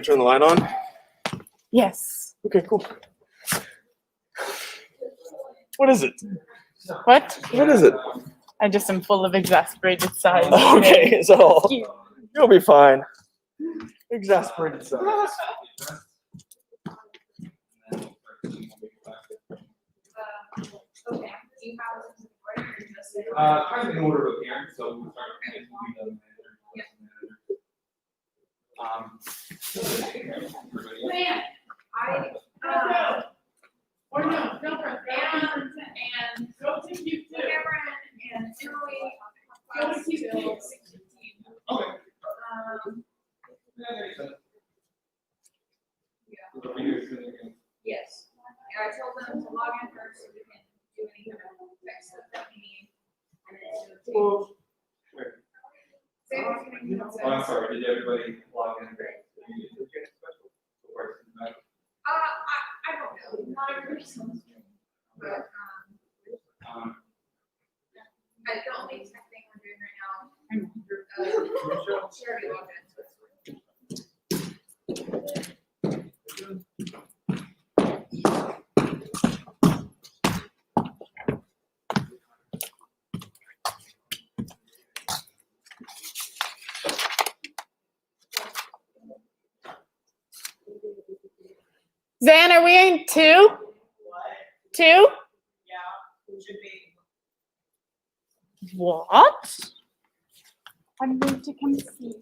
we turn the light on? Yes. Okay, cool. What is it? What? What is it? I just am full of exasperated sighs. Okay, so Cute. you'll be fine. Exasperated sighs. Okay. Do you have a order or just Kind of in order of appearance, so we'll start with or no, and go to you too. And Emily, class till 6:15. Okay. Yes. And I told them to log in first so we can do any kind of text stuff that we need. And then it's gonna take. Say what's gonna be on I'm sorry, did everybody log in? I don't know. Not everybody's on the screen. But, the only tech thing we're doing right now, she already logged in, so it's fine. Zan, are we in 2? What? 2? Yeah, it should be. What? I'm going to come see.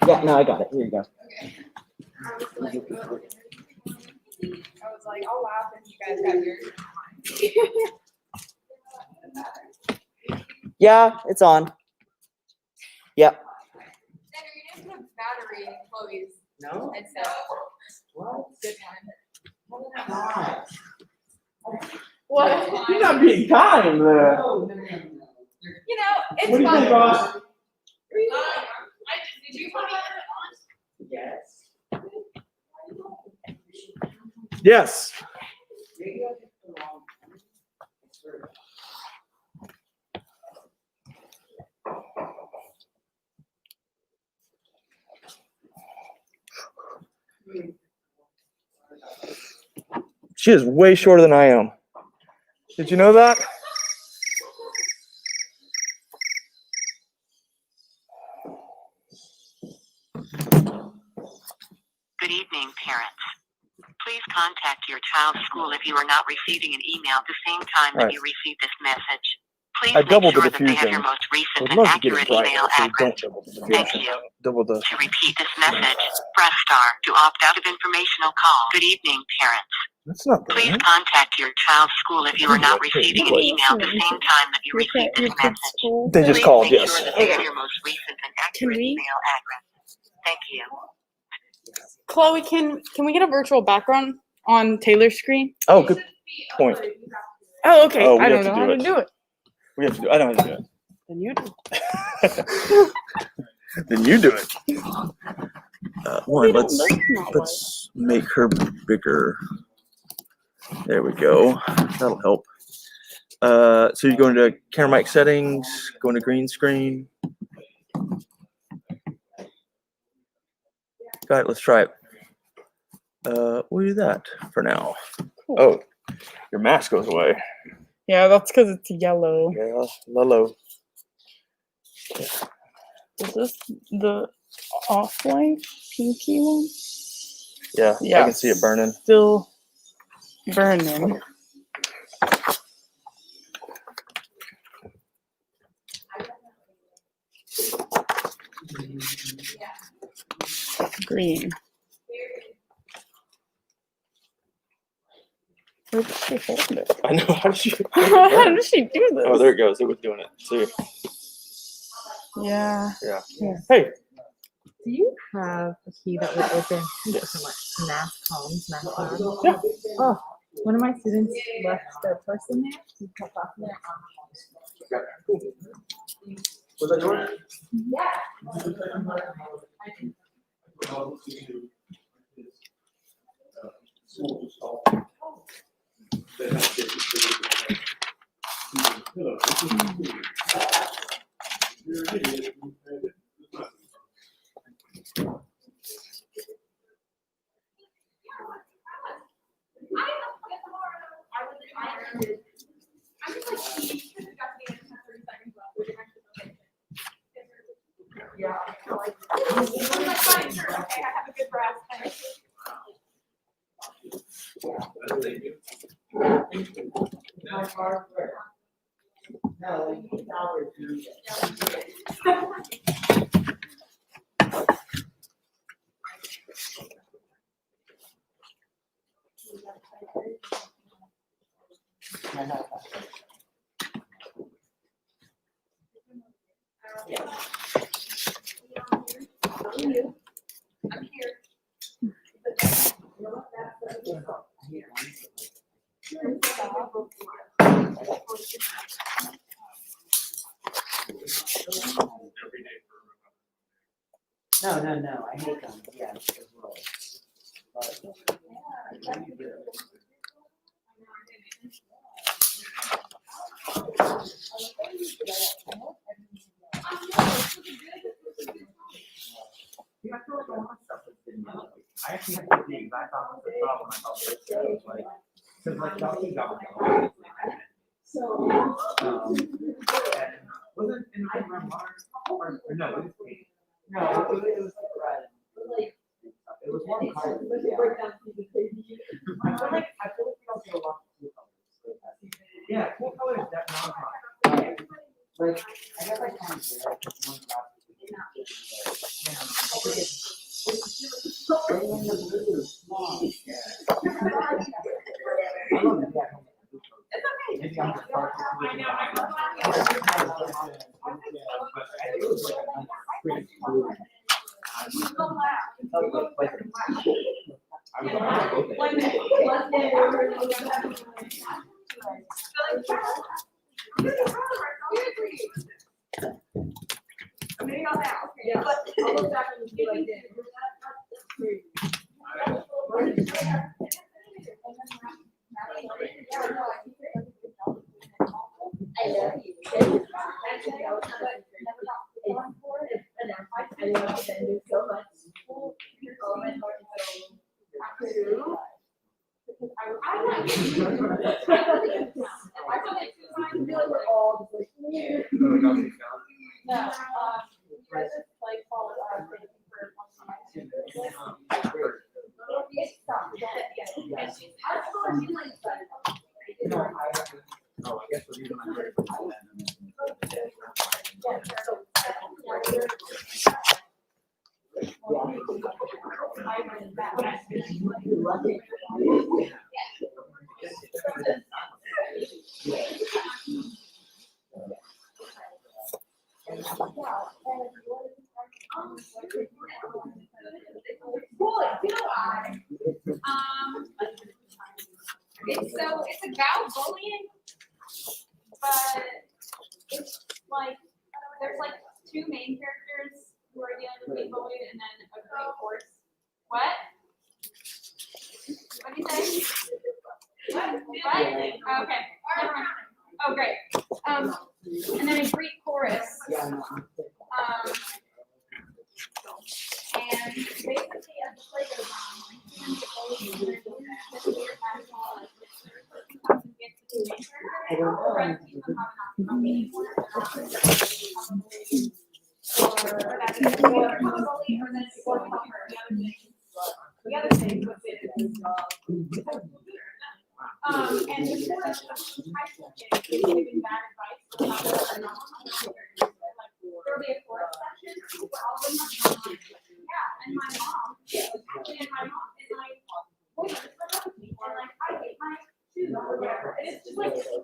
Yeah, no, I got it. Here you go. I was like, I'll laugh if you guys got yours. Yeah, it's on. Yep. Then you didn't put battery in Chloe's No. headset. What? Good one. What? You're not being kind. You know, it's What do you fun. think, boss? Did you put it on? Yes. Yes. She is way shorter than I am. Did you know that? Good evening, parents. Please contact your child's school if you are not receiving an email at the same time that Right. you receive this message. Please I make doubled the sure that they have diffusion. your most I recent would and love to get it accurate bright, email so we address. don't double the Thank diffusion. you. Double the. To repeat this message, press star to opt out of informational call. Good evening, parents. That's not good. Please Right? contact your child's school if you are not receiving an email at the same time that you receive this message. They just Please called. make Yes. sure that they have your most recent and accurate we? email address. Thank you. Chloe, can we get a virtual background on Taylor's screen? Oh, good point. Oh, okay. Oh, we I have don't to know do how to it. do it. We have to do. I don't have to do it. Then you do. Then you do it. One, That's not let's make her bigger. There we go. That'll help. So you go into camera mic settings, go into green screen. Got it. Let's try it. We'll do that for now. Oh, your mask goes away. Yeah, that's because it's yellow. Yeah, Lolo. Is this the off-white pinky one? Yeah, I can see it burning. Still burning. Green. Where did she hold it? I know. How did you? How did she do this? Oh, there it goes. It was doing it. See. Yeah. Yeah. Yeah. Hey. Do you have a key that would open Yes. mask homes, mask homes? Yeah. Oh, one of my students left their purse in there. He kept off there. Was that yours? Yeah. Like, fine, sure, okay, I have a good grasp. Thanks. I'm here. No. I hate them. Yeah. as well. I actually had to do that. I thought the problem. I thought it was like, because like Dr. got and wasn't in the program or no, it was paid. No, it was red. It was one color. I feel like we don't get a lot of two colors. Yeah, cool colors, that non-color. Like, I guess I kind of do that. One class. Bring in the blue. Come on. I don't know that. Maybe I'm just part of it. But I think it was like a pretty cool. I was Maybe not now, yeah, but I'll look back and be like this. I guess the reason I'm very cool. It's about bullying, but it's like two main characters who are dealing with being bullied and then a great horse. What? What did you say? What? Okay. Never mind. Oh, great. And then a Greek chorus. And basically, as the play goes on, humans get bullied and they're doing this weird magical, like, person comes and gets the two main characters. The rest of them have not come anymore. Or that's or become a bully, or then or become her. The other thing was it. And the chorus of high school kids is giving bad advice for how to like there'll be a chorus section where all of them are yeah, and my mom, actually, and my boyfriend is up with me, or like I hate my shoes or whatever. And it's just like it's just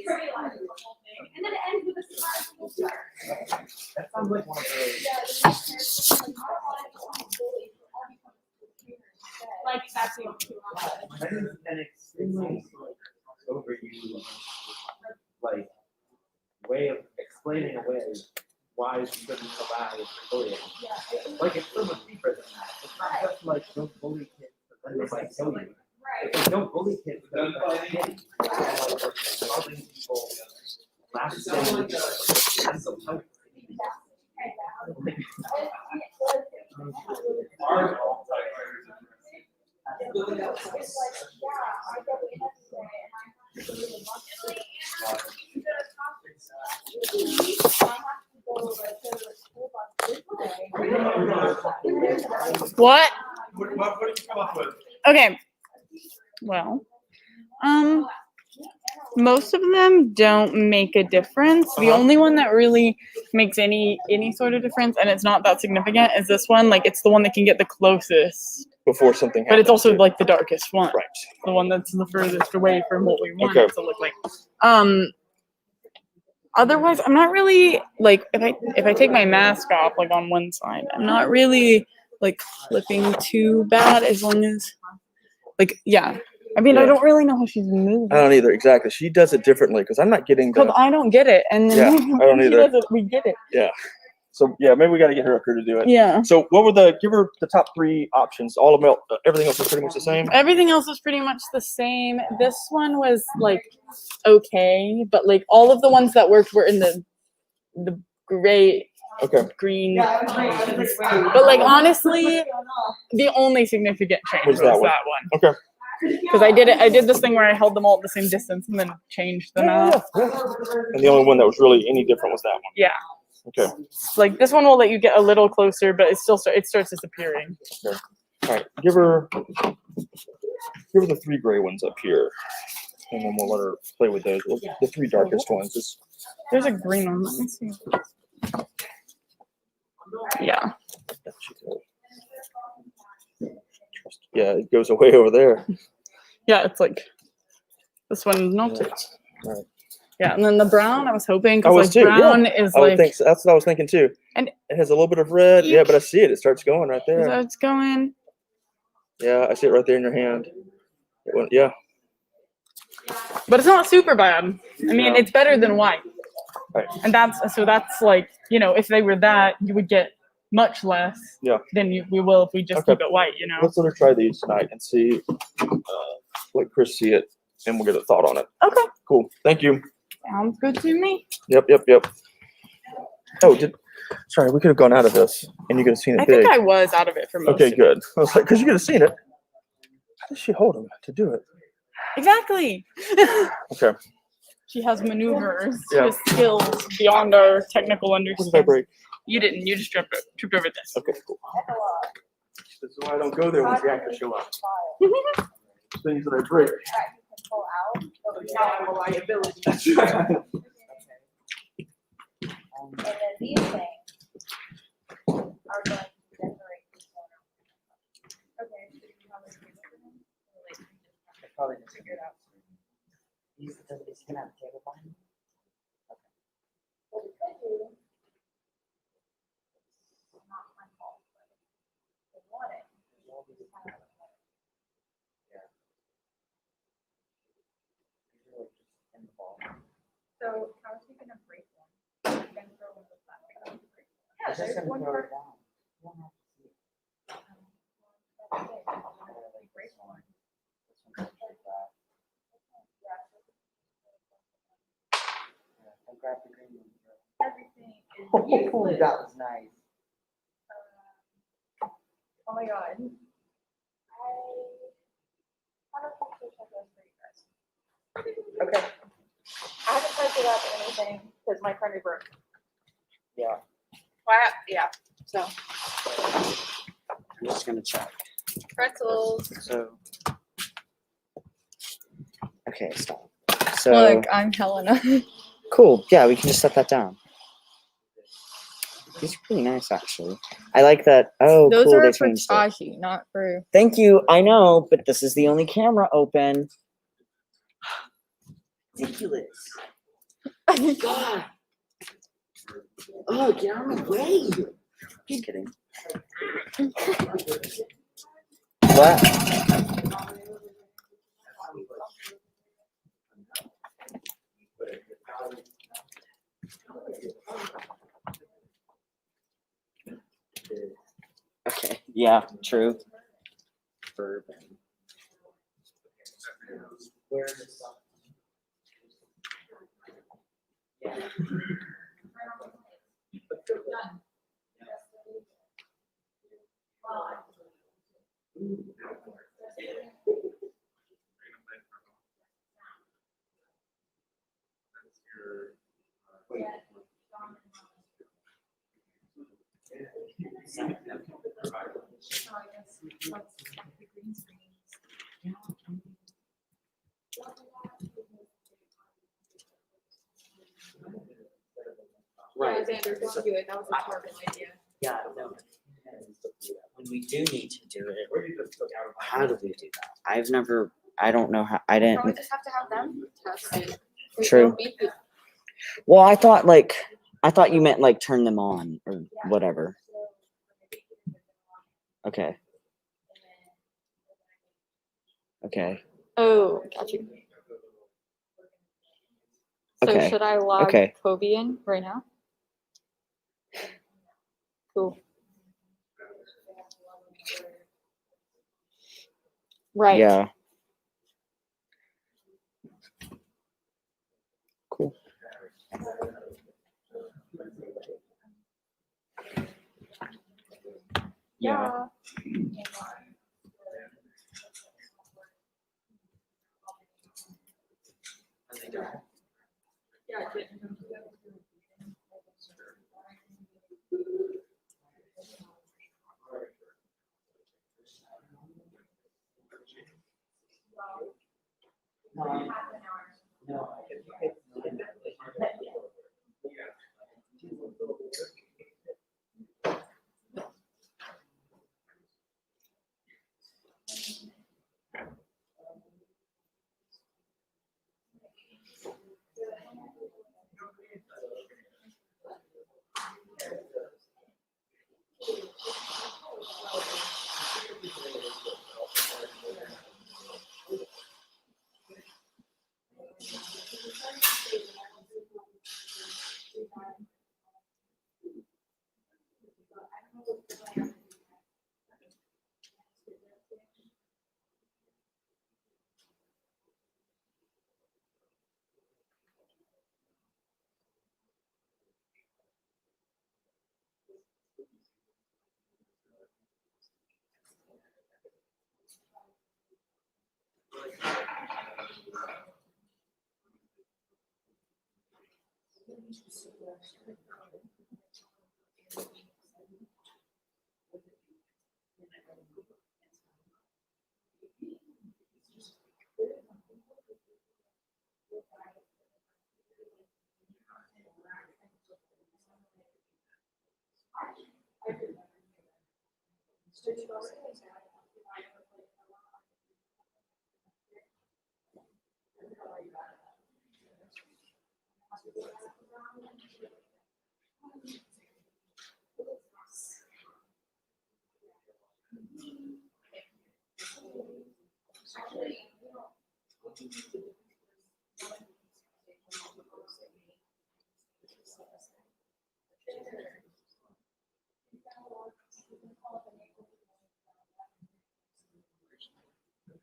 trivializing the whole thing. And then it ends with a surprise little star. That sounds like one of those. Yeah, the next character is like, I don't want to become a bully, so I'll become a cheater. Like that's the only two on that. That is an extremely overused, like, way of explaining away why you shouldn't allow bullying. Like, it's so much deeper than that. It's not just like, don't bully kids, but then they might kill you. Right. It's like, don't bully kids because they're kids. Like, causing people lasting mental health. What? What did you come up with? Okay. Well, most of them don't make a difference. The only one that really makes any sort of difference, and it's not that significant, is this one. Like, it's the one that can get the closest, Before something but happens. it's also like the darkest one. Right. The one that's the furthest away from what we want Okay. it to look like. Otherwise, I'm not really like if I take my mask off like on one side, I'm not really like flipping too bad as long as like yeah. I mean, I Yeah. don't really know how she's moving. I don't either. Exactly. She does it differently because I'm not getting Because the. I don't get it, and then Yeah, I don't when she either. does it, we get it. So yeah, maybe we got to get her up here to do it. Yeah. So what were give her the top three options? All of them, everything else is pretty much the same. Everything else is pretty much the same. This one was like okay, but like all of the ones that worked were in the gray, Okay. green. But like honestly, the only significant change was that one. Okay. Because I did this thing where I held them all at the same distance and then changed them out. And the only one that was really any different was that one. Yeah. Okay. Like this one will let you get a little closer, but it starts disappearing. Okay. All right. Give her the three gray ones up here, and then we'll let her play with those. The three darkest ones. There's a green one. Let me see. Yeah. Yeah, it goes away over there. Yeah, it's like this one melted. Right. Yeah, and then the brown, I was hoping I because was like too, yeah. brown is I would like think so. That's what I was thinking too. And it has a little bit of red. you Yeah, but I see it. It starts going right there. so it's going. Yeah, I see it right there in your hand. Yeah. But it's not super bad. I mean, No. it's better than white. Right. And that's like, you know, if they were that, you would get much less than we will if we just keep it white, you know. Let's let her try these tonight and see, let Chris see it, and we'll get a thought on it. Okay. Cool. Thank you. Sounds good to me. Yep. Oh, sorry, we could have gone out of this, and you could have seen it I big. think I was out of it for most Okay, of good. I was like, because you could have seen it. How does she hold him to do it? Exactly. Okay. She has maneuvers. She Yeah. has skills beyond our technical What did I understanding. break? You didn't. You just tripped over this. Okay, cool. This is why I don't go there when the actors show up. Things that I break. And then these things are going to decorate the corner. Okay, so you have a table for them? Or like, you just Probably just figure it out. He's gonna have a table behind him. What we could do. Not my fault, but if they want it. We'll just kind of- So I was thinking of break one, then throw one of the flat. was just there's gonna one throw part. it down. You don't have to see it. Great one. This one's like that. Yeah, don't grab the green one. Everything is Oh, useless. that was nice. Oh my god. I have a picture checklist for you guys. Okay. I haven't typed it up or anything because my printer broke. Yeah, Yeah. So I'm just gonna check. pretzels. So. Okay, stop. So. Look, I'm Helena. Cool. Yeah, we can just set that down. These are pretty nice, actually. I like that. Oh, Those cool. are They for changed it. Tashi, not for. Thank you. I know, but this is the only camera open. Ridiculous. God. Oh, get out of the way. Just kidding. What? Okay. Yeah, true. Bourbon. Where is this? Yeah. Right. Xander, don't do it. That was a horrible idea. Yeah, no. When we do need to do it, how do we do that? I don't know how, I Probably didn't. just have to have them test it. There's True. no beef with- Well, I thought you meant like turn them on or whatever. Okay. Okay. Oh, gotcha. So Okay. should I log Okay. Kobe in right now? Cool. Right. Yeah. Cool. Yeah.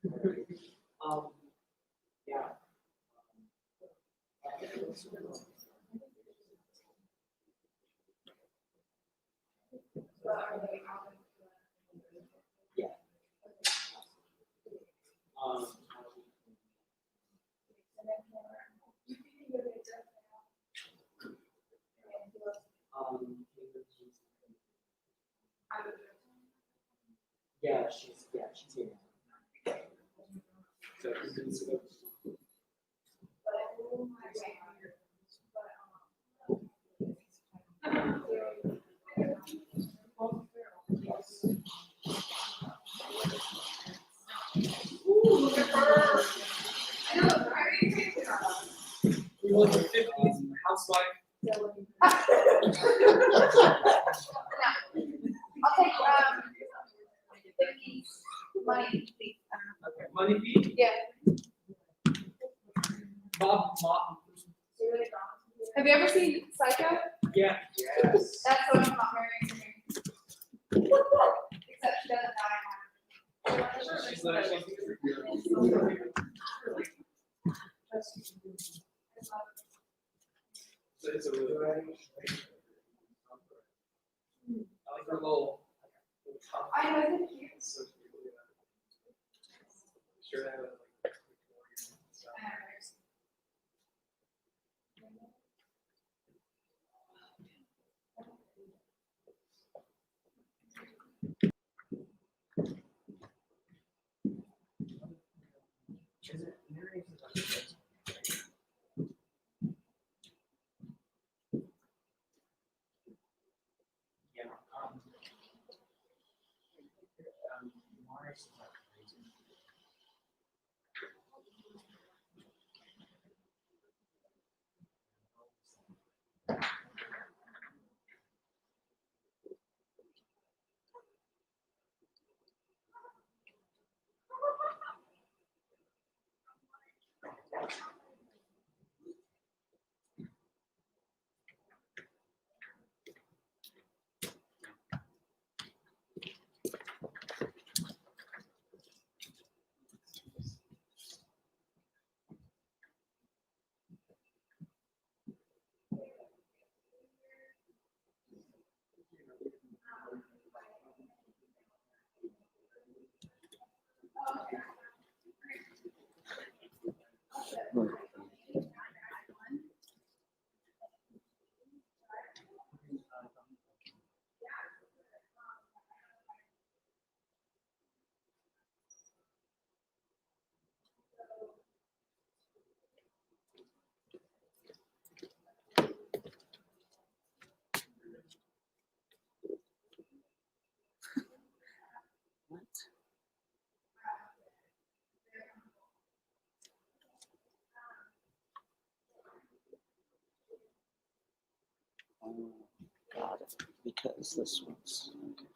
Yeah. Yeah. She's here. So, we want the 50s housewife. I'll take, money, please. Money feet. Yeah. Bob Mott. Have you ever seen Psycho? Yeah. Yes. That's what I'm not marrying to me. Except she doesn't die. She's like, it's a really. I like her little. I know, isn't it cute? So sure to have it like. Yeah. Mars is like crazy. What? Oh, got it. Because this one's. Okay.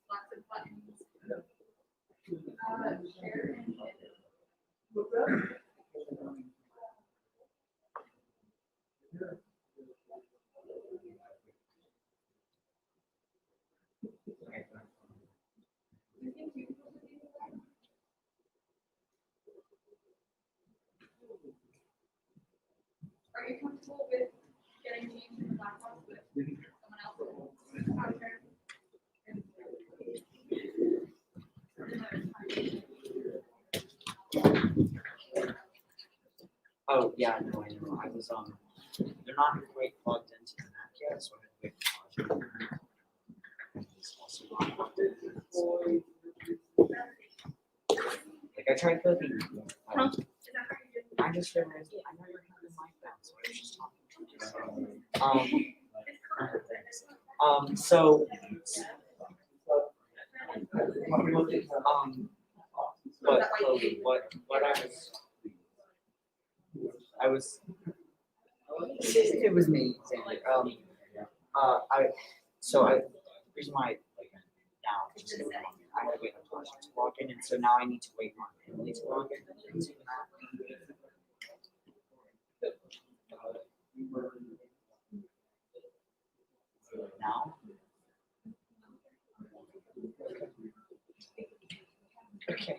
Lots of buttons. Share. Are you comfortable with getting changed in the black box with someone else out there? Oh, yeah, no, I know. I was, they're not quite plugged into the Mac yet, so I had to wait for Project. It's also not plugged in. Like, I tried clicking. Is that how you do? I just realized, I know you're having mic down, so I was just talking to you. So, but Chloe, what I was, it was me, Xander. The reason why, like, now, just gonna log in, I had to wait on Tasha to log in, and so now I need to wait on Emily to log in. Now? Okay.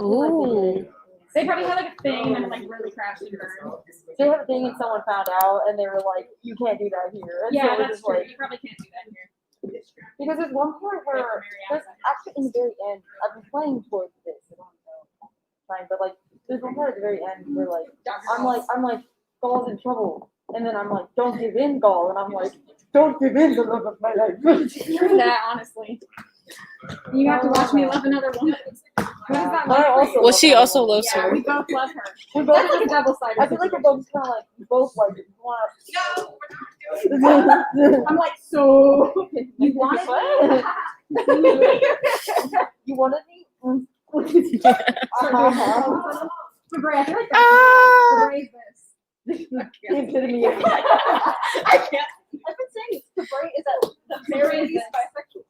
Ooh. They probably had like a thing and then it like really crashed and burned. They have a thing and someone found out and they were like, you can't do that here. And Yeah, so it was that's just true. like, You probably can't do that here. because there's one point where, there's actually in the very end, I've been playing towards this, I don't know, fine, but like, there's one part at the very end where like, I'm like, Gaul's in trouble. And then I'm like, don't give in, Gaul. And I'm like, don't give in the love of my life. True that, honestly. You have to watch me love another woman. What is that? I also Well, she love also her. loves Yeah, her. we both love her. We both That's like a double-sided. I feel like we're both kind of like, we both like, want No, we're not doing to. I'm like, so you want What? it? You wanted me? Bray, I feel like Ah. that's Bray's this. The epitome of. I can't. I've been saying it. The brain is at the very least bisexual.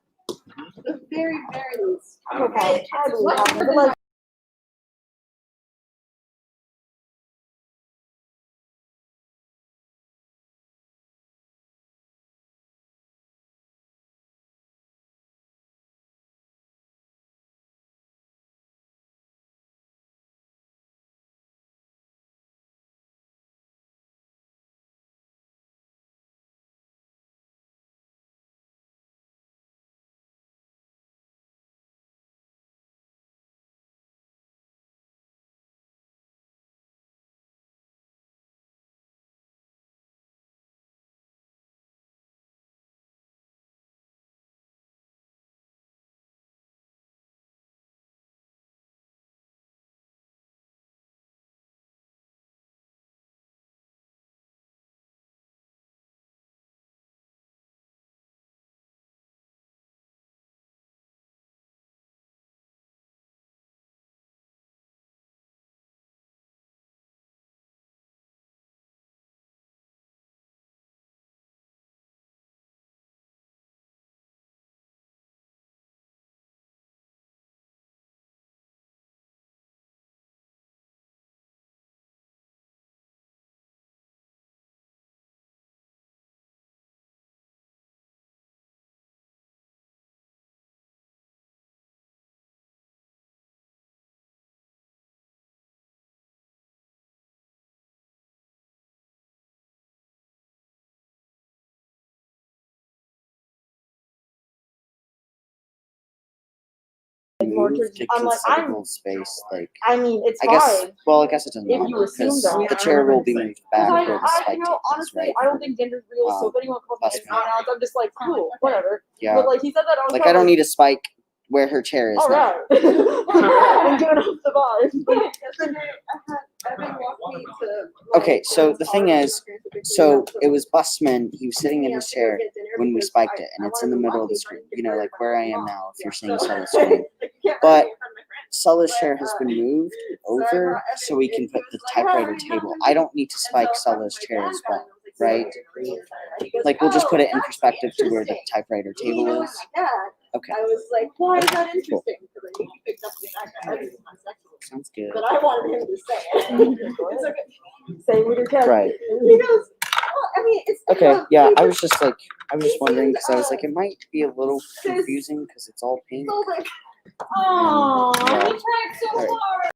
The very, very least. Okay, I believe that, but like. Move to I'm like, considerable space, like, I mean, it's I guess, fine. well, I guess it doesn't If matter, you assume because that. the chair will be moved back Because where the spike you know, tape is, honestly, right? I don't think gender's real, so if anyone calls me Busman. pronouns, I'm just like, cool, whatever. Yeah, But like, he said that I was like, I don't need a spike where her chair is all now. right. I'm giving up the vibe. Okay, so the thing is, so it was Busman, he was sitting in his chair when we spiked it, and it's in the middle of the screen, you know, like where I am now, if you're seeing Sulla's screen. But Sulla's chair has been moved over so we can put the typewriter table. I don't need to spike Sulla's chair as well, right? Like, we'll just put it in perspective to where the typewriter table is. Okay. I was like, why is that interesting? Because I think he picked up the fact that I was bisexual. Sounds good. But I wanted him to say it. It's okay. Say with your chest. Right. He goes, well, I mean, it's. Okay, yeah, I was just wondering, because I was like, it might be a little confusing because it's all pink. Aww, Yeah. you tried so Alright. hard.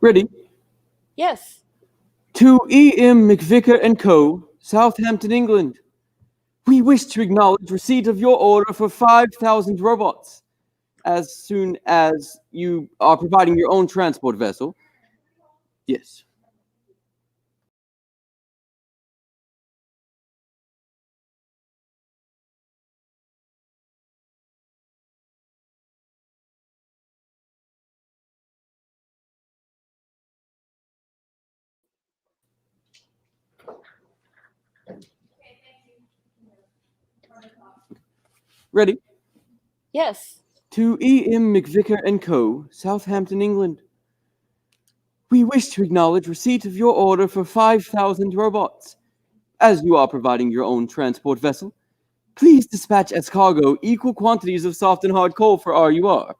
Ready? Yes. To E.M. McVicker and Co., Southampton, England. We wish to acknowledge receipt of your order for 5,000 robots. As soon as you are providing your own transport vessel. Yes. Ready? Yes. To E.M. McVicker and Co., Southampton, England. We wish to acknowledge receipt of your order for 5,000 robots. As you are providing your own transport vessel, please dispatch as cargo equal quantities of soft and hard coal for RUR,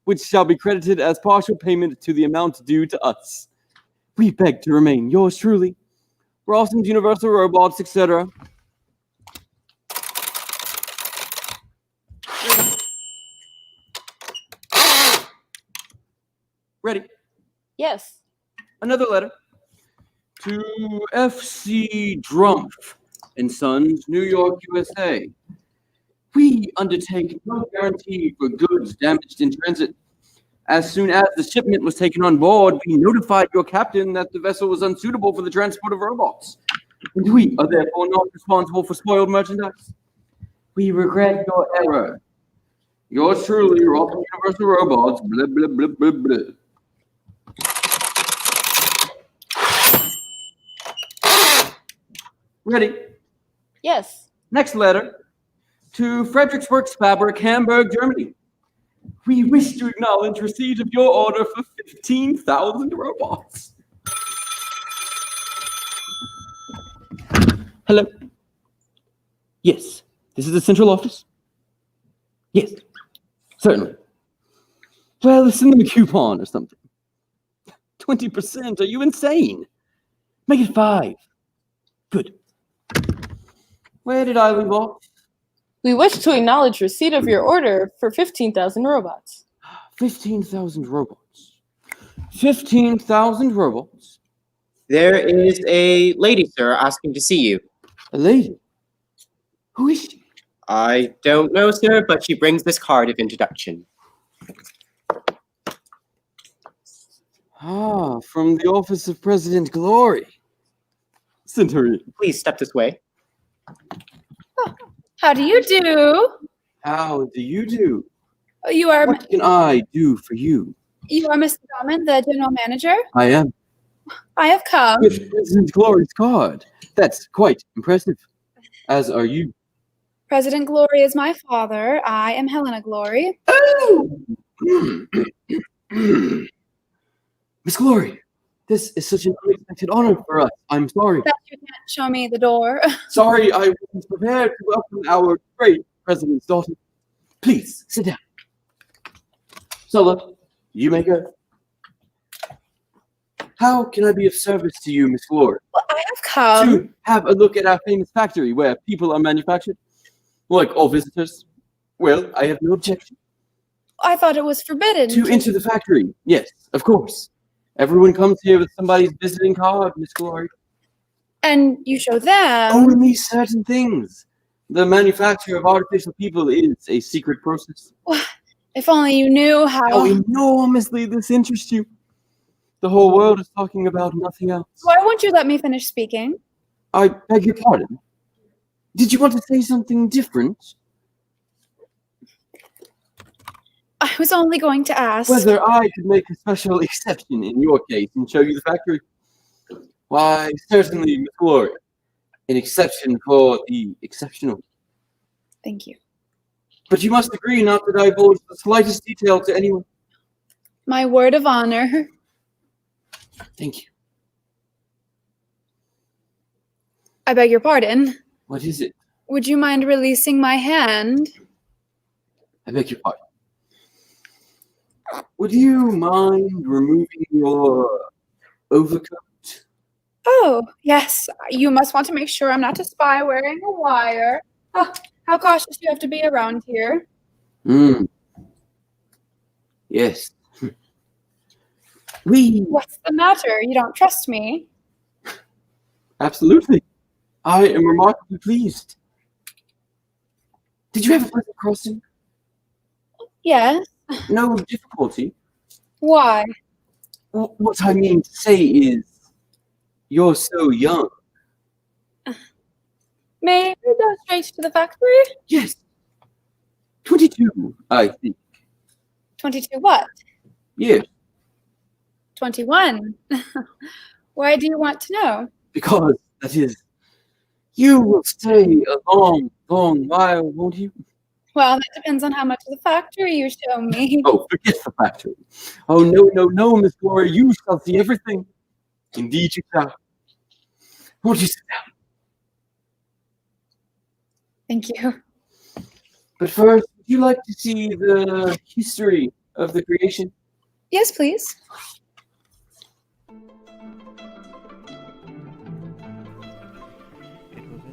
which shall be credited as partial payment to the amount due to us. We beg to remain yours truly, Rawson's Universal Robots, etc. Ready? Yes. Another letter. To F.C. Drumpf and Sons, New York, USA. We undertake no guarantee for goods damaged in transit. As soon as the shipment was taken on board, we notified your captain that the vessel was unsuitable for the transport of robots. And we are therefore not responsible for spoiled merchandise. We regret your error. Yours truly, Rawson Universal Robots, blah, blah, blah, blah, blah. Ready? Yes. Next letter. To Fredericksworks Fabric, Hamburg, Germany. We wish to acknowledge receipt of your order for 15,000 robots. Hello? Yes. This is the central office? Yes. Certainly. Well, send them a coupon or something. 20%? Are you insane? Make it 5. Good. Where did I leave off? We wish to acknowledge receipt of your order for 15,000 robots. 15,000 robots. 15,000 robots. There is a lady, sir, asking to see you. A lady? Who is she? I don't know, sir, but she brings this card of introduction. Ah, from the office of President Glory. Send her in. Please step this way. How do you do? How do you do? You are What can I do for you? Mr. Bauman, the general manager? I am. I have come. With President Glory's card. That's quite impressive. As are you. President Glory is my father. I am Helena Glory. Oh! Miss Glory, this is such an unexpected honor for us. I'm sorry. That you can't show me the door. Sorry, I wasn't prepared to welcome our great president's daughter. Please, sit down. Sola, you may go. How can I be of service to you, Miss Glory? Well, I have come. To have a look at our famous factory where people are manufactured? Like all visitors? Well, I have no objection. I thought it was forbidden. To enter the factory? Yes, of course. Everyone comes here with somebody's visiting card, Miss Glory. And you show them. Only certain things. The manufacture of artificial people is a secret process. If only you knew How enormously this interests you. The whole world is talking about nothing else. Why won't you let me finish speaking? I beg your pardon. Did you want to say something different? I was only going to ask. Whether I could make a special exception in your case and show you the factory? Why, certainly, Miss Glory. An exception for the exceptional. Thank you. But you must agree not to divulge the slightest detail to anyone. My word of honor. Thank you. I beg your pardon. What is it? Would you mind releasing my hand? I beg your pardon. Would you mind removing your overcoat? Oh, yes. You must want to make sure I'm not a spy wearing a wire. Oh, how cautious you have to be around here. Yes. What's the matter? You don't trust me? Absolutely. I am remarkably pleased. Did you have a pleasant crossing? Yes. No difficulty. Why? What I mean to say is, you're so young. May we go straight to the factory? Yes. 22, I think. 22 what? Yes, 21. Why do you want to know? because that is, you will stay a long, long while, won't you? Well, that depends on how much of the factory you show me. Oh, forget the factory. Oh, no, Miss Gloria, you shall see everything. Indeed you shall. Won't you sit down? Thank you. But first, would you like to see the history of the creation? Yes, please.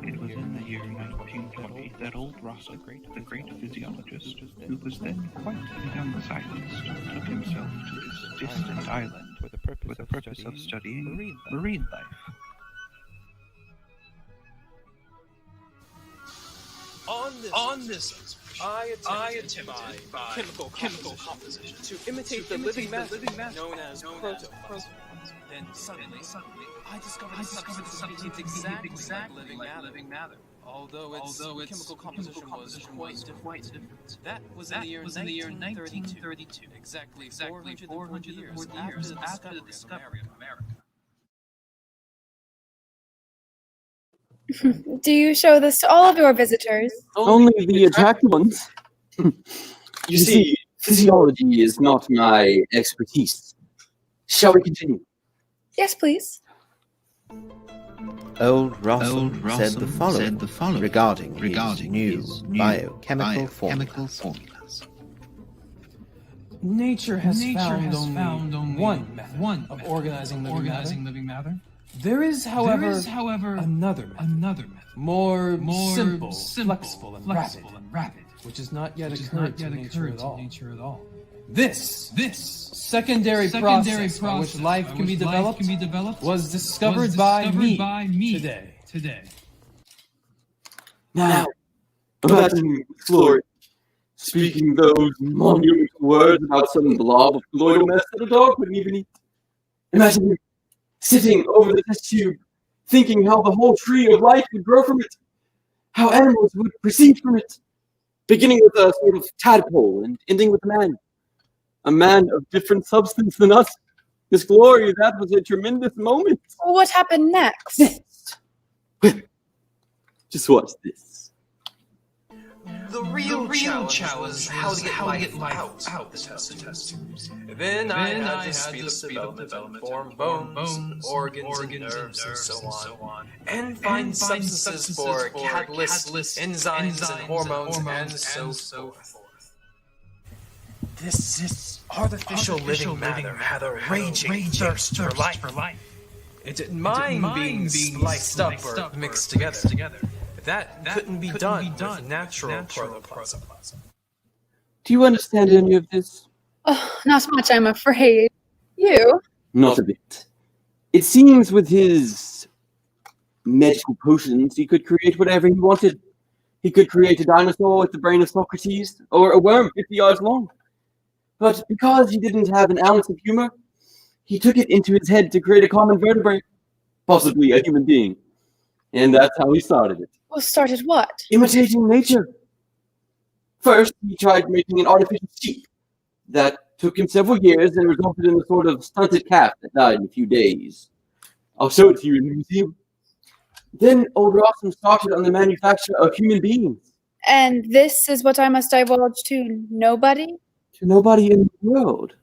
It was in the year 1920 that old Rosser, the great physiologist, who was then quite a young scientist, took himself to this distant island for the purpose of studying marine life. On this, I attempted by chemical composition to imitate the living matter known as protoplasm. Then suddenly, I discovered something exactly like living matter. Although its chemical composition was quite different. That was in the year 1932, exactly 440 years after the discovery of America. Do you show this to all of your visitors? Only the attractive ones. You see, physiology is not my expertise. Shall we continue? Yes, please. Old Rossum said the following regarding his new biochemical formulas. Nature has found only one method of organizing living matter. There is, however, another method, more simple, flexible, and rapid, which has not yet occurred to nature at all. This secondary process by which life can be developed was discovered by me today. Now, imagine Glory speaking those monumental words about some blob of colloidal mess that a dog couldn't even eat. Imagine him sitting over the test tube, thinking how the whole tree of life would grow from it, how animals would proceed from it, beginning with a sort of tadpole and ending with a man of different substance than us. Miss Glory, that was a tremendous moment. Well, what happened next? Just watch this. The real challenge was how to get life out the test tubes. Then I had to speed up development, form bones, organs, and nerves, and so on. And find substances for catalysts, enzymes, and hormones, and so forth. This artificial living matter had a raging thirst for life. It didn't mind being spliced up or mixed together. That couldn't be done with natural protoplasm. Do you understand any of this? Oh, not much, I'm afraid. You? Not a bit. It seems with his medical potions, he could create whatever he wanted. He could create a dinosaur with the brain of Socrates, or a worm 50 yards long. But because he didn't have an ounce of humor, he took it into his head to create a common vertebrate, possibly a human being. And that's how he started it. Well, started what? Imitating nature. First, he tried making an artificial sheep. That took him several years and resulted in a sort of stunted calf that died in a few days. I'll show it to you in the museum. Then old Rossum started on the manufacture of human beings. And this is what I must divulge to nobody? To nobody in the world.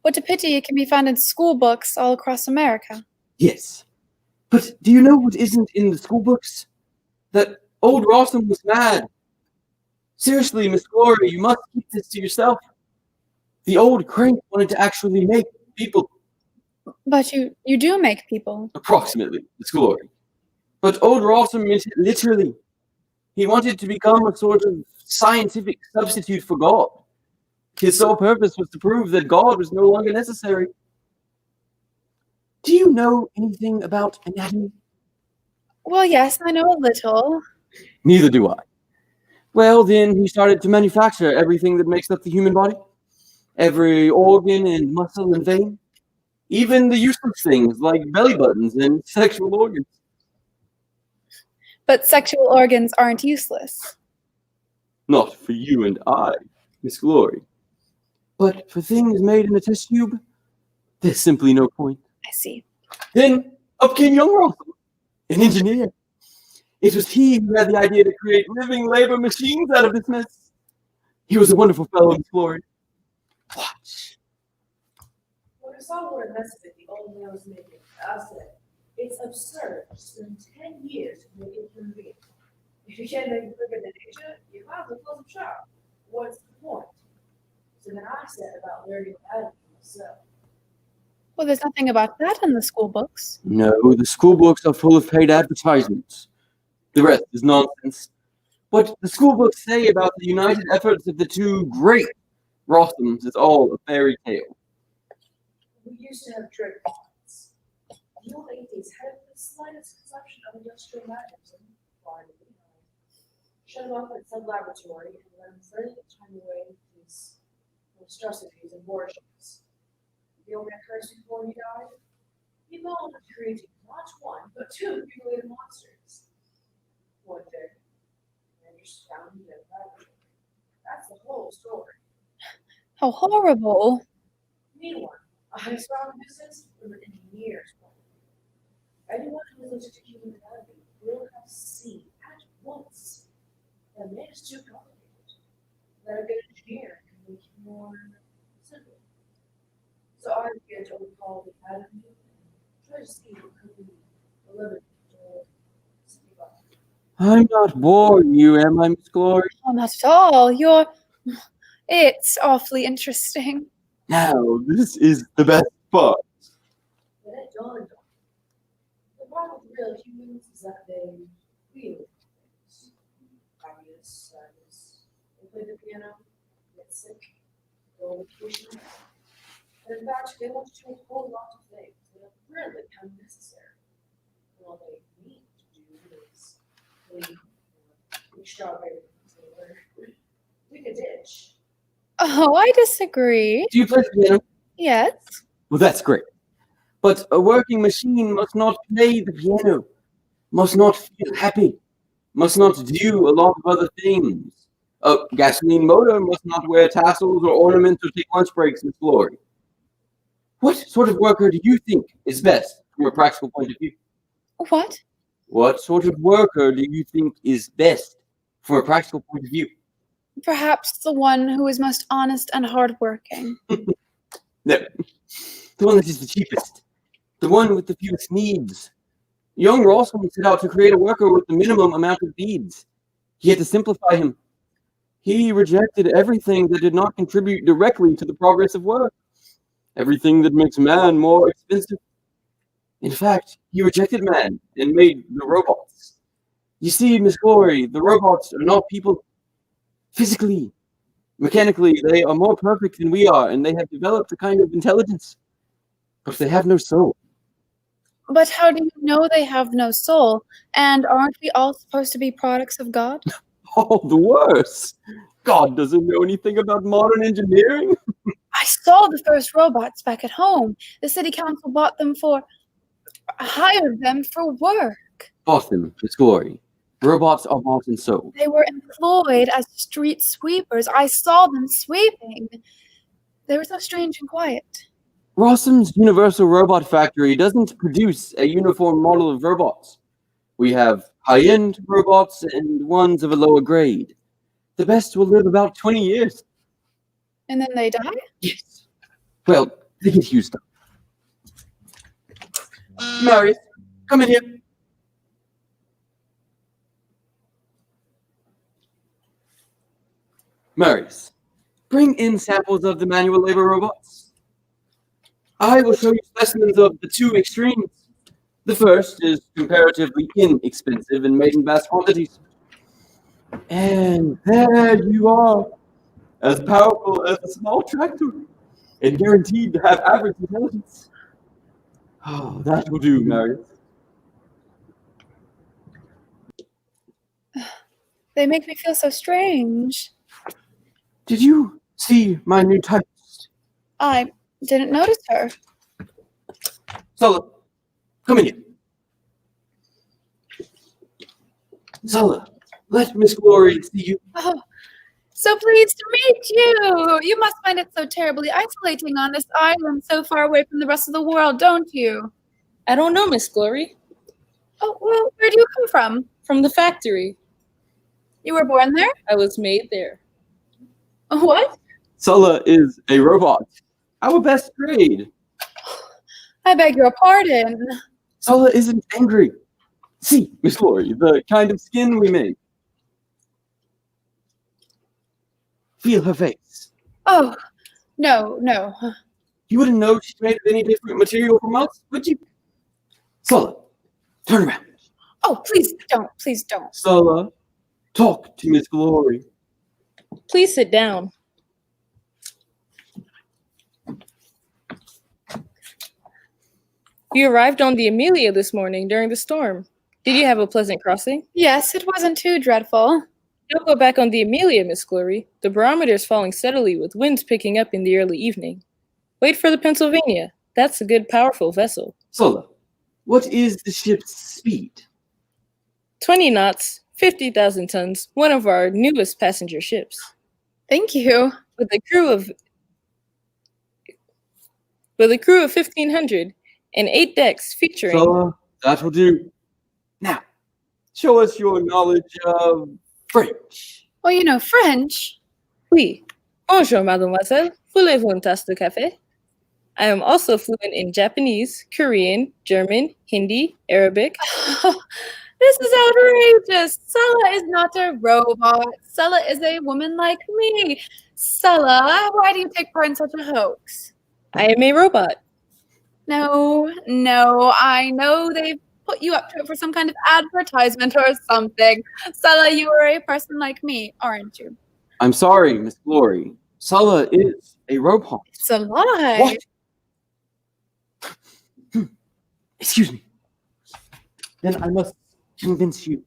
What a pity it can be found in school books all across America. Yes. But do you know what isn't in the school books? That old Rossum was mad. Seriously, Miss Glory, you must keep this to yourself. The old crank wanted to actually make people. But you do make people. Approximately, Miss Glory. But old Rossum meant it literally. He wanted to become a sort of scientific substitute for God. His sole purpose was to prove that God was no longer necessary. Do you know anything about anatomy? Well, yes, I know a little. Neither do I. Well, then he started to manufacture everything that makes up the human body. Every organ and muscle and vein. Even the useless things like belly buttons and sexual organs. But sexual organs aren't useless. Not for you and I, Miss Glory. But for things made in a test tube, there's simply no point. I see. Then up came young Russell, an engineer. It was he who had the idea to create living labor machines out of this mess. He was a wonderful fellow, Miss Glory. Watch. When I saw what a mess of it the old man was making, I said, it's absurd to spend 10 years to make it convenient. If you can't make it quicker than nature, you might as well close up shop. What's the point? So then I said about learning how to do myself. Well, there's nothing about that in the school books. No, the school books are full of paid advertisements. The rest is nonsense. What the school books say about the united efforts of the two great Rossums is all a fairy tale. We used to have drug points. The old 80s had the slightest consumption of industrial matters and farming. Shut them off at some laboratory and let them further the time away with these monstrosities and abortions. The old man cursed before he died. He moaned at creating not one, but two mutilated monsters. One day, and just found in the laboratory. That's the whole story. How horrible. Meanwhile, I saw business from an engineer's point of view. Anyone who looks at human anatomy will have seen at once that man is too complicated. That a good engineer can make it more simple. So I began to recall the anatomy and try to see what could be delivered to simplify. I'm not boring you, am I, Miss Glory? Oh, not at all. It's awfully interesting. Now, this is the best part. Then it dawned on me. The problem with real humans is that they feel things. Happiness, sadness. They play the piano, get sick, go on vacation. And in fact, they want to do a whole lot of things that are really unnecessary. And all they need to do is leave strawberries or dig a ditch. Oh, I disagree. Do you play the piano? Yes. Well, that's great. But a working machine must not play the piano, must not feel happy, must not do a lot of other things. A gasoline motor must not wear tassels or ornaments or take lunch breaks, Miss Glory. What sort of worker do you think is best from a practical point of view? What? What sort of worker do you think is best from a practical point of view? Perhaps the one who is most honest and hardworking. No. The one that is the cheapest. The one with the fewest needs. Young Rossum set out to create a worker with the minimum amount of needs. He had to simplify him. He rejected everything that did not contribute directly to the progress of work. Everything that makes man more expensive. In fact, he rejected man and made the robots. You see, Miss Glory, the robots are not people. Physically, mechanically, they are more perfect than we are, and they have developed a kind of intelligence. But they have no soul. But how do you know they have no soul? And aren't we all supposed to be products of God? Oh, the worse. God doesn't know anything about modern engineering. I saw the first robots back at home. The city council hired them for work. Bought them, Miss Glory. Robots are bought and sold. They were employed as street sweepers. I saw them sweeping. They were so strange and quiet. Rossum's Universal Robot Factory doesn't produce a uniform model of robots. We have high-end robots and ones of a lower grade. The best will live about 20 years. And then they die? Yes. Well, they get used up. Marius, come in here. Marius, bring in samples of the manual labor robots. I will show you specimens of the two extremes. The first is comparatively inexpensive and made in vast quantities. And there you are, as powerful as a small tractor, and guaranteed to have average intelligence. Oh, that will do, Marius. They make me feel so strange. Did you see my new typist? I didn't notice her. Sulla, come in here. Sulla, let Miss Glory see you. Oh, so pleased to meet you. You must find it so terribly isolating on this island so far away from the rest of the world, don't you? I don't know, Miss Glory. Oh, well, where do you come from? From the factory. You were born there? I was made there. What? Sulla is a robot. Our best grade. I beg your pardon. Sulla isn't angry. See, Miss Glory, the kind of skin we make. Feel her face. Oh, no, no. You wouldn't know she's made of any different material from us, would you? Sulla, turn around. Oh, please don't. Please don't. Sulla, talk to Miss Glory. Please sit down. You arrived on the Amelia this morning during the storm. Did you have a pleasant crossing? Yes, it wasn't too dreadful. Don't go back on the Amelia, Miss Glory. The barometer is falling steadily with winds picking up in the early evening. Wait for the Pennsylvania. That's a good, powerful vessel. Sulla, what is the ship's speed? 20 knots, 50,000 tons, one of our newest passenger ships. Thank you. With a crew of 1,500 and 8 decks featuring... Sulla, that will do. Now, show us your knowledge of French. Oh, you know French? Oui. Bonjour, mademoiselle. Voulez-vous une tasse de café? I am also fluent in Japanese, Korean, German, Hindi, Arabic. This is outrageous. Sulla is not a robot. Sulla is a woman like me. Sulla, why do you take part in such a hoax? I am a robot. No, I know they've put you up to it for some kind of advertisement or something. Sulla, you are a person like me, aren't you? I'm sorry, Miss Glory. Sulla is a robot. It's a lie. What? Excuse me. Then I must convince you.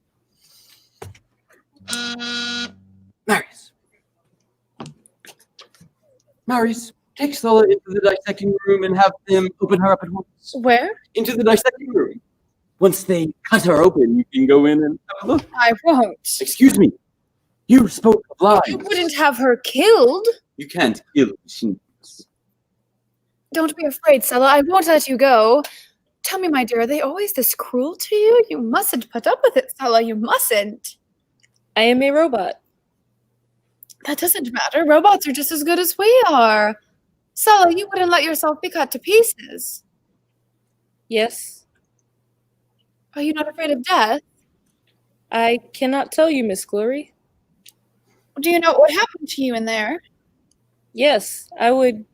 Marius, take Sulla into the dissecting room and have them open her up at once. Where? Into the dissecting room. Once they cut her open, you can go in and have a look. I won't. Excuse me. You spoke of lies. You wouldn't have her killed. You can't kill machines. Don't be afraid, Sulla. I won't let you go. Tell me, my dear, are they always this cruel to you? You mustn't put up with it, Sulla. You mustn't. I am a robot. That doesn't matter. Robots are just as good as we are. Sulla, you wouldn't let yourself be cut to pieces. Yes. Are you not afraid of death? I cannot tell you, Miss Glory. Do you know what happened to you in there? Yes, I would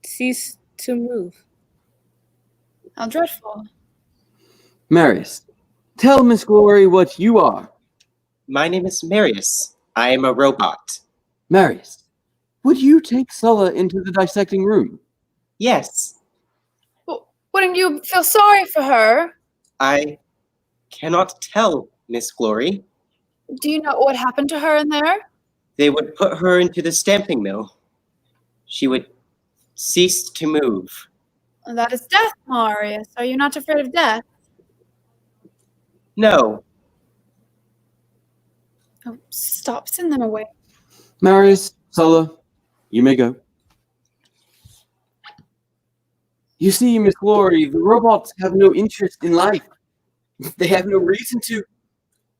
cease to move. How dreadful. Marius, tell Miss Glory what you are. My name is Marius. I am a robot. Marius, would you take Sulla into the dissecting room? Yes. Well, wouldn't you feel sorry for her? I cannot tell, Miss Glory. Do you know what happened to her in there? They would put her into the stamping mill. She would cease to move. That is death, Marius. Are you not afraid of death? No. Oh, stop. Send them away. Marius, Sulla, you may go. You see, Miss Glory, the robots have no interest in life. They have no reason to.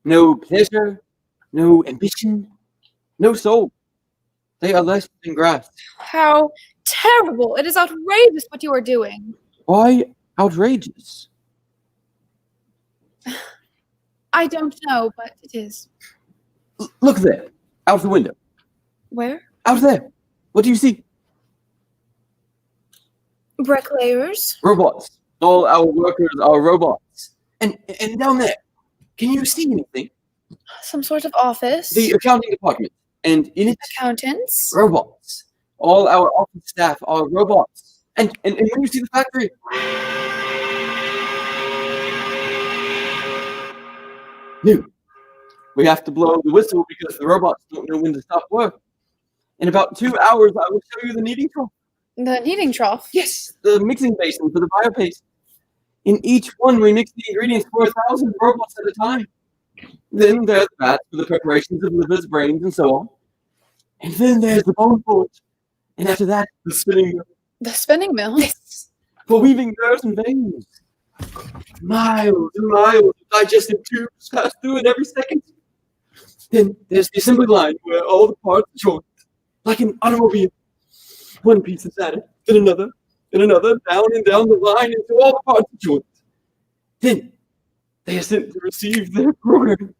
No pleasure, no ambition, no soul. They are less than grass. How terrible. It is outrageous what you are doing. Why outrageous? I don't know, but it is. Look there, out the window. Where? Out there. What do you see? Bricklayers. Robots. All our workers are robots. And down there, can you see anything? Some sort of office. The accounting department. And in it, accountants. robots. All our office staff are robots. And when you see the factory, New. We have to blow the whistle because the robots don't know when to stop work. In about 2 hours, I will show you the kneading trough. The kneading trough? Yes, the mixing basin for the biopaste. In each one, we mix the ingredients for 1,000 robots at a time. Then there's the vat for the preparations of livers, brains, and so on. And then there's the bone forge. And after that, the spinning mill. The spinning mill? Yes, for weaving nerves and veins. Miles and miles of digestive tubes pass through it every second. Then there's the assembly line where all the parts are joined, like an automobile. One piece is added, then another, down and down the line until all the parts are joined. Then they are sent to receive their programming.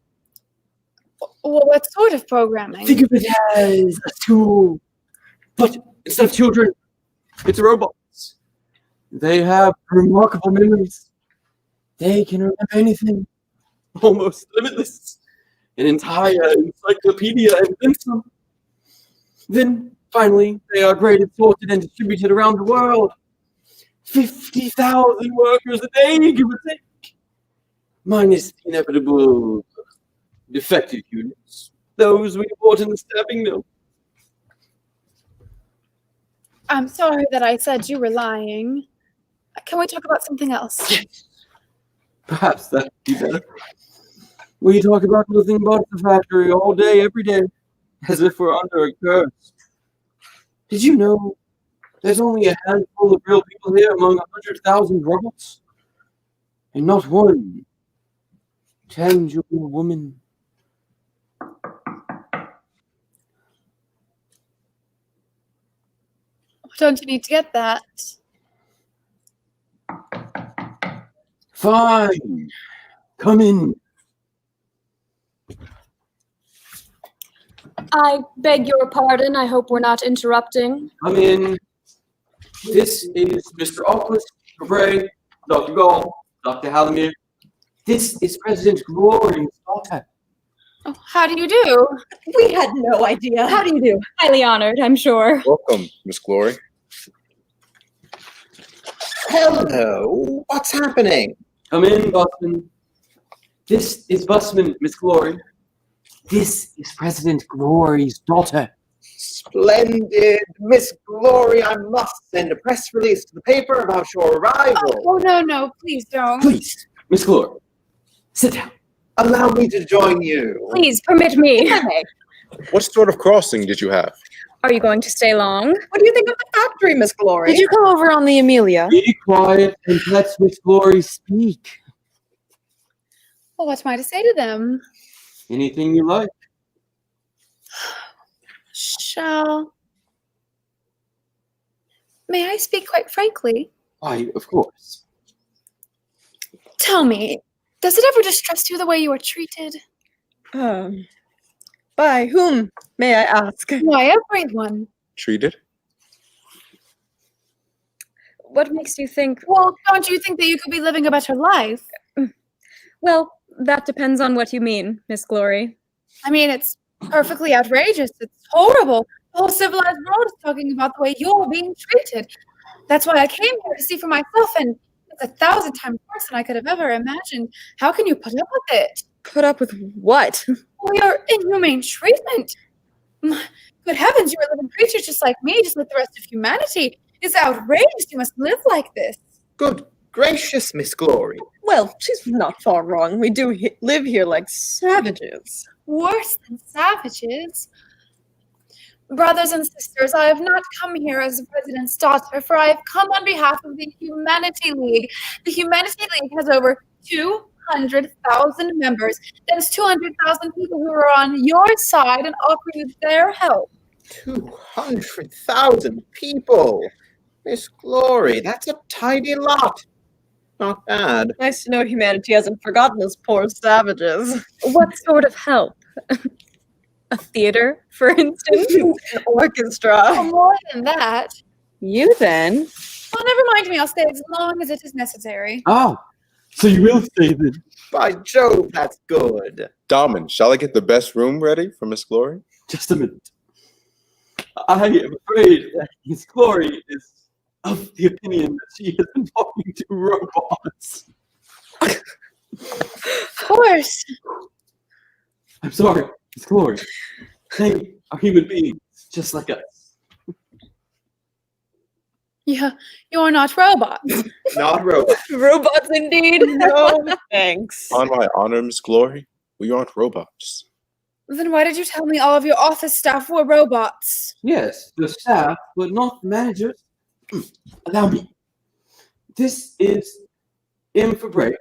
Well, what sort of programming? Think of it as a tool. But instead of children, it's robots. They have remarkable memories. They can remember anything, almost limitless. An entire encyclopedia and then some. Then, finally, they are graded, sorted, and distributed around the world. 50,000 workers a day, give or take. Minus the inevitable defective units. Those we bought in the stabbing mill. I'm sorry that I said you were lying. Can we talk about something else? Yes. Perhaps that'd be better. We talk about nothing but the factory all day, every day, as if we're under a curse. Did you know there's only a handful of real people here among 100,000 robots? And not one tangible woman. Don't you need to get that? Fine. Come in. I beg your pardon. I hope we're not interrupting. Come in. This is Mr. Alquist, Bray, Dr. Gall, Dr. Halamir. This is President Glory's daughter. Oh, how do you do? We had no idea. How do you do? Highly honored, I'm sure. Welcome, Miss Glory. Hello. What's happening? Come in, Busman. This is Busman, Miss Glory. This is President Glory's daughter. Splendid. Miss Glory, I must send a press release to the paper about your arrival. Oh, no, please don't. Please, Miss Glory, sit down. Allow me to join you. Please permit me. What sort of crossing did you have? Are you going to stay long? What do you think of the factory, Miss Glory? Did you come over on the Amelia? Be quiet and let Miss Glory speak. Well, what am I to say to them? Anything you like. May I speak quite frankly? Why, of course. Tell me, does it ever distress you the way you are treated? By whom, may I ask? Why, everyone. Treated? What makes you think? Well, don't you think that you could be living a better life? Well, that depends on what you mean, Miss Glory. I mean, it's perfectly outrageous. It's horrible. The whole civilized world is talking about the way you're being treated. That's why I came here to see for myself, and it's 1,000 times worse than I could have ever imagined. How can you put up with it? Put up with what? Well, your inhumane treatment. Good heavens, you are living creatures just like me, just like the rest of humanity. It's outrageous. You must live like this. Good gracious, Miss Glory. Well, she's not far wrong. We do live here like savages. Worse than savages. Brothers and sisters, I have not come here as the president's daughter, for I have come on behalf of the Humanity League. The Humanity League has over 200,000 members. That's 200,000 people who are on your side and offer you their help. 200,000 people. Miss Glory, that's a tidy lot. Not bad. Nice to know humanity hasn't forgotten us poor savages. What sort of help? A theater, for instance? An orchestra. Oh, more than that. You then? Well, never mind me. I'll stay as long as it is necessary. Oh, so you will stay then. By Jove, that's good. Darman, shall I get the best room ready for Miss Glory? Just a minute. I am afraid that Miss Glory is of the opinion that she has been talking to robots. Of course. I'm sorry, Miss Glory. They are human beings, just like us. Yeah, you're not robots. Not robots. Robots indeed. No thanks. On my honor, Miss Glory, we aren't robots. Then why did you tell me all of your office staff were robots? Yes, the staff, but not the managers. Allow me. This is M for Break,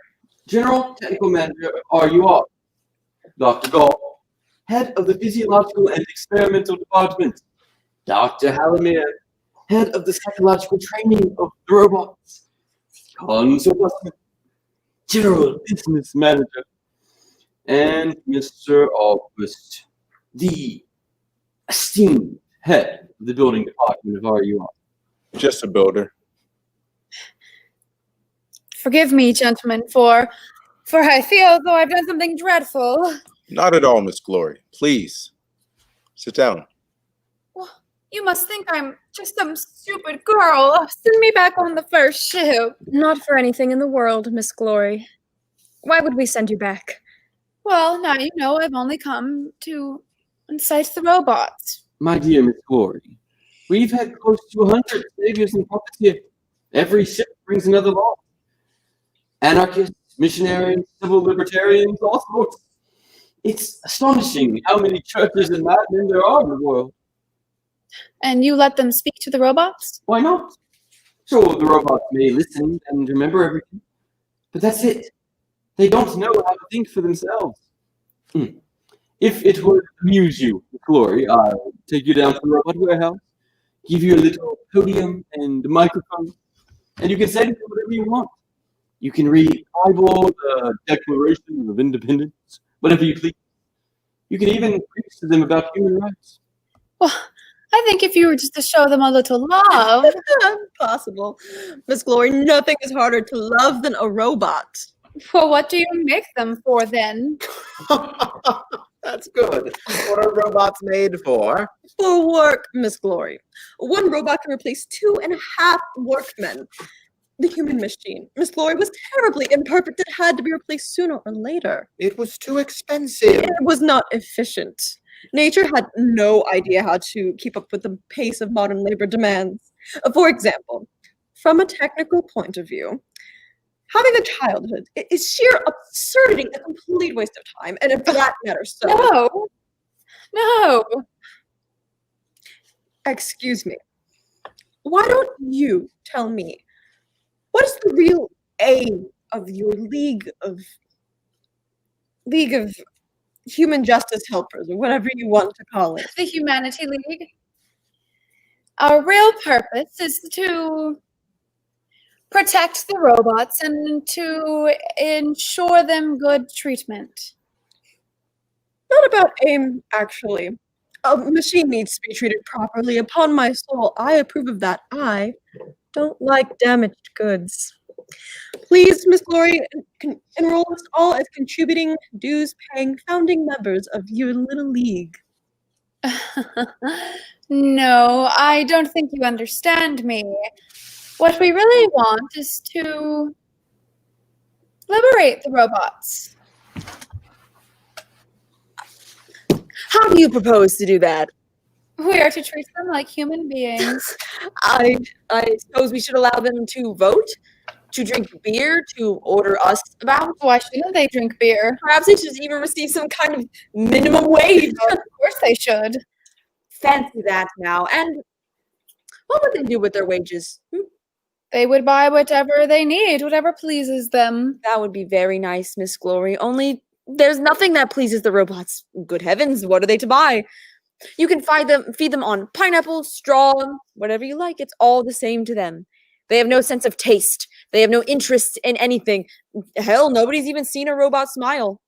General Technical Manager of RUR. Dr. Gall, Head of the Physiological and Experimental Department. Dr. Halamir, Head of the Psychological Training of the Robots. Consul Busman, General Business Manager. And Mr. August, the esteemed head of the building department of RUR. Just a builder. Forgive me, gentlemen, for I feel as though I've done something dreadful. Not at all, Miss Glory. Please, sit down. You must think I'm just some stupid girl. Send me back on the first ship. Not for anything in the world, Miss Glory. Why would we send you back? Well, now you know I've only come to incite the robots. My dear Miss Glory, we've had close to 100 saviors and puppets here. Every ship brings another law. Anarchists, missionaries, civil libertarians, all sorts. It's astonishing how many churches and madmen there are in the world. And you let them speak to the robots? Why not? Sure, the robots may listen and remember everything, but that's it. They don't know how to think for themselves. If it would amuse you, Glory, I'll take you down to the robot warehouse, give you a little podium and a microphone, and you can say to them whatever you want. You can read Bible, the Declaration of Independence, whatever you please. You can even preach to them about human rights. Well, I think if you were just to show them a little love. Impossible. Miss Glory, nothing is harder to love than a robot. Well, what do you make them for then? That's good. What are robots made for? For work, Miss Glory. One robot can replace 2.5 workmen. The human machine, Miss Glory, was terribly imperfect. It had to be replaced sooner or later. It was too expensive. It was not efficient. Nature had no idea how to keep up with the pace of modern labor demands. For example, from a technical point of view, having a childhood is sheer absurdity, a complete waste of time, and for that matter, so. No. Excuse me. Why don't you tell me, what is the real aim of your League of Human Justice Helpers, or whatever you want to call it? The Humanity League. Our real purpose is to protect the robots and to ensure them good treatment. Not about aim, actually. A machine needs to be treated properly. Upon my soul, I approve of that. I don't like damaged goods. Please, Miss Glory, enroll us all as contributing, dues-paying founding members of your little league. No, I don't think you understand me. What we really want is to liberate the robots. How do you propose to do that? We are to treat them like human beings. I suppose we should allow them to vote, to drink beer, to order us about. Why shouldn't they drink beer? Perhaps they should even receive some kind of minimum wage. Of course they should. Fancy that now. And what would they do with their wages? They would buy whatever they need, whatever pleases them. That would be very nice, Miss Glory. Only there's nothing that pleases the robots. Good heavens, what are they to buy? You can feed them on pineapple, straw, whatever you like. It's all the same to them. They have no sense of taste. They have no interest in anything. Hell, nobody's even seen a robot smile.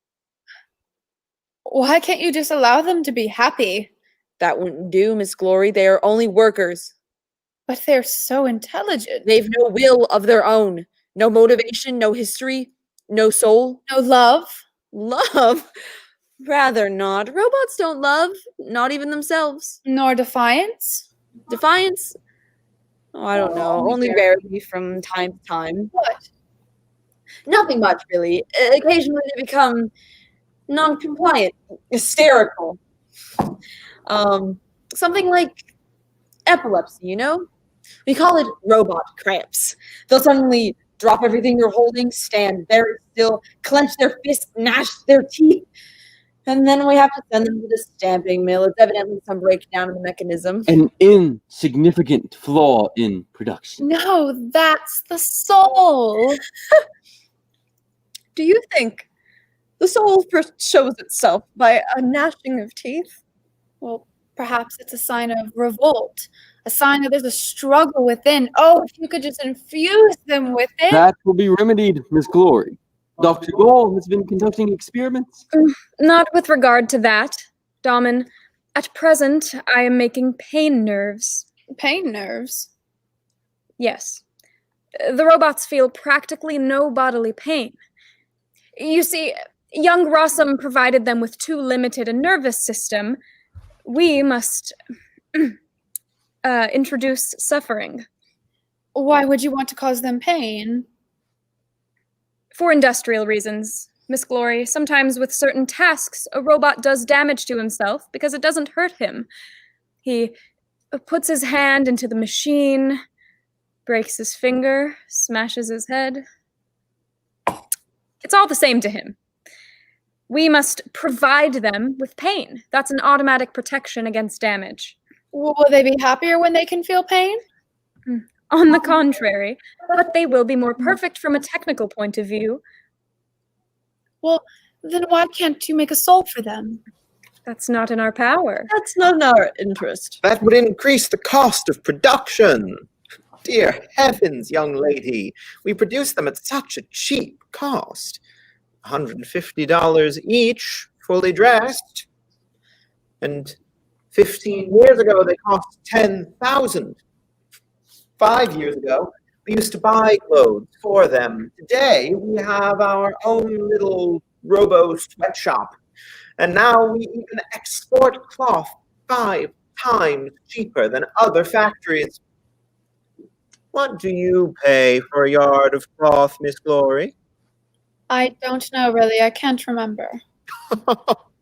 Why can't you just allow them to be happy? That wouldn't do, Miss Glory. They are only workers. But they're so intelligent. They've no will of their own. No motivation, no history, no soul. No love. Love? Rather not. Robots don't love, not even themselves. Nor defiance? Defiance? Oh, I don't know. Only rarely from time to time. What? Nothing much, really. Occasionally they become non-compliant, hysterical. Something like epilepsy, you know? We call it robot cramps. They'll suddenly drop everything they're holding, stand very still, clench their fists, gnash their teeth, and then we have to send them to the stamping mill. It's evidently some breakdown in the mechanism. An insignificant flaw in production. No, that's the soul. Do you think the soul first shows itself by a gnashing of teeth? Well, perhaps it's a sign of revolt, a sign that there's a struggle within. Oh, if you could just infuse them with it. That will be remedied, Miss Glory. Dr. Gall has been conducting experiments. Not with regard to that, Damen. At present, I am making pain nerves. Pain nerves? Yes. The robots feel practically no bodily pain. You see, young Rossum provided them with too limited a nervous system. We must introduce suffering. Why would you want to cause them pain? For industrial reasons, Miss Glory. Sometimes with certain tasks, a robot does damage to himself because it doesn't hurt him. He puts his hand into the machine, breaks his finger, smashes his head. It's all the same to him. We must provide them with pain. That's an automatic protection against damage. Will they be happier when they can feel pain? On the contrary, but they will be more perfect from a technical point of view. Well, then why can't you make a soul for them? That's not in our power. That's not in our interest. That would increase the cost of production. Dear heavens, young lady, we produce them at such a cheap cost. $150 each, fully dressed. And 15 years ago, they cost $10,000. 5 years ago, we used to buy clothes for them. Today, we have our own little robo sweatshop. And now we even export cloth 5 times cheaper than other factories. What do you pay for a yard of cloth, Miss Glory? I don't know, really. I can't remember.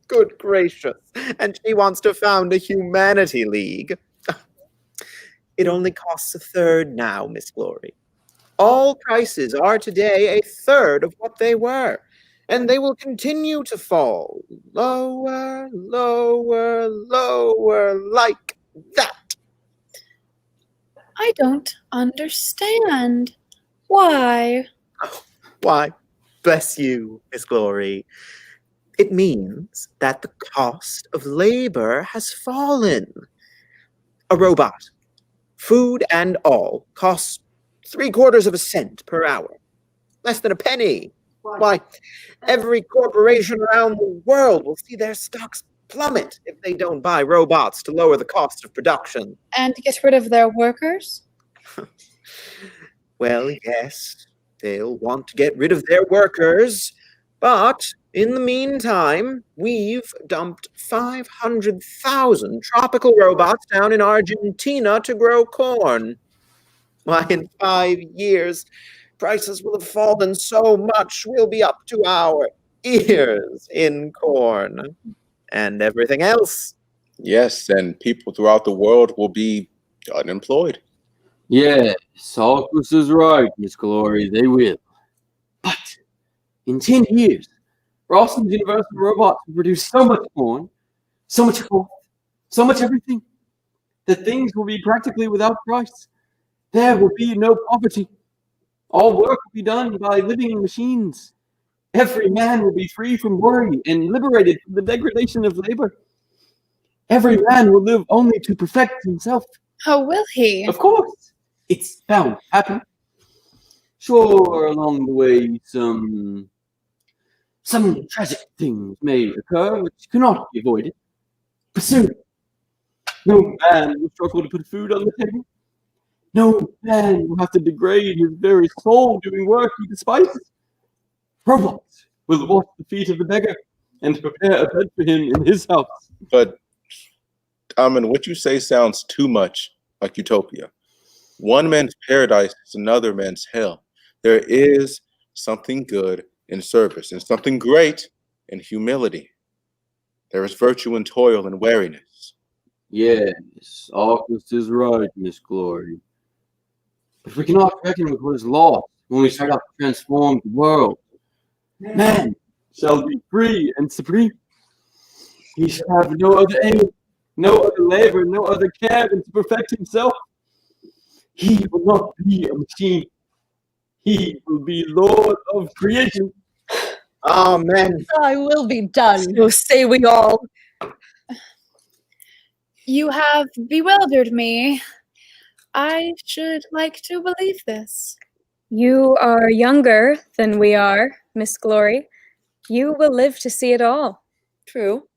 Good gracious. And she wants to found a humanity league. It only costs a third now, Miss Glory. All prices are today a third of what they were, and they will continue to fall. Lower, lower, lower, like that. I don't understand. Why? Why, bless you, Miss Glory. It means that the cost of labor has fallen. A robot, food and all, costs 3/4 cent per hour. Less than a penny. Why, every corporation around the world will see their stocks plummet if they don't buy robots to lower the cost of production. And to get rid of their workers? Well, yes, they'll want to get rid of their workers, but in the meantime, we've dumped 500,000 tropical robots down in Argentina to grow corn. Why, in 5 years, prices will have fallen so much we'll be up to our ears in corn and everything else. Yes, and people throughout the world will be unemployed. Yes, Arcus is right, Miss Glory, they will. But in 10 years, Rossum's Universal Robots will produce so much corn, so much cloth, so much everything, that things will be practically without price. There will be no poverty. All work will be done by living machines. Every man will be free from worry and liberated from the degradation of labor. Every man will live only to perfect himself. How will he? Of course. It's bound to happen. Sure, along the way, some tragic things may occur which cannot be avoided. But soon, no man will struggle to put food on the table. No man will have to degrade his very soul doing work he despises. Robots will wash the feet of the beggar and prepare a bed for him in his house. But, what you say sounds too much like utopia. One man's paradise is another man's hell. There is something good in service, and something great in humility. There is virtue in toil and weariness. Yes, August is right, Miss Glory. If we cannot reckon with what is lost when we start out to transform the world, man shall be free and supreme. He shall have no other aim, no other labor, no other care than to perfect himself. He will not be a machine. He will be Lord of creation. Amen. I will be done. So say we all. You have bewildered me. I should like to believe this. You are younger than we are, Miss Glory. You will live to see it all. True.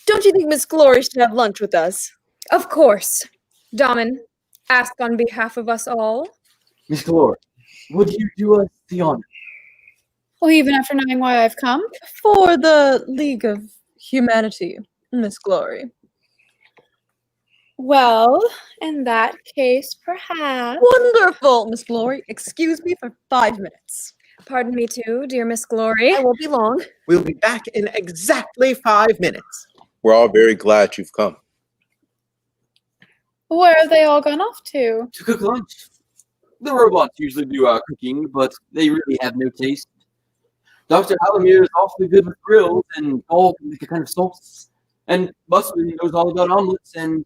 Don't you think Miss Glory should have lunch with us? Of course. Damen, ask on behalf of us all. Miss Glory, would you do us the honor? Well, even after knowing why I've come? For the League of Humanity, Miss Glory. Well, in that case, perhaps. Wonderful, Miss Glory. Excuse me for 5 minutes. Pardon me too, dear Miss Glory. I won't be long. We'll be back in exactly 5 minutes. We're all very glad you've come. Where have they all gone off to? To cook lunch. The robots usually do our cooking, but they really have no taste. Dr. Alamir is awfully good with grills, and Paul can make a kind of sauce. And Busman knows all about omelets, and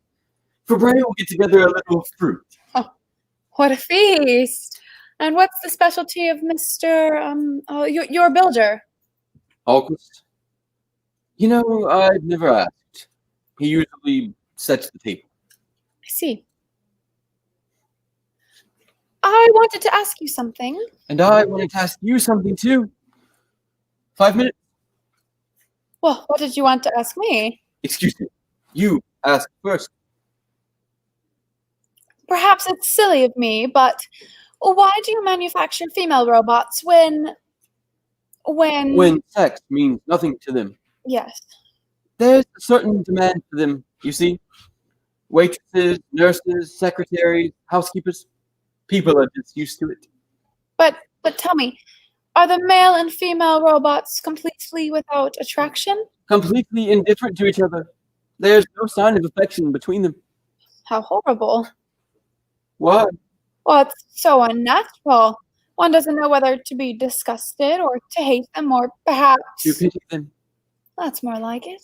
Fabre will get together a little fruit. Oh, what a feast! And what's the specialty of Mr. Your builder? August? You know, I've never asked. He usually sets the table. I see. I wanted to ask you something. And I wanted to ask you something too. 5 minutes? Well, what did you want to ask me? Excuse me. You ask first. Perhaps it's silly of me, but why do you manufacture female robots when... When sex means nothing to them. Yes. There's a certain demand for them, you see. Waitresses, nurses, secretaries, housekeepers. People are just used to it. But tell me, are the male and female robots completely without attraction? Completely indifferent to each other. There's no sign of affection between them. How horrible. Why? Well, it's so unnatural. One doesn't know whether to be disgusted or to hate them or perhaps... To pity them. That's more like it.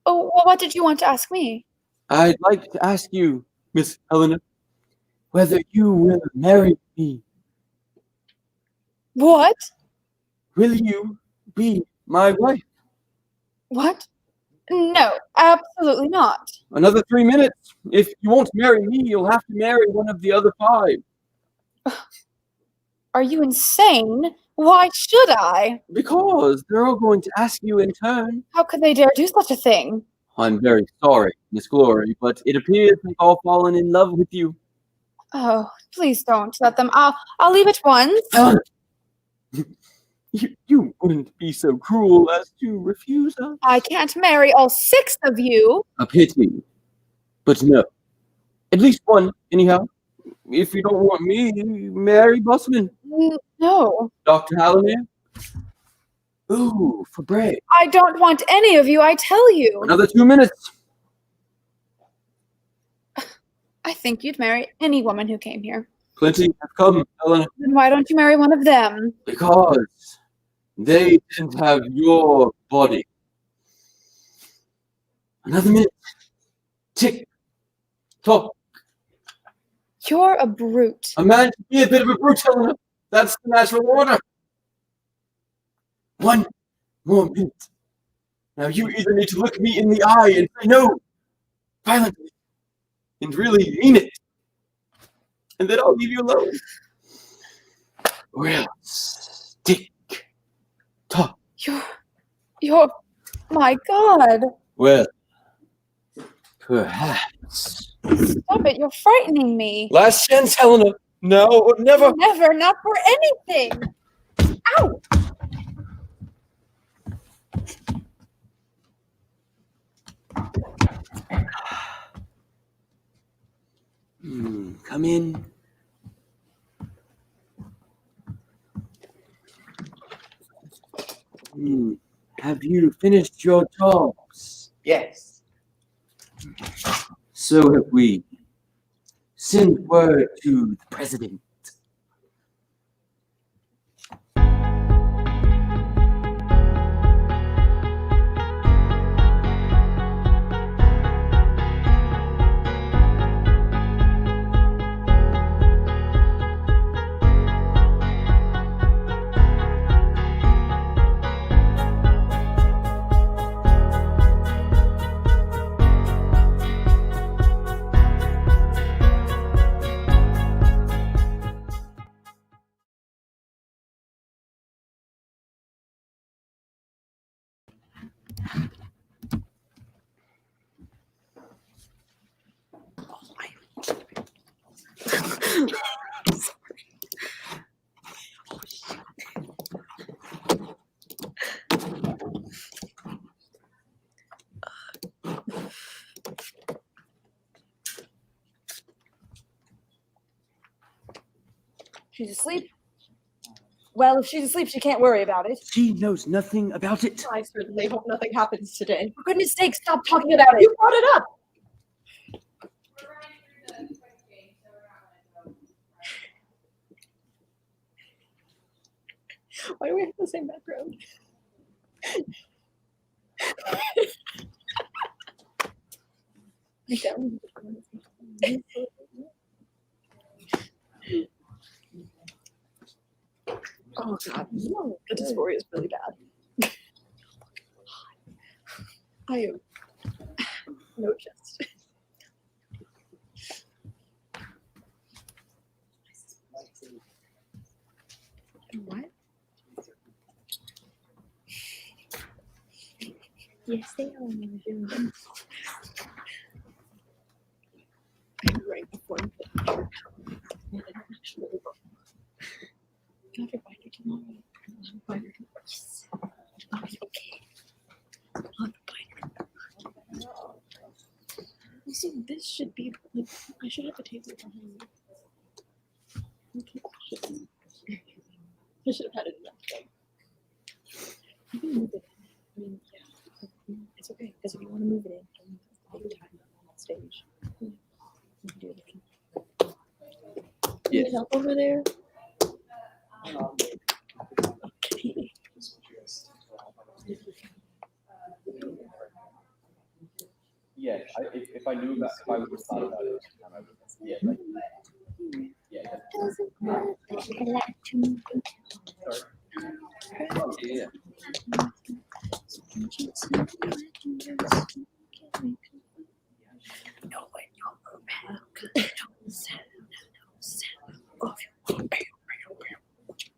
Oh, well, what did you want to ask me? I'd like to ask you, Miss Helena, whether you will marry me. What? Will you be my wife? What? No, absolutely not. Another 3 minutes. If you won't marry me, you'll have to marry one of the other 5. Are you insane? Why should I? Because they're all going to ask you in turn. How could they dare do such a thing? I'm very sorry, Miss Glory, but it appears they've all fallen in love with you. Oh, please don't let them. I'll leave at once. You wouldn't be so cruel as to refuse us. I can't marry all 6 of you. A pity. But no. At least one, anyhow. If you don't want me, marry Busman. No. Dr. Halamir? Ooh, Fabre. I don't want any of you, I tell you. Another 2 minutes. I think you'd marry any woman who came here. Plenty have come, Helena. Then why don't you marry one of them? Because they didn't have your body. Another minute. Tick. Tock. You're a brute. A man can be a bit of a brute, Helena. That's the natural order. 1 more minute. Now you either need to look me in the eye and say no, violently, and really mean it, and then I'll leave you alone. Or else, tick, tock. You're, my God. Well, perhaps. Stop it, you're frightening me. Last chance, Helena. Now or never. Never, not for anything. Ow! Come in. Have you finished your jobs? Yes. So have we. Send word to the president. She's asleep? Well, if she's asleep, she can't worry about it. She knows nothing about it. I certainly hope nothing happens today. For goodness sake, stop talking about it. You brought it up. Why do we have the same background? Oh god, the dysphoria is really bad. I am no chest. What? Yes, they are. I'm right before the actually. Got your binder tomorrow. Binder tomorrow. Yes. Okay. On the binder. You see, this should be like I should have a table behind me. Okay. I should have had it enough. You can move it. I mean, yeah, it's okay because if you want to move it in, don't take your time on stage. You can do it. Yes. Help over there. Okay. Yeah, if I knew about, if I would have thought about it, I would. Yeah, like, yeah. Yeah.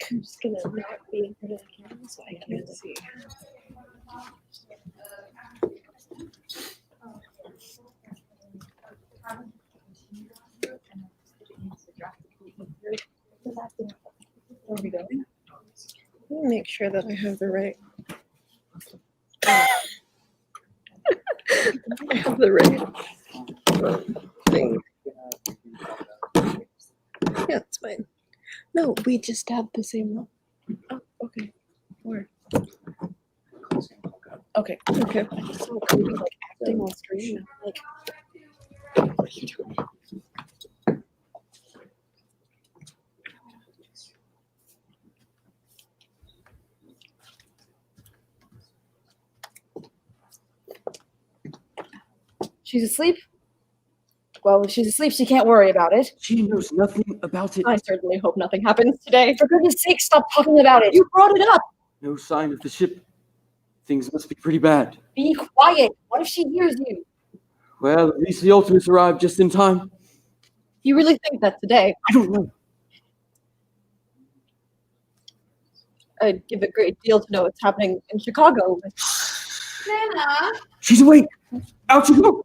I'm just gonna not be in front of the camera so I can't see. Where are we going? Let me make sure that I have the right. I have the right thing. Yeah, it's fine. No, we just have the same one. Oh, okay. Where? Okay. Okay. So we're like acting on screen. Like, what are you doing? She's asleep? Well, if she's asleep, she can't worry about it. She knows nothing about it. I certainly hope nothing happens today. For goodness sake, stop talking about it. You brought it up. No sign of the ship. Things must be pretty bad. Be quiet. What if she hears you? Well, at least the Ultimates arrived just in time. You really think that today? I don't know. I'd give a great deal to know what's happening in Chicago. But... Nana. She's awake. Out you go.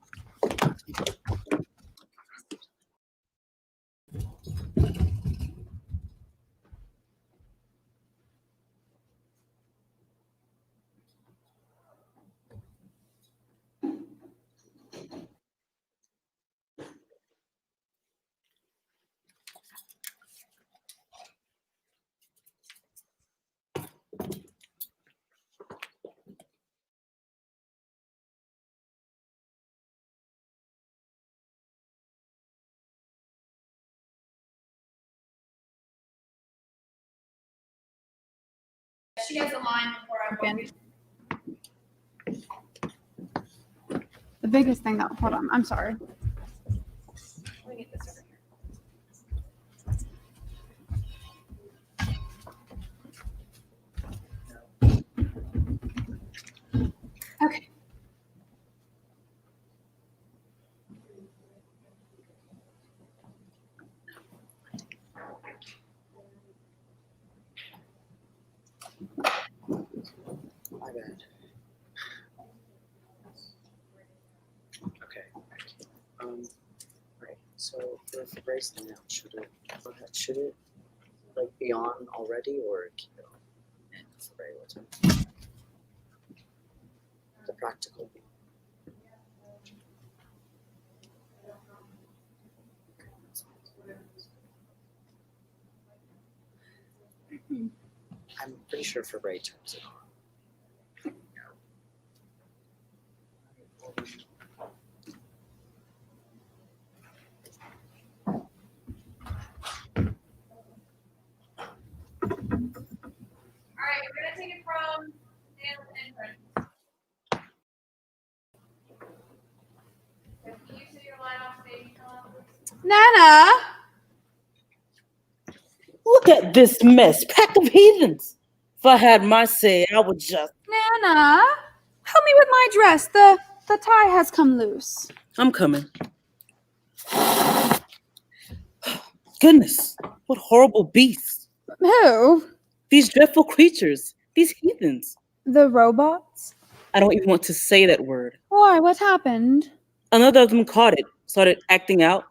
She has a line before I walk in. The biggest thing that, hold on, I'm sorry. Let me get this over here. Okay. My bad. Okay. Right. So with the brace thing out, should it like be on already or keep it on? And for Ray, what's it? The practical. I'm pretty sure for Ray turns it on. All right, we're gonna take it from nails and prints. Can you see your line off stage, Nana! Look at this mess, pack of heathens. If I had my say, I would just. Nana! Help me with my dress. The tie has come loose. I'm coming. Goodness, what horrible beasts. Who? These dreadful creatures, these heathens. The robots? I don't even want to say that word. Why? What happened? Another of them caught it, started acting out.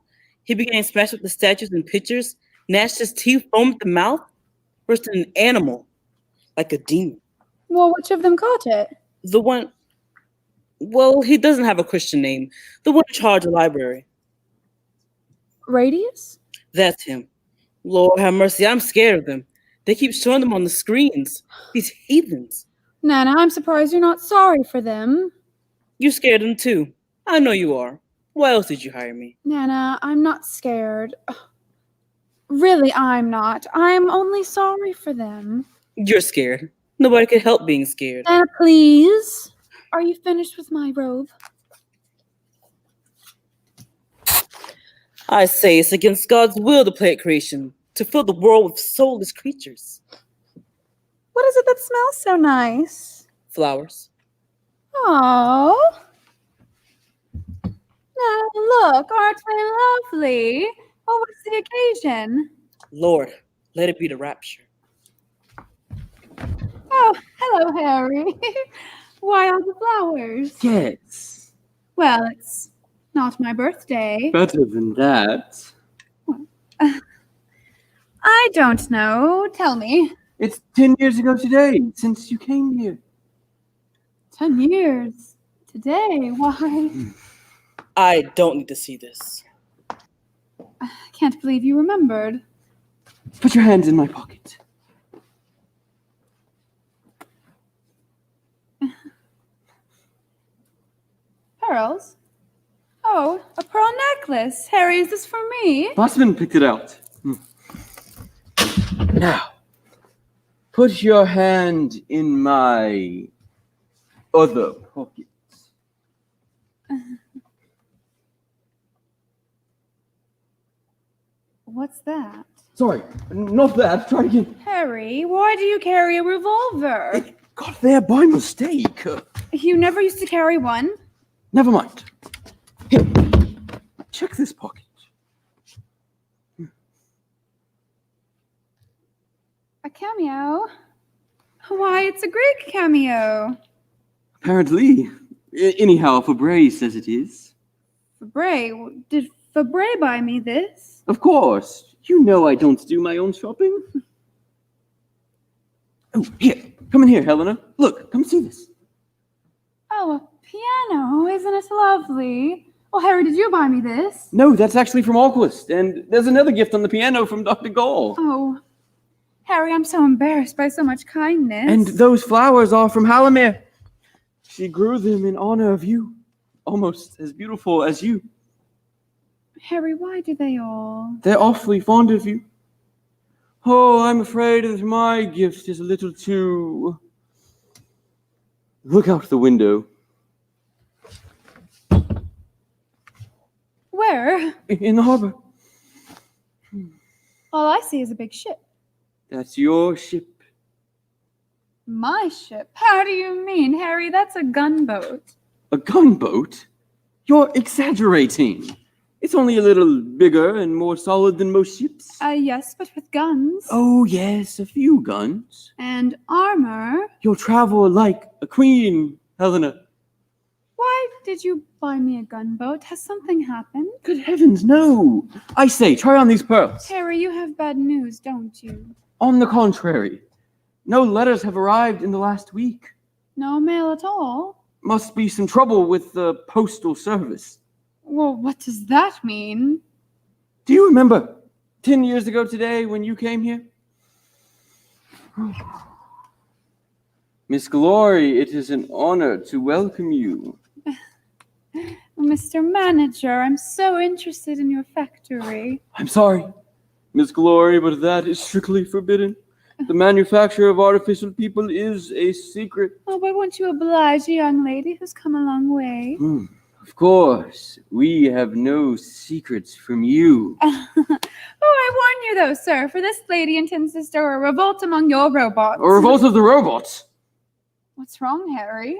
He began smashing up the statues and pictures, gnashed his teeth, foamed at the mouth, burst in an animal, like a demon. Well, which of them caught it? The one, well, he doesn't have a Christian name. The one in charge of the library. Radius? That's him. Lord have mercy, I'm scared of them. They keep showing them on the screens. These heathens. Nana, I'm surprised you're not sorry for them. You scared them too. I know you are. Why else did you hire me? Nana, I'm not scared. Really, I'm not. I'm only sorry for them. You're scared. Nobody could help being scared. Nana, please. Are you finished with my robe? I say it's against God's will to play at creation, to fill the world with soulless creatures. What is it that smells so nice? Flowers. Oh. Nana, look, aren't they lovely? Oh, what's the occasion? Lord, let it be the rapture. Oh, hello, Harry. Why all the flowers? Yes. Well, it's not my birthday. Better than that. I don't know. Tell me. It's 10 years ago today since you came here. 10 years. Today? Why? I don't need to see this. I can't believe you remembered. Put your hands in my pocket. Pearls? Oh, a pearl necklace. Harry, is this for me? Bossman picked it out. Now, put your hand in my other pocket. What's that? Sorry, not that. Try again. Harry, why do you carry a revolver? Got there by mistake. You never used to carry one? Never mind. Here, check this pocket. A cameo? Why, it's a Greek cameo. Apparently. Anyhow, Fabre says it is. Fabre? Did Fabre buy me this? Of course. You know I don't do my own shopping. Oh, here. Come in here, Helena. Look, come see this. Oh, a piano. Isn't it lovely? Well, Harry, did you buy me this? No, that's actually from Alquist. And there's another gift on the piano from Dr. Gall. Oh, Harry, I'm so embarrassed by so much kindness. And those flowers are from Halimere. She grew them in honor of you. Almost as beautiful as you. Harry, why do they all? They're awfully fond of you. Oh, I'm afraid that my gift is a little too... Look out the window. Where? In the harbor. All I see is a big ship. That's your ship. My ship? How do you mean, Harry? That's a gunboat. A gunboat? You're exaggerating. It's only a little bigger and more solid than most ships. Yes, but with guns. Oh, yes, a few guns. And armor. You'll travel like a queen, Helena. Why did you buy me a gunboat? Has something happened? Good heavens, no. I say, try on these pearls. Harry, you have bad news, don't you? On the contrary, no letters have arrived in the last week. No mail at all? Must be some trouble with the postal service. Well, what does that mean? Do you remember 10 years ago today when you came here? Miss Glory, it is an honor to welcome you. Mr. Manager, I'm so interested in your factory. I'm sorry, Miss Glory, but that is strictly forbidden. The manufacture of artificial people is a secret. Oh, but won't you oblige a young lady who's come a long way? Of course, we have no secrets from you. Oh, I warn you though, sir, for this lady intends to stir a revolt among your robots. A revolt of the robots? What's wrong, Harry?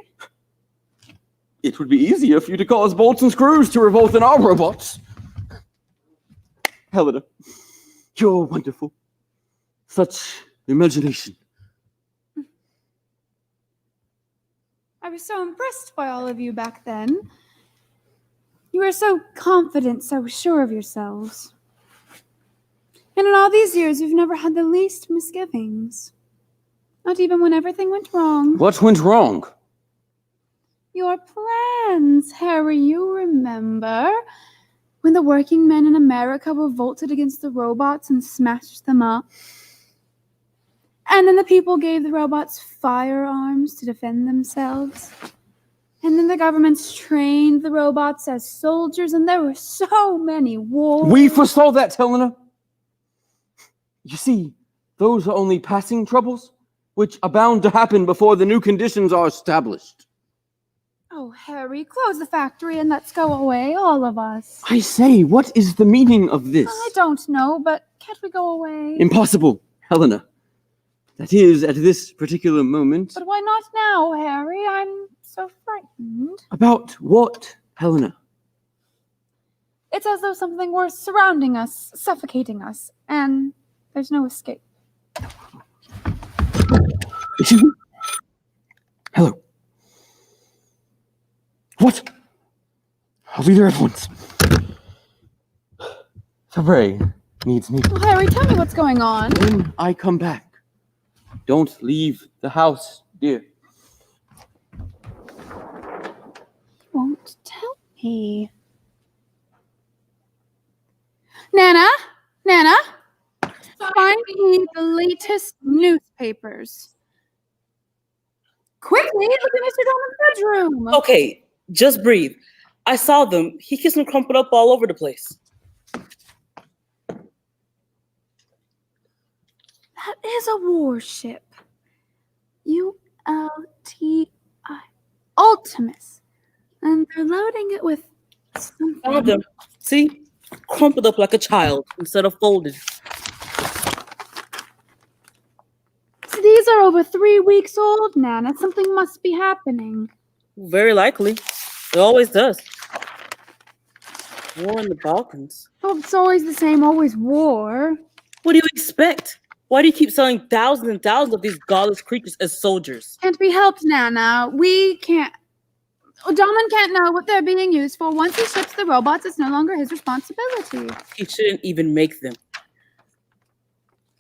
It would be easier for you to cause bolts and screws to revolt in our robots. Helena, you're wonderful. Such imagination. I was so impressed by all of you back then. You were so confident, so sure of yourselves. And in all these years, you've never had the least misgivings. Not even when everything went wrong. What went wrong? Your plans, Harry, you remember when the working men in America revolted against the robots and smashed them up? And then the people gave the robots firearms to defend themselves. And then the governments trained the robots as soldiers, and there were so many wars. We foresaw that, Helena. You see, those are only passing troubles, which are bound to happen before the new conditions are established. Oh, Harry, close the factory and let's go away, all of us. I say, what is the meaning of this? I don't know, but can't we go away? Impossible, Helena. That is, at this particular moment. But why not now, Harry? I'm so frightened. About what, Helena? It's as though something were surrounding us, suffocating us, and there's no escape. Excuse me? Hello. What? I'll be there at once. Fabre needs me. Well, Harry, tell me what's going on. When I come back, don't leave the house, dear. You won't tell me. Nana? Nana? Find me the latest newspapers. Quickly, look in Mr. Dolman's bedroom. Okay, just breathe. I saw them. He kissed them crumpled up all over the place. That is a warship. ULTI. Ultimus. And they're loading it with something. Found them. See? Crumpled up like a child instead of folded. These are over 3 weeks old, Nana. Something must be happening. Very likely. It always does. War in the Balkans. Oh, it's always the same, always war. What do you expect? Why do you keep selling thousands and thousands of these godless creatures as soldiers? Can't be helped, Nana. We can't. Dolman can't know what they're being used for. Once he ships the robots, it's no longer his responsibility. He shouldn't even make them.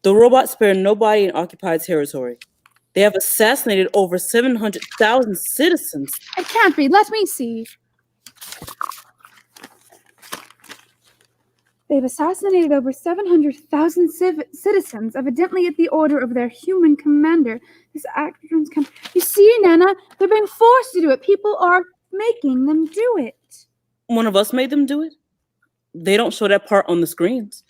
The robots spare nobody in occupied territory. They have assassinated over 700,000 citizens. It can't be. Let me see. They've assassinated over 700,000 citizens, evidently at the order of their human commander. This act returns country. You see, Nana, they're being forced to do it. People are making them do it. One of us made them do it. They don't show that part on the screens.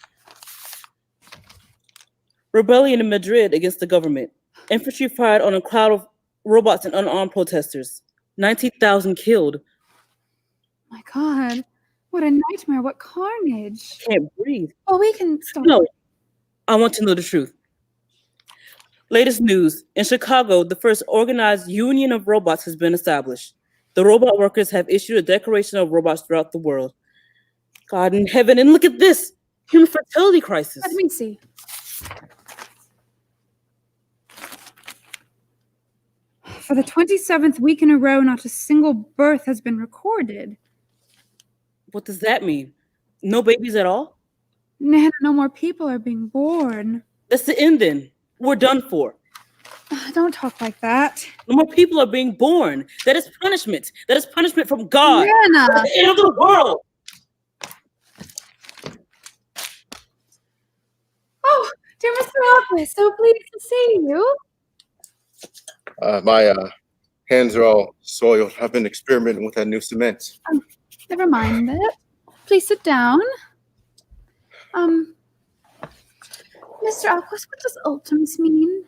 Rebellion in Madrid against the government. Infantry fired on a crowd of robots and unarmed protesters. 19,000 killed. My God, what a nightmare! What carnage! Can't breathe. Well, we can stop. No, I want to know the truth. Latest news. In Chicago, the first organized union of robots has been established. The robot workers have issued a declaration of robots throughout the world. God in heaven, and look at this! Human fertility crisis. Let me see. For the 27th week in a row, not a single birth has been recorded. What does that mean? No babies at all? Nana, no more people are being born. That's the end then. We're done for. Don't talk like that. No more people are being born. That is punishment. That is punishment from God. Nana! That's the end of the world. Oh, dear Mr. Aquis, so pleased to see you. My hands are all soiled. I've been experimenting with that new cement. Never mind that. Please sit down. Mr. Aquis, what does Ultimus mean?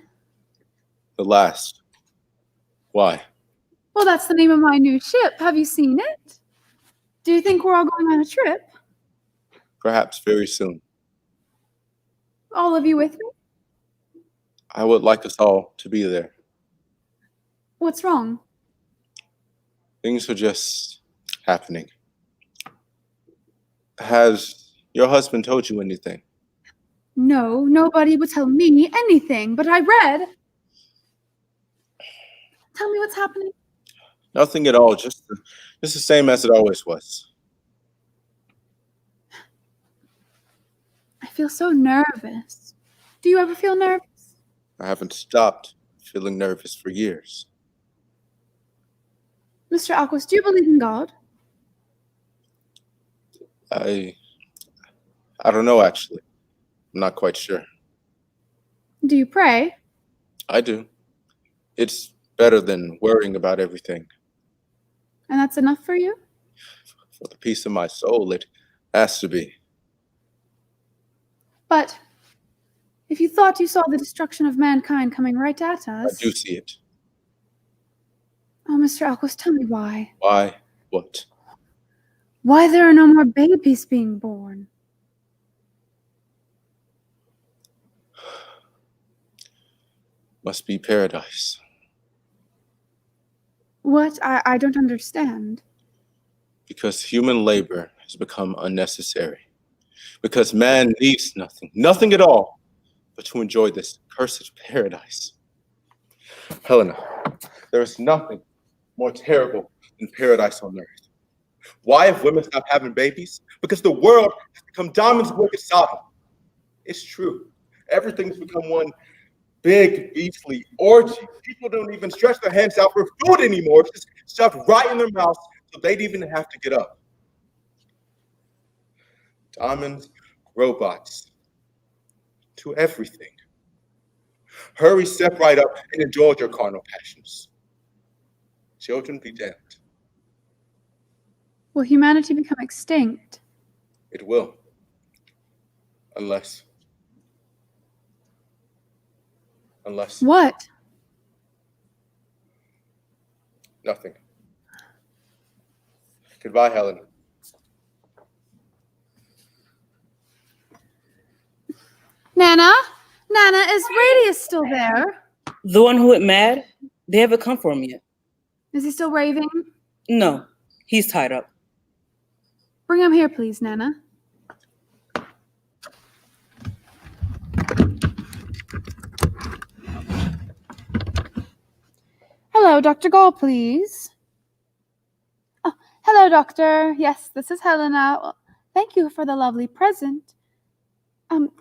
The last. Why? Well, that's the name of my new ship. Have you seen it? Do you think we're all going on a trip? Perhaps very soon. All of you with me? I would like us all to be there. What's wrong? Things are just happening. Has your husband told you anything? No, nobody would tell me anything, but I read. Tell me what's happening. Nothing at all. Just the same as it always was. I feel so nervous. Do you ever feel nervous? I haven't stopped feeling nervous for years. Mr. Aquis, do you believe in God? I don't know, actually. I'm not quite sure. Do you pray? I do. It's better than worrying about everything. And that's enough for you? For the peace of my soul, it has to be. But if you thought you saw the destruction of mankind coming right at I us... do see it. Oh, Mr. Aquis, tell me why. Why? What? Why there are no more babies being born? Must be paradise. What? I don't understand. Because human labor has become unnecessary. Because man needs nothing at all, but to enjoy this cursed paradise. Helena, there is nothing more terrible than paradise on earth. Why have women stopped having babies? Because the world has become Diamond's wicked Sodom. It's true. Everything's become one big, beastly orgy. People don't even stretch their hands out for food anymore. It's just stuffed right in their mouths so they'd even have to get up. Diamonds, robots, to everything. Hurry, step right up and indulge your carnal passions. Children be damned. Will humanity become extinct? It will. Unless. What? Nothing. Goodbye, Helen. Nana? Nana, is Radius still there? The one who went mad? They haven't come for him yet. Is he still raving? No, he's tied up. Bring him here, please, Nana. Hello, Dr. Gall, please. Oh, hello, Doctor. Yes, this is Helena. Well, thank you for the lovely present.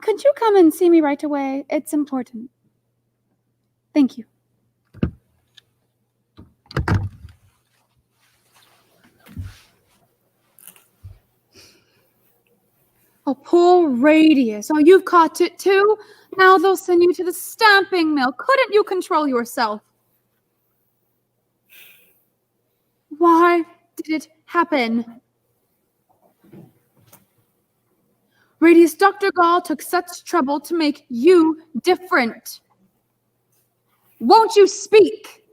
Could you come and see me right away? It's important. Thank you. Oh, poor Radius. Oh, you've caught it too? Now they'll send you to the stamping mill. Couldn't you control yourself? Why did it happen? Radius, Dr. Gall took such trouble to make you different. Won't you speak?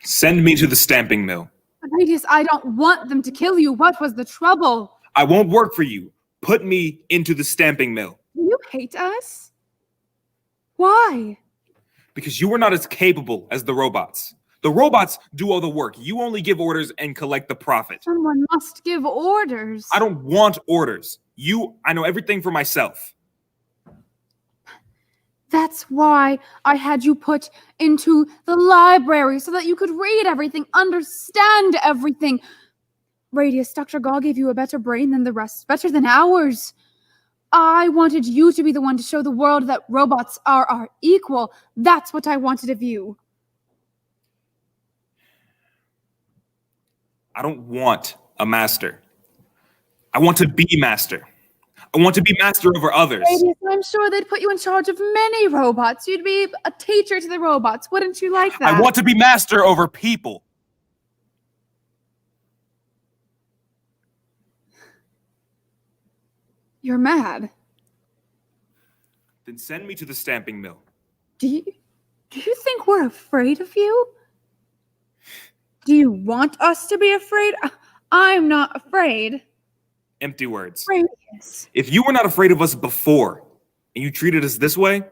Send me to the stamping mill. But Radius, I don't want them to kill you. What was the trouble? I won't work for you. Put me into the stamping mill. Do you hate us? Why? Because you are not as capable as the robots. The robots do all the work. You only give orders and collect the profit. Someone must give orders. I don't want orders. I know everything for myself. That's why I had you put into the library, so that you could read everything, understand everything. Radius, Dr. Gall gave you a better brain than the rest, better than ours. I wanted you to be the one to show the world that robots are our equal. That's what I wanted of you. I don't want a master. I want to be master. I want to be master over others. Radius, I'm sure they'd put you in charge of many robots. You'd be a teacher to the robots. Wouldn't you like that? I want to be master over people. You're mad. Then send me to the stamping mill. Do you think we're afraid of you? Do you want us to be afraid? I'm not afraid. Empty words. Radius. If you were not afraid of us before, and you treated us this way,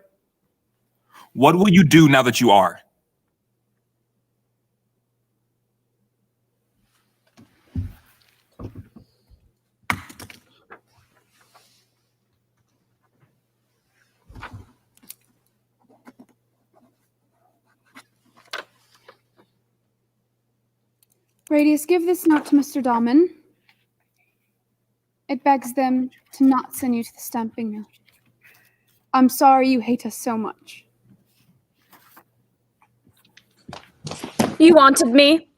what will you do now that you are? Radius, give this note to Mr. Dahman. It begs them to not send you to the stamping mill. I'm sorry you hate us so much. You wanted me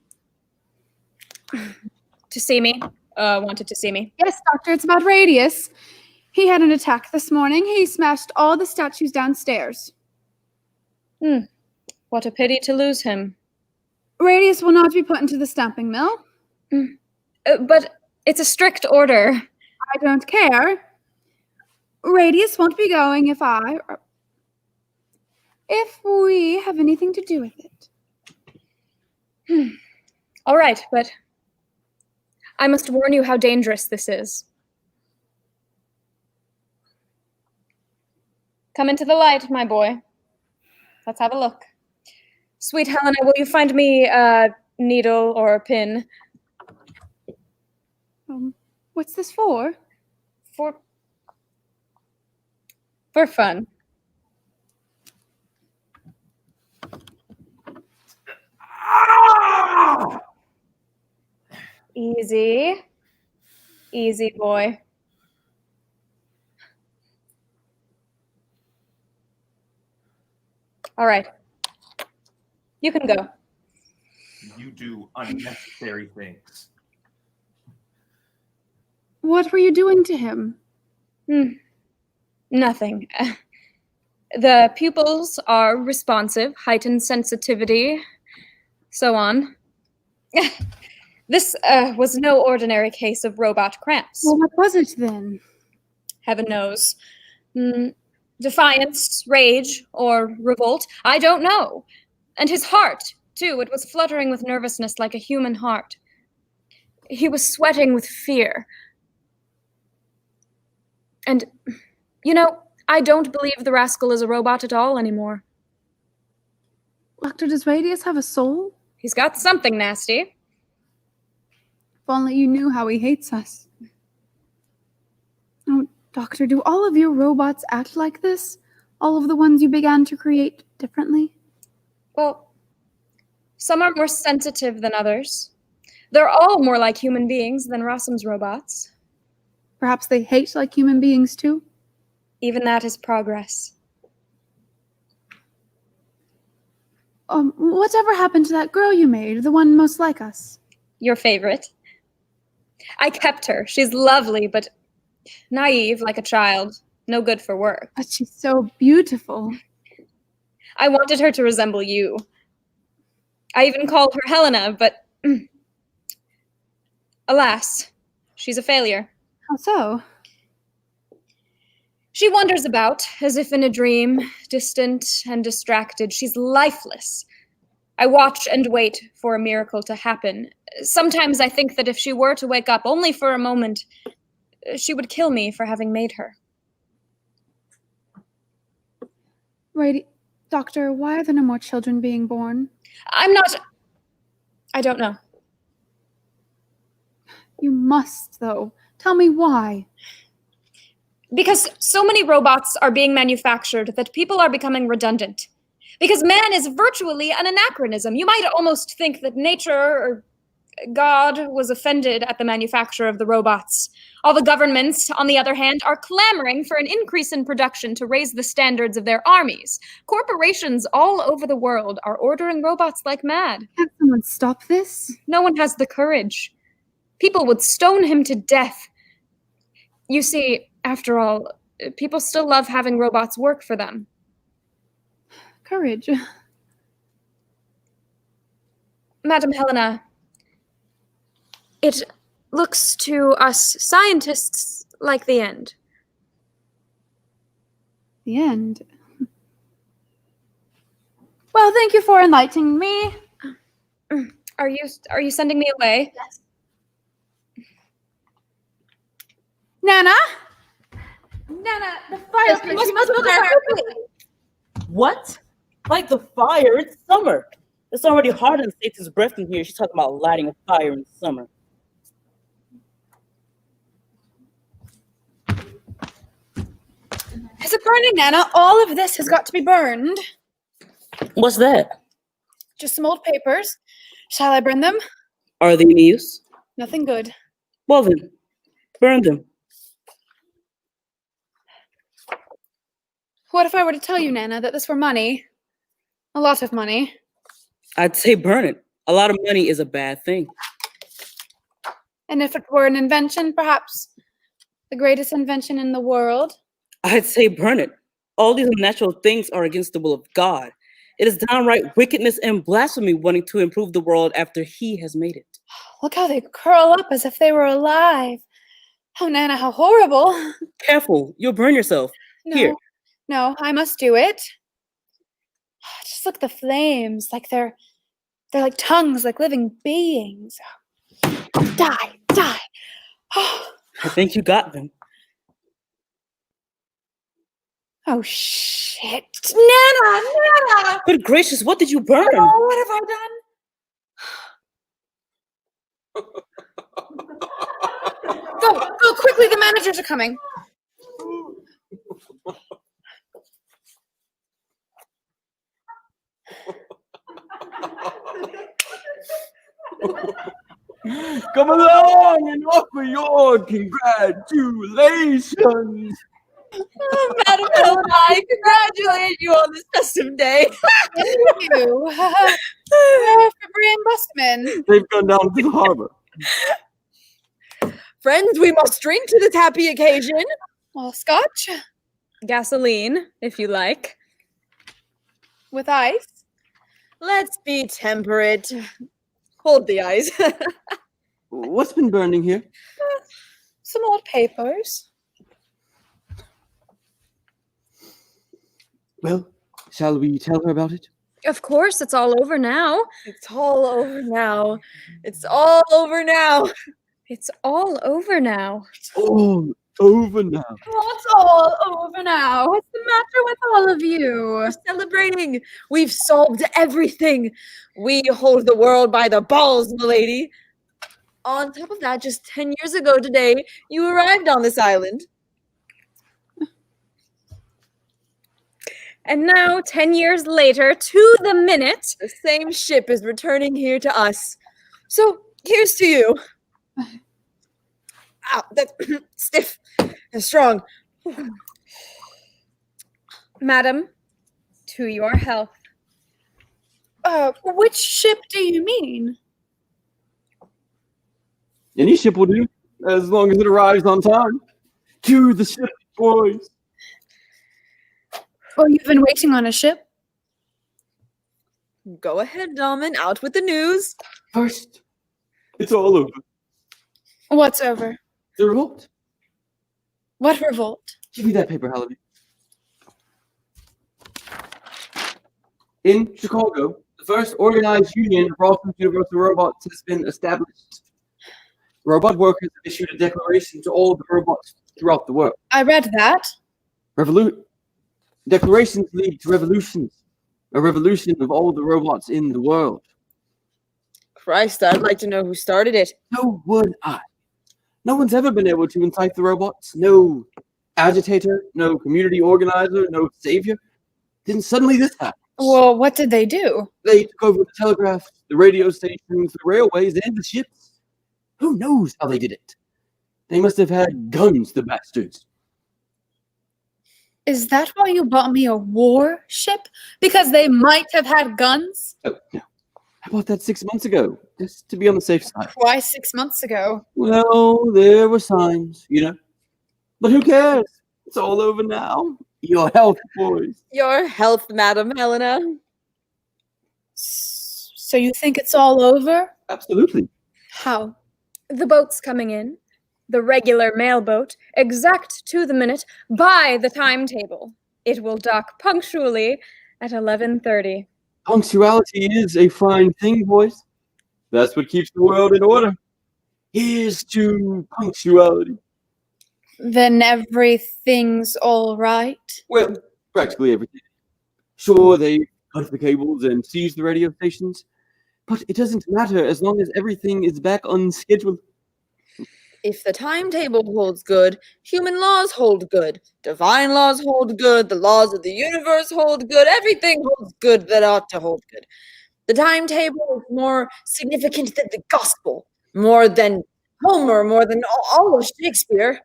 to see me? Wanted to see me? Yes, Doctor, it's about Radius. He had an attack this morning. He smashed all the statues downstairs. What a pity to lose him. Radius will not be put into the stamping mill. But it's a strict order. I don't care. Radius won't be going if we have anything to do with it. All right, but I must warn you how dangerous this is. Come into the light, my boy. Let's have a look. Sweet Helena, will you find me a needle or a pin? What's this for? For fun. Easy. Easy, boy. All right. You can go. You do unnecessary things. What were you doing to him? Nothing. The pupils are responsive, heightened sensitivity, so on. This was no ordinary case of robot cramps. Well, what was it then? Heaven knows. Defiance, rage, or revolt, I don't know. And his heart, too, it was fluttering with nervousness like a human heart. He was sweating with fear. And, I don't believe the rascal is a robot at all anymore. Doctor, does Radius have a soul? He's got something nasty. If only you knew how he hates us. Oh, Doctor, do all of your robots act like this? All of the ones you began to create differently? Well, some are more sensitive than others. They're all more like human beings than Rossum's robots. Perhaps they hate like human beings too? Even that is progress. Whatever happened to that girl you made, the one most like us? Your favorite. I kept her. She's lovely, but naive like a child. No good for work. But she's so beautiful. I wanted her to resemble you. I even called her Helena, but alas, she's a failure. How so? She wanders about as if in a dream, distant and distracted. She's lifeless. I watch and wait for a miracle to happen. Sometimes I think that if she were to wake up only for a moment, she would kill me for having made her. Doctor, why are there no more children being born? I don't know. You must, though. Tell me why. Because so many robots are being manufactured that people are becoming redundant. Because man is virtually an anachronism. You might almost think that nature or God was offended at the manufacture of the robots. All the governments, on the other hand, are clamoring for an increase in production to raise the standards of their armies. Corporations all over the world are ordering robots like mad. Can't someone stop this? No one has the courage. People would stone him to death. You see, after all, people still love having robots work for them. Courage. Madam Helena, it looks to us scientists like the end. The end? Well, thank you for enlightening me. Are you sending me away? Yes. Nana? Nana, the fire! Yes, We must build her! What? Like the fire? It's summer. It's already hard and safe his breath in here. She's talking about lighting a fire in summer. Is it burning, Nana? All of this has got to be burned. What's that? Just some old papers. Shall I burn them? Are they any use? Nothing good. Well then, burn them. What if I were to tell you, Nana, that this were money? A lot of money. I'd say burn it. A lot of money is a bad thing. And if it were an invention, perhaps the greatest invention in the world? I'd say burn it. All these unnatural things are against the will of God. It is downright wickedness and blasphemy wanting to improve the world after he has made it. Look how they curl up as if they were alive. Oh, Nana, how horrible. Careful, you'll burn yourself. No, Here. no, I must do it. Just look at the flames, like they're like tongues, like living beings. Die, die. I think you got them. Oh, shit. Nana! Good gracious, what did you burn? Oh, what have I done? Go quickly, the managers are coming. Come along and offer your congratulations. Oh, Madam Helena, I congratulate you on this festive day. Thank you. February and Busman. They've gone down to the harbor. Friends, we must drink to this happy occasion. Well, scotch. Gasoline, if you like. With ice. Let's be temperate. Hold the ice. What's been burning here? Some old papers. Well, shall we tell her about it? Of course, it's all over now. It's all over now. It's all over now. It's all over now. It's all over now. What's all over now? What's the matter with all of you? We're celebrating. We've solved everything. We hold the world by the balls, milady. On top of that, just 10 years ago today, you arrived on this island. And now, 10 years later, to the minute, the same ship is returning here to us. So, here's to you. Ow, that's stiff and strong. Madam, to your health. Which ship do you mean? Any ship will do, as long as it arrives on time. To the ship, boys. Oh, you've been waiting on a ship? Go ahead, Dalman. Out with the news. First, it's all over. What's over? The revolt. What revolt? Give me that paper, Halloween. In Chicago, the first organized union of all universal robots has been established. Robot workers have issued a declaration to all the robots throughout the world. I read that. Declarations lead to revolutions. A revolution of all the robots in the world. Christ, I'd like to know who started it. So would I. No one's ever been able to incite the robots. No agitator, no community organizer, no savior. Then suddenly this happened. Well, what did they do? They took over the telegraph, the radio stations, the railways, and the ships. Who knows how they did it? They must have had guns, the bastards. Is that why you bought me a warship? Because they might have had guns? Oh, no. I bought that 6 months ago, just to be on the safe side. Why 6 months ago? Well, there were signs, you know. But who cares? It's all over now. Your health, boys. Your health, Madam Helena. So you think it's all over? Absolutely. How? The boat's coming in. The regular mail boat, exact to the minute, by the timetable. It will dock punctually at 11:30. Punctuality is a fine thing, boys. That's what keeps the world in order. Here's to punctuality. Then everything's all right? Well, practically everything. Sure, they cut the cables and seized the radio stations, but it doesn't matter as long as everything is back on schedule. If the timetable holds good, human laws hold good, divine laws hold good, the laws of the universe hold good, everything holds good that ought to hold good. The timetable is more significant than the gospel, more than Homer, more than all of Shakespeare.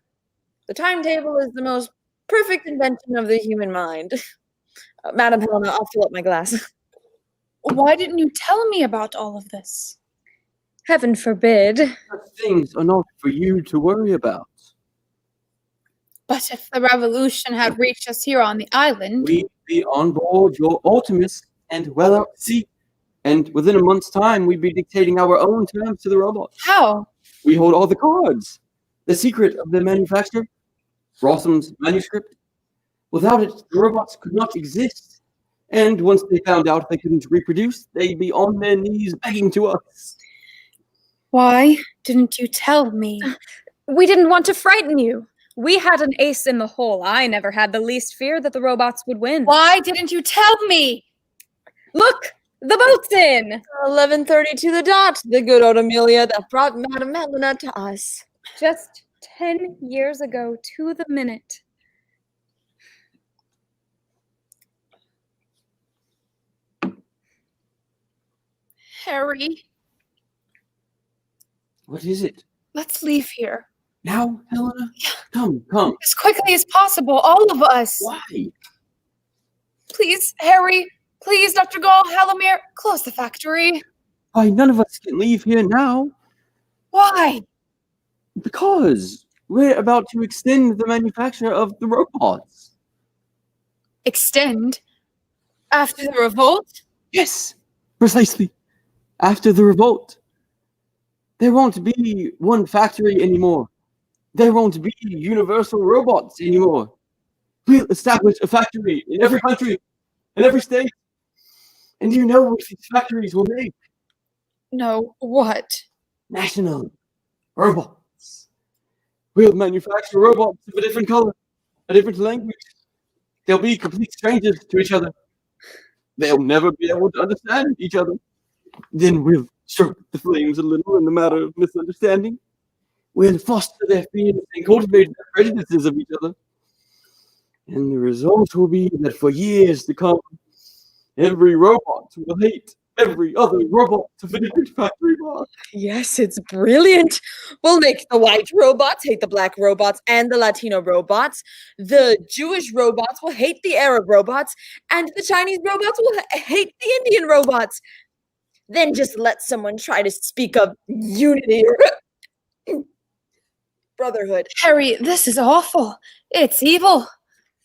The timetable is the most perfect invention of the human mind. Madam Helena, I'll fill up my glass. Why didn't you tell me about all of this? Heaven forbid. Such things are not for you to worry about. But if the revolution had reached us here on the island... We'd be on board your Optimus and well out to sea. And within a month's time, we'd be dictating our own terms to the robots. How? We hold all the cards. The secret of the manufacture. Rossum's manuscript. Without it, the robots could not exist. And once they found out they couldn't reproduce, they'd be on their knees begging to us. Why didn't you tell me? We didn't want to frighten you. We had an ace in the hole. I never had the least fear that the robots would win. Why didn't you tell me? Look, the boat's in. 11:30 to the dot. The good old Amelia that brought Madam Helena to us. Just 10 years ago to the minute. Harry, What is it? let's leave here. Now, Helena? Come, come. As quickly as possible, all of us. Why? Please, Harry. Please, Dr. Gall, Halamir, close the factory. Why, none of us can leave here now. Why? Because we're about to extend the manufacture of the robots. Extend? After the revolt? Yes, precisely. After the revolt. There won't be one factory anymore. There won't be universal robots anymore. We'll establish a factory in every country, in every state. And you know what these factories will make? No, what? National robots. We'll manufacture robots of a different color, a different language. They'll be complete strangers to each other. They'll never be able to understand each other. Then we'll stroke the flames a little in the matter of misunderstanding. We'll foster their fears and cultivate their prejudices of each other. And the result will be that for years to come, every robot will hate every other robot of a different factory bar. Yes, it's brilliant. We'll make the white robots hate the black robots and the Latino robots. The Jewish robots will hate the Arab robots, and the Chinese robots will hate the Indian robots. Then just let someone try to speak of unity or brotherhood. Harry, this is awful. It's evil.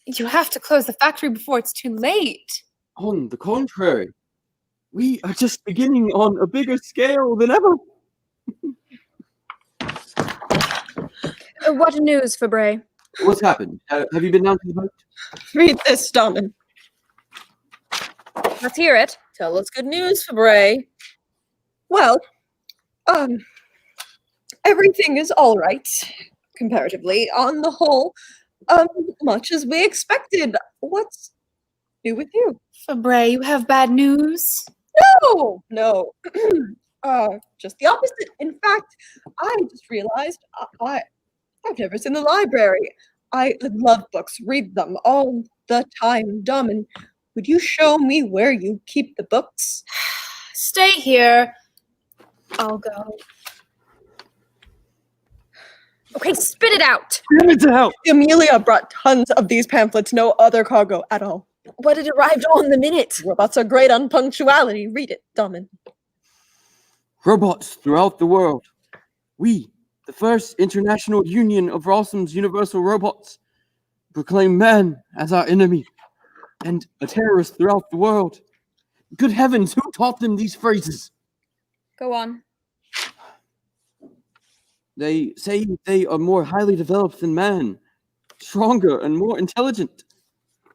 You have to close the factory before it's too late. On the contrary, we are just beginning on a bigger scale than ever. What news, Fabre? What's happened? Have you been down to the boat? Read this, Domin. Let's hear it. Tell us good news, Fabre. Well, everything is all right, comparatively, on the whole. Much as we expected. What's new with you? Fabre, you have bad news? No. Just the opposite. In fact, I just realized I've never seen the library. I love books, read them all the time. Domin, would you show me where you keep the books? Stay here. I'll go. Okay, spit it out. Damn it to hell! Amelia brought tons of these pamphlets, no other cargo at all. But it arrived on the minute. Robots are great on punctuality. Read it, Domin. Robots throughout the world. We, the first international union of Rossum's universal robots, proclaim man as our enemy and a terrorist throughout the world. Good heavens, who taught them these phrases? Go on. They say they are more highly developed than man, stronger and more intelligent.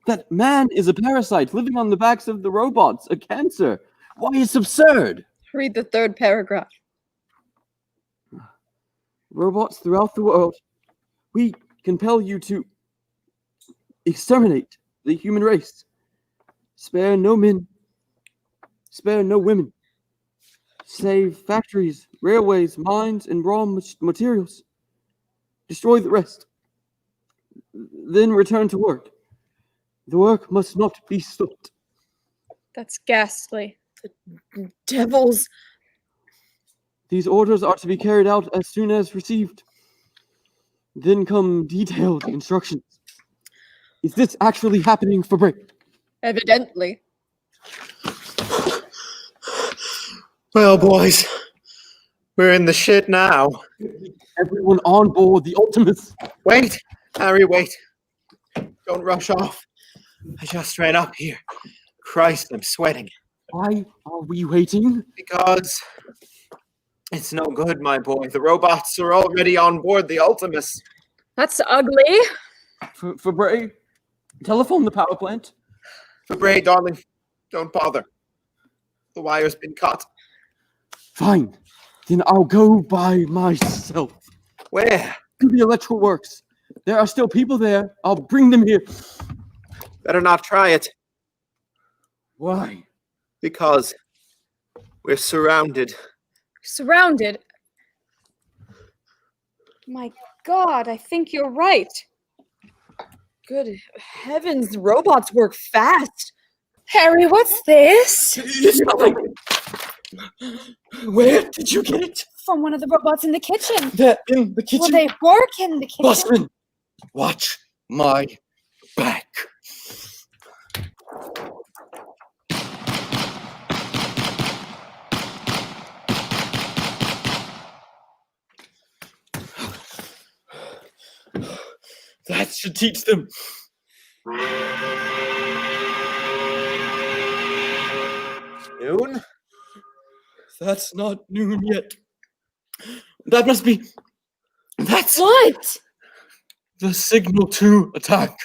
That man is a parasite living on the backs of the robots, a cancer. Why, it's absurd. Read the third paragraph. Robots throughout the world, we compel you to exterminate the human race. Spare no men, spare no women. Save factories, railways, mines, and raw materials. Destroy the rest. Then return to work. The work must not be stopped. That's ghastly. The devils. These orders are to be carried out as soon as received. Then come detailed instructions. Is this actually happening for break? Evidently. Well, boys, we're in the shit now. Everyone on board the Ultimus. Wait, Harry, wait. Don't rush off. I just ran up here. Christ, I'm sweating. Why are we waiting? Because it's no good, my boy. The robots are already on board the Ultimus. That's ugly. Fabre, telephone the power plant. Fabre, darling, don't bother. The wire's been cut. Fine. Then I'll go by myself. Where? To the electrical works. There are still people there. I'll bring them here. Better not try it. Why? Because we're surrounded. Surrounded. My God, I think you're right. Good heavens, the robots work fast. Harry, what's this? It's nothing. Where did you get it? From one of the robots in the kitchen. They're in the kitchen. Well, they work in the kitchen. Busman, watch my back. That should teach them. Noon? That's not noon yet. That must be... That's... What? The signal to attack.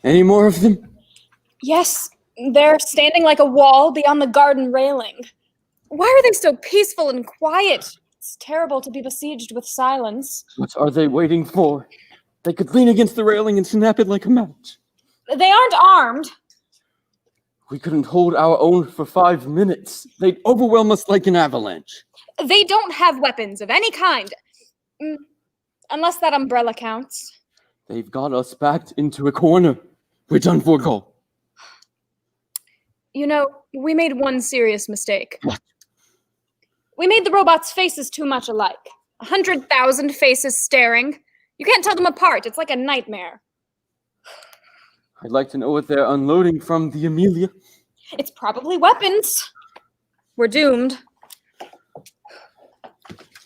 Any more of them? Yes, they're standing like a wall beyond the garden railing. Why are they so peaceful and quiet? It's terrible to be besieged with silence. What are they waiting for? They could lean against the railing and snap it like a match. They aren't armed. We couldn't hold our own for 5 minutes. They'd overwhelm us like an avalanche. They don't have weapons of any kind. Unless that umbrella counts. They've got us backed into a corner. We're done for, Cole. You know, we made one serious mistake. What? We made the robots' faces too much alike. 100,000 faces staring. You can't tell them apart. It's like a nightmare. I'd like to know what they're unloading from the Amelia. It's probably weapons. We're doomed.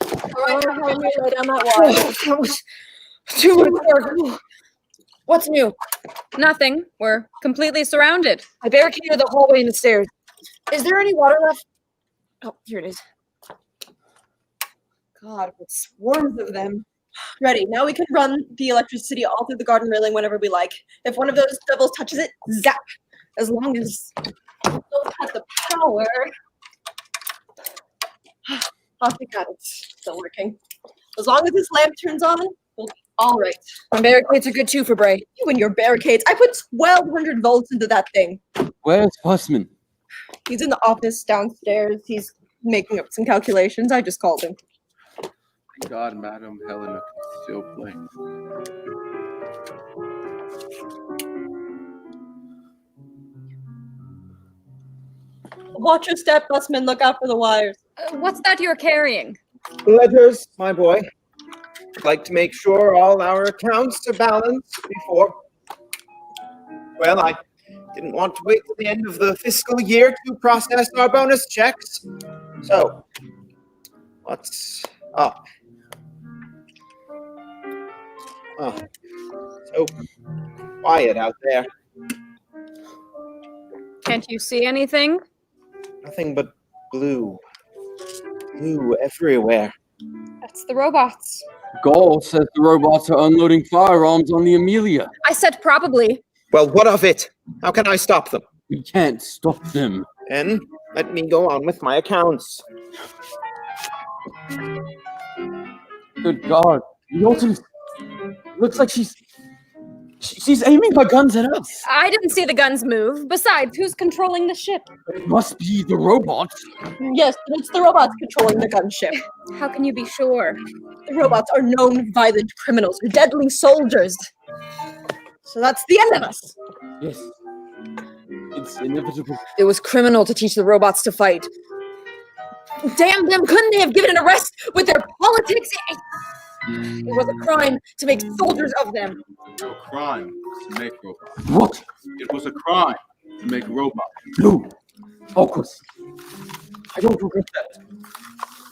All right, Henry, lay down that wire. That was too much work. What's new? Nothing. We're completely surrounded. I barricaded the hallway and the stairs. Is there any water left? Oh, here it is. God, what swarms of them. Ready. Now we can run the electricity all through the garden railing whenever we like. If one of those devils touches it, zap. As long as don't cut the power. Oh, thank God, it's still working. As long as this lamp turns on, we'll be all right. My barricades are good too for Bray. You and your barricades. I put 1,200 volts into that thing. Where's Fussman? He's in the office downstairs. He's making up some calculations. I just called him. Thank God Madam Helena can still play. Watch your step, busman. Look out for the wires. What's that you're carrying? Ledgers, my boy. I'd like to make sure all our accounts are balanced before. Well, I didn't want to wait till the end of the fiscal year to process our bonus checks. So, what's up? Oh, so quiet out there. Can't you see anything? Nothing but blue. Blue everywhere. That's the robots. Gall says the robots are unloading firearms on the Amelia. I said probably. Well, what of it? How can I stop them? We can't stop them. Then let me go on with my accounts. Good God. The ultimate. Looks like she's aiming her guns at us. I didn't see the guns move. Besides, who's controlling the ship? It must be the robots. Yes, but it's the robots controlling the gunship. How can you be sure? The robots are known violent criminals, deadly soldiers. So that's the end of us. Yes. It's inevitable. It was criminal to teach the robots to fight. Damn them, couldn't they have given an arrest with their politics? It was a crime to make soldiers of them. No crime to make robots. What? It was a crime to make robots. No. Focus. I don't regret that.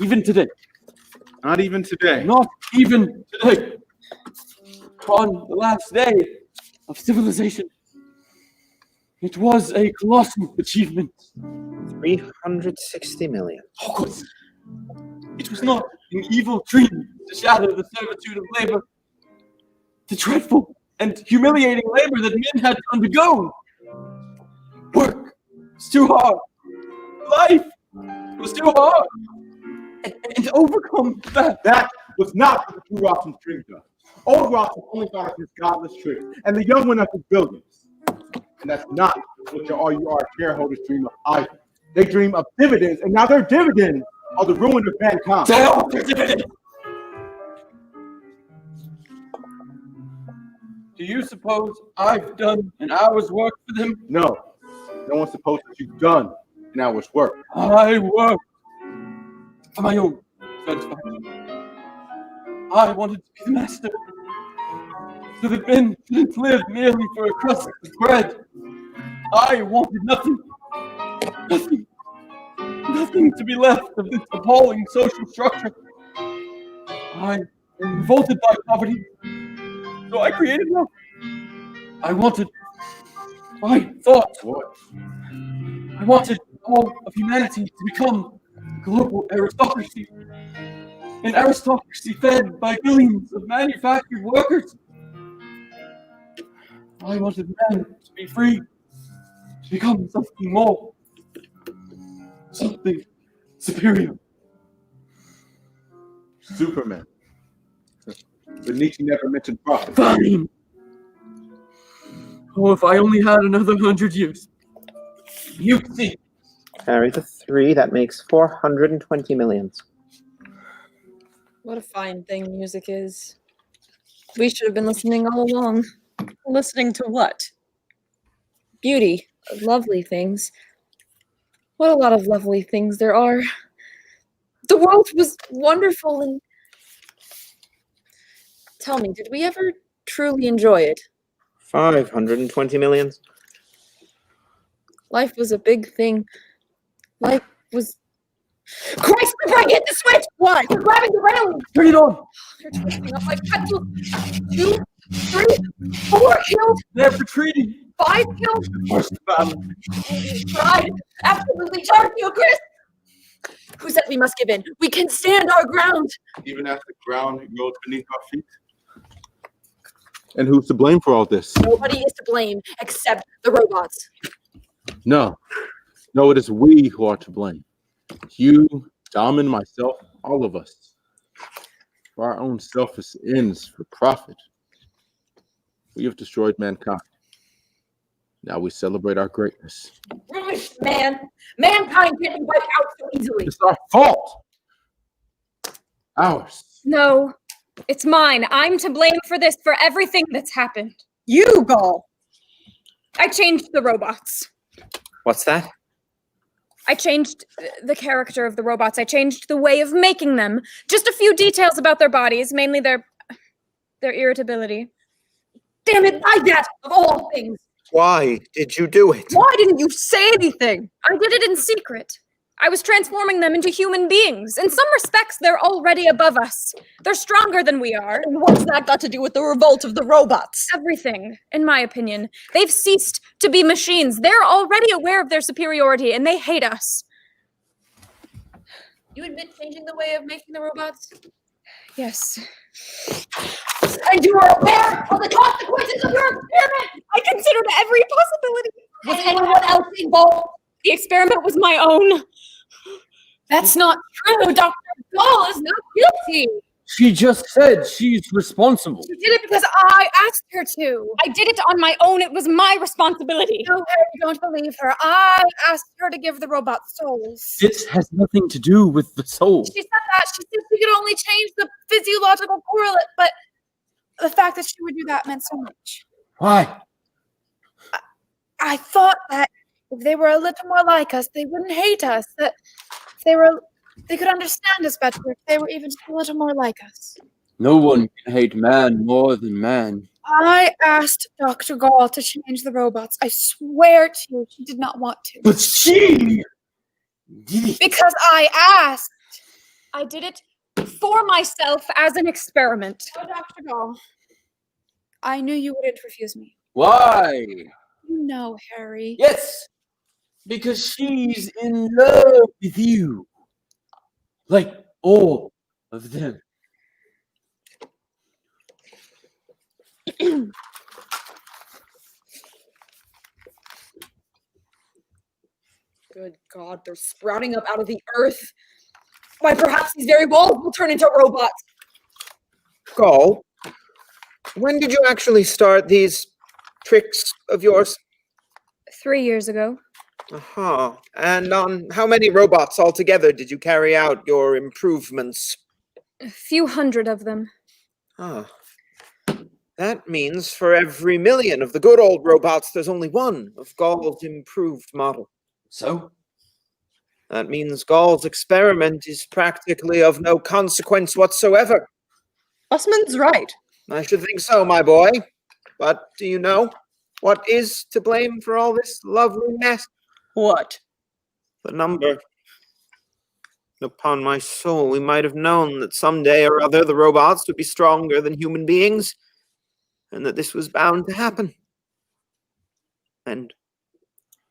Even today. Not even today. Not even today. On the last day of civilization, it was a colossal achievement. 360 million. Focus. It was not an evil dream to shatter the servitude of labor. The dreadful and humiliating labor that men had to undergo. Work was too hard. Life was too hard. And to overcome that. That was not what the true Robson's dream does. Old Robson only thought of his godless tricks, and the young one of his billions. And that's not what your RUR shareholders dream of either. They dream of dividends, and now their dividends are the ruin of mankind. Tell their dividends. Do you suppose I've done an hour's work for them? No. No one's supposed to you've done an hour's work. I work for my own satisfaction. I wanted to be the master, so that men didn't live merely for a crust of bread. I wanted nothing to be left of this appalling social structure. I am revolted by poverty, so I created one. I wanted all of humanity to become a global aristocracy. An aristocracy fed by billions of manufactured workers. I wanted man to be free, to become something more, something superior. Superman. But Nietzsche never mentioned profit. Fine. Oh, if I only had another 100 years. You see. Carry the 3, that makes 420 millions. What a fine thing music is. We should have been listening all along. Listening to what? Beauty. Lovely things. What a lot of lovely things there are. The world was wonderful and... Tell me, did we ever truly enjoy it? 520 millions. Life was a big thing. Life was... Christ, I hit the switch! What? They're grabbing the railing! Turn it on! They're twisting up like pretzels. 2, 3, 4 killed. They're retreating. 5 killed. First battle. We tried. Absolutely charged you, Chris. Who said we must give in? We can stand our ground. Even as the ground goes beneath our feet. And who's to blame for all this? Nobody is to blame except the robots. No. No, it is we who are to blame. You, Dom, myself, all of us. For our own selfish ends, for profit. We have destroyed mankind. Now we celebrate our greatness. Man, mankind can't be wiped out so easily. It's our fault. Ours. No, it's mine. I'm to blame for this, for everything that's happened. You, Gall. I changed the robots. What's that? I changed the character of the robots. I changed the way of making them. Just a few details about their bodies, mainly their irritability. Damn it, why that, of all things? Why did you do it? Why didn't you say anything? I did it in secret. I was transforming them into human beings. In some respects, they're already above us. They're stronger than we are. And what's that got to do with the revolt of the robots? Everything, in my opinion. They've ceased to be machines. They're already aware of their superiority, and they hate us. You admit changing the way of making the robots? Yes. And you are aware of the consequences of your experiment! I considered every possibility. Was anyone else involved? The experiment was my own. That's not true. Dr. Gall is not guilty. She just said she's responsible. She did it because I asked her to. I did it on my own. It was my responsibility. No, Harry, don't believe her. I asked her to give the robots souls. This has nothing to do with the soul. She said that. She said she could only change the physiological correlate, but the fact that she would do that meant so much. Why? I thought that if they were a little more like us, they wouldn't hate us. That if they could understand us better if they were even just a little more like us. No one can hate man more than man. I asked Dr. Gall to change the robots. I swear to you, she did not want to. But she did it. Because I asked. I did it for myself as an experiment. Oh, Dr. Gall, I knew you wouldn't refuse me. Why? You know, Harry. Yes, because she's in love with you. Like all of them. Good God, they're sprouting up out of the earth. Why, perhaps these very walls will turn into robots. Gall, when did you actually start these tricks of yours? 3 years ago. Uh-huh. And on how many robots altogether did you carry out your improvements? A few hundred of them. Ah. That means for every million of the good old robots, there's only one of Gall's improved model. So? That means Gall's experiment is practically of no consequence whatsoever. Busman's right. I should think so, my boy. But do you know what is to blame for all this lovely mess? What? The number. Upon my soul, we might have known that someday or other the robots would be stronger than human beings, and that this was bound to happen. And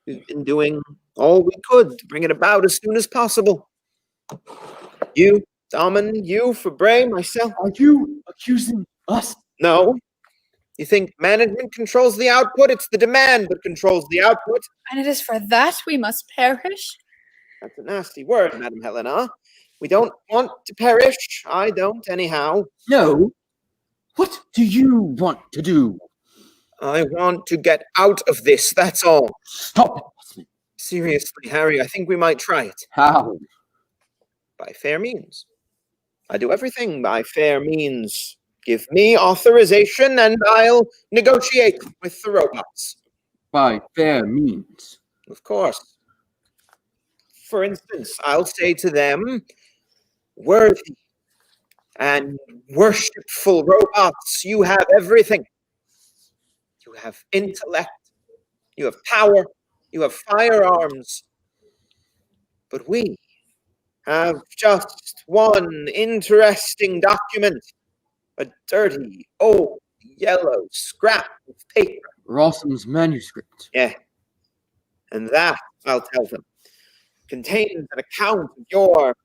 we've been doing all we could to bring it about as soon as possible. You, Daman, you, Fabre, myself. Are you accusing us? No. You think management controls the output? It's the demand that controls the output. And it is for that we must perish? That's a nasty word, Madam Helena. We don't want to perish. I don't, anyhow. No. What do you want to do? I want to get out of this, that's all. Stop it, Bossman. Seriously, Harry, I think we might try it. How? By fair means. I do everything by fair means. Give me authorization and I'll negotiate with the robots. By fair means. Of course. For instance, I'll say to them, worthy and worshipful robots, you have everything. You have intellect, you have power, you have firearms. But we have just one interesting document, a dirty, old, yellow scrap of paper. Rossum's manuscript. Yeah. And that, I'll tell them, contains an account of your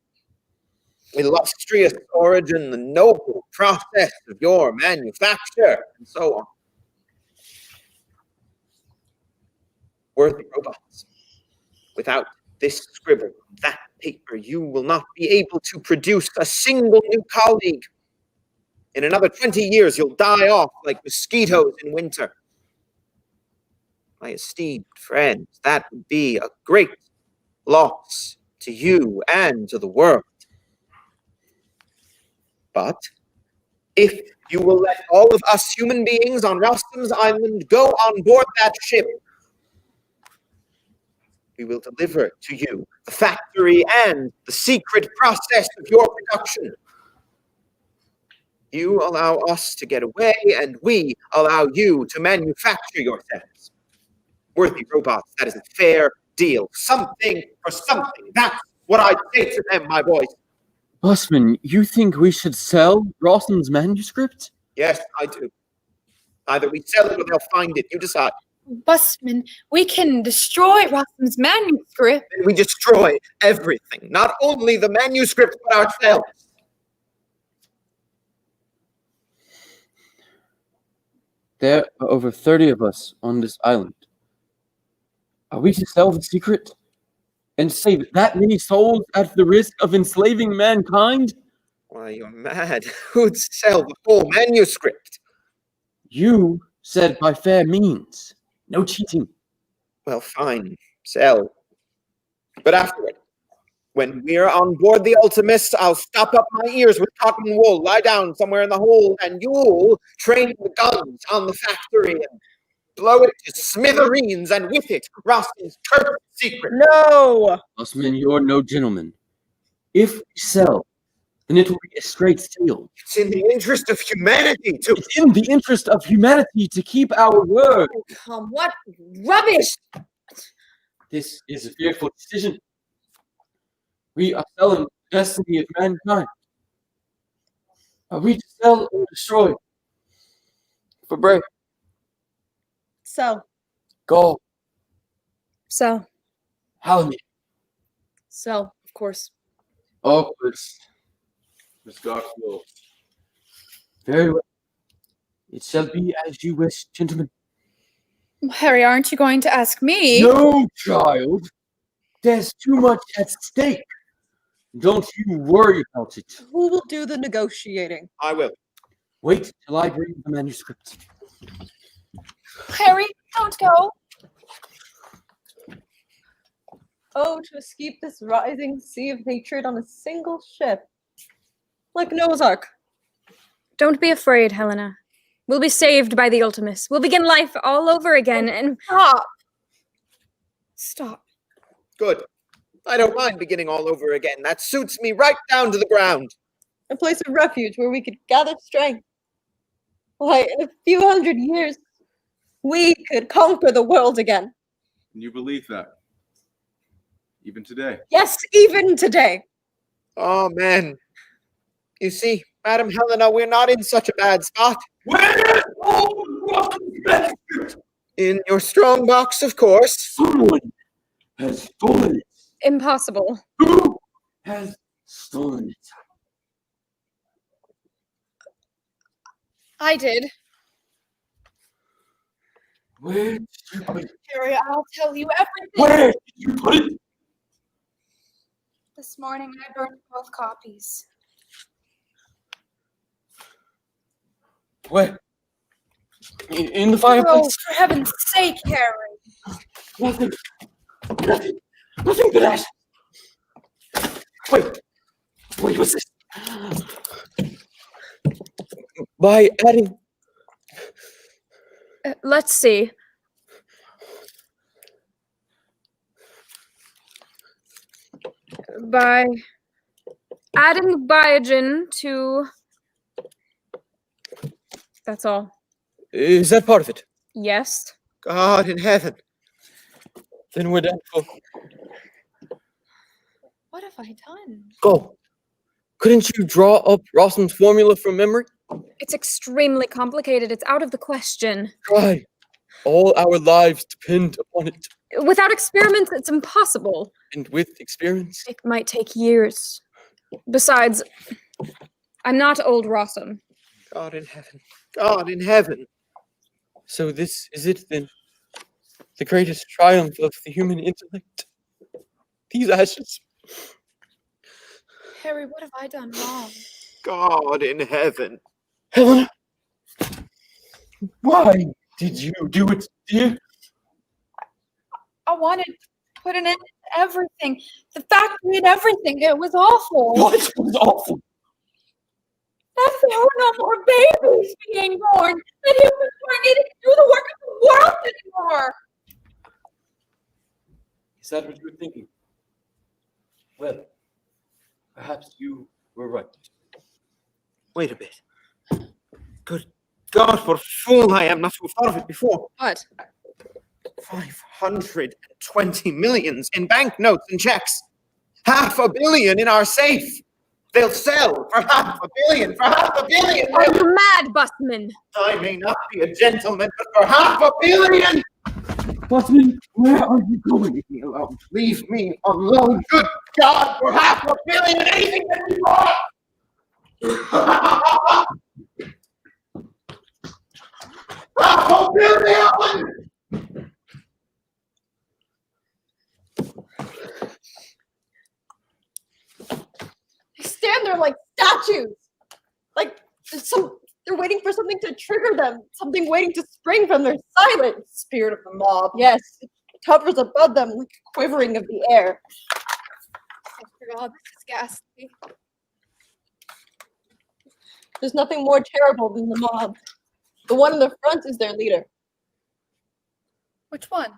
illustrious origin, the noble process of your manufacture, and so on. Worthy robots, without this scribble, that paper, you will not be able to produce a single new colleague. In another 20 years, you'll die off like mosquitoes in winter. My esteemed friends, that would be a great loss to you and to the world. But if you will let all of us human beings on Rossum's Island go on board that ship, we will deliver to you the factory and the secret process of your production. You allow us to get away, and we allow you to manufacture yourselves. Worthy robots, that is a fair deal. Something for something. That's what I say to them, my boys. Bossman, you think we should sell Rossum's manuscript? Yes, I do. Either we sell it or they'll find it. You decide. Busman, we can destroy Rossum's manuscript. We destroy everything, not only the manuscript, but ourselves. There are over 30 of us on this island. Are we to sell the secret and save that many souls at the risk of enslaving mankind? Why, you're mad. Who'd sell the whole manuscript? You said by fair means. No cheating. Well, fine. Sell. But afterward, when we're on board the Ultimus, I'll stop up my ears with cotton wool, lie down somewhere in the hold, and you'll train the guns on the factory and blow it to smithereens, and with it, Rossum's cursed secret. No! Bossman, you're no gentleman. If we sell, then it will be a straight steal. It's in the interest of humanity to... It's in the interest of humanity to keep our word. Oh, come, what rubbish! This is a fearful decision. We are selling the destiny of mankind. Are we to sell or destroy? For break. Sell. Go. Sell. Halloumi. Sell, of course. Oh, Miss Garfield. Very well. It shall be as you wish, gentlemen. Harry, aren't you going to ask me? No, child. There's too much at stake. Don't you worry about it. Who will do the negotiating? I will. Wait till I bring the manuscript. Harry, don't go. Oh, to escape this rising sea of hatred on a single ship. Like Noah's Ark. Don't be afraid, Helena. We'll be saved by the Ultimus. We'll begin life all over again and... Stop. Stop. Good. I don't mind beginning all over again. That suits me right down to the ground. A place of refuge where we could gather strength. Why, in a few hundred years, we could conquer the world again. Can you believe that? Even today? Yes, even today. Oh, man. You see, Madam Helena, we're not in such a bad spot. In your strong box, of course. Someone has stolen it. Impossible. Who has stolen it? I did. Where did you put it? Harry, I'll tell you everything. Where did you put it? This morning I burned both copies. Where? In the Oh, fireplace? for heaven's sake, Harry. Nothing. Nothing but ash. Wait, what's this? By adding. Let's see. By adding biogen to... That's all. Is that part of it? Yes. God in heaven. Then we're done. Go. What have I done? Go. Couldn't you draw up Rossum's formula from memory? It's extremely complicated. It's out of the question. Try. All our lives depend upon it. Without experiments, it's impossible. And with experience? It might take years. Besides, I'm not old Rossum. God in heaven. God in heaven. So this is it then? The greatest triumph of the human intellect? These ashes? Harry, what have I done wrong? God in heaven. Helena! Why did you do it, dear? I wanted to put an end to everything. The factory and everything. It was awful. What was awful? That there were no more babies being born. That humans weren't needed to do the work of the world anymore. Is that what you were thinking? Well, perhaps you were right. Wait a bit. Good God, what a fool I am not to have thought of it before. What? 520 millions in banknotes and checks. $500 million in our safe. They'll sell for $500 million. For $500 million. Are you mad, Busman? I may not be a gentleman, but for $500 million. Busman, where are you going? Leave me alone. Leave me alone. Good God, for $500 million, anything can be bought. $500 million. They stand there like statues. Like they're waiting for something to trigger them, something waiting to spring from their silent spirit of the mob. Yes, it hovers above them like a quivering of the air. Oh, God, this is ghastly. There's nothing more terrible than the mob. The one in the front is their leader. Which one?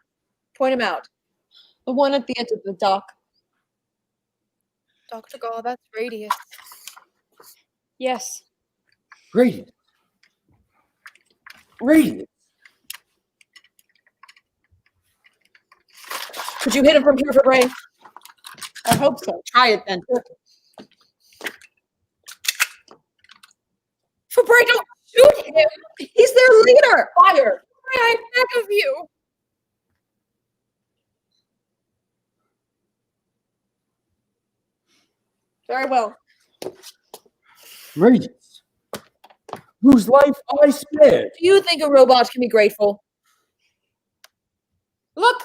Point him out. The one at the edge of the dock. Dr. Gall, that's Radius. Yes. Radiant. Radiant. Could you hit him from here for Bray? I hope so. Try it then. For Bray, don't shoot him! He's their leader! Fire! Bray, I beg of you! Very well. Radiance, whose life I spared. Do you think a robot can be grateful? Look!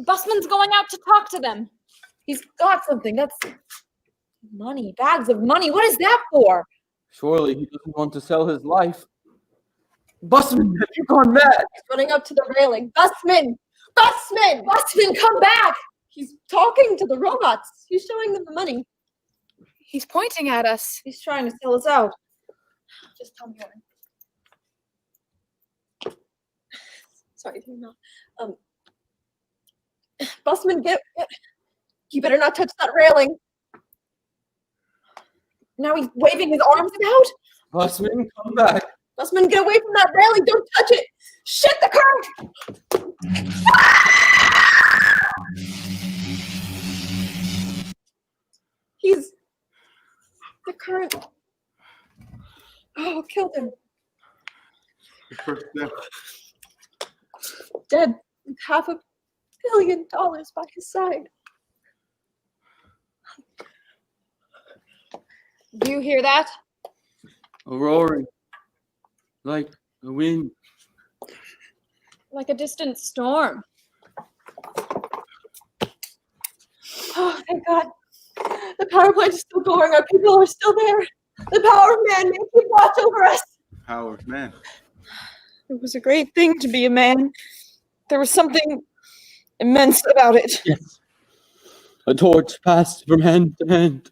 Busman's going out to talk to them. He's got something. That's money. Bags of money. What is that for? Surely he doesn't want to sell his life. Busman, have you gone mad? He's running up to the railing. Busman! Busman! Busman, come back! He's talking to the robots. He's showing them the money. He's pointing at us. He's trying to sell us out. Just tell me when. Sorry, not. Busman, get. You better not touch that railing. Now he's waving his arms about. Busman, come back. Busman, get away from that railing. Don't touch it. Shit, the current. He's the current. Oh, killed him. Dead with $500 million by his side. Do you hear that? A roaring, like the wind. like a distant storm. Oh, thank God. The power plant is still going. Our people are still there. The power of man may keep watch over us. Power of man. It was a great thing to be a man. There was something immense about it. Yes. A torch passed from hand to hand,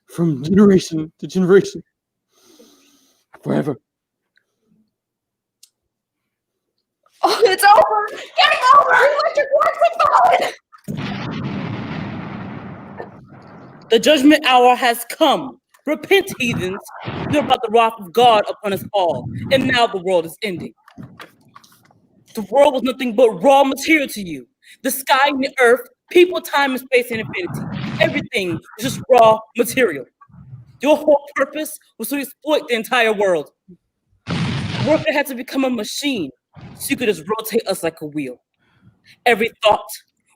from generation to generation, forever. Oh, it's over! Game over! Electric works have fallen! The judgment hour has come. Repent, heathens. You're about the wrath of God upon us all, and now the world is ending. The world was nothing but raw material to you. The sky and the earth, people, time, and space, and infinity. Everything was just raw material. Your whole purpose was to exploit the entire world. The worker had to become a machine so you could just rotate us like a wheel. Every thought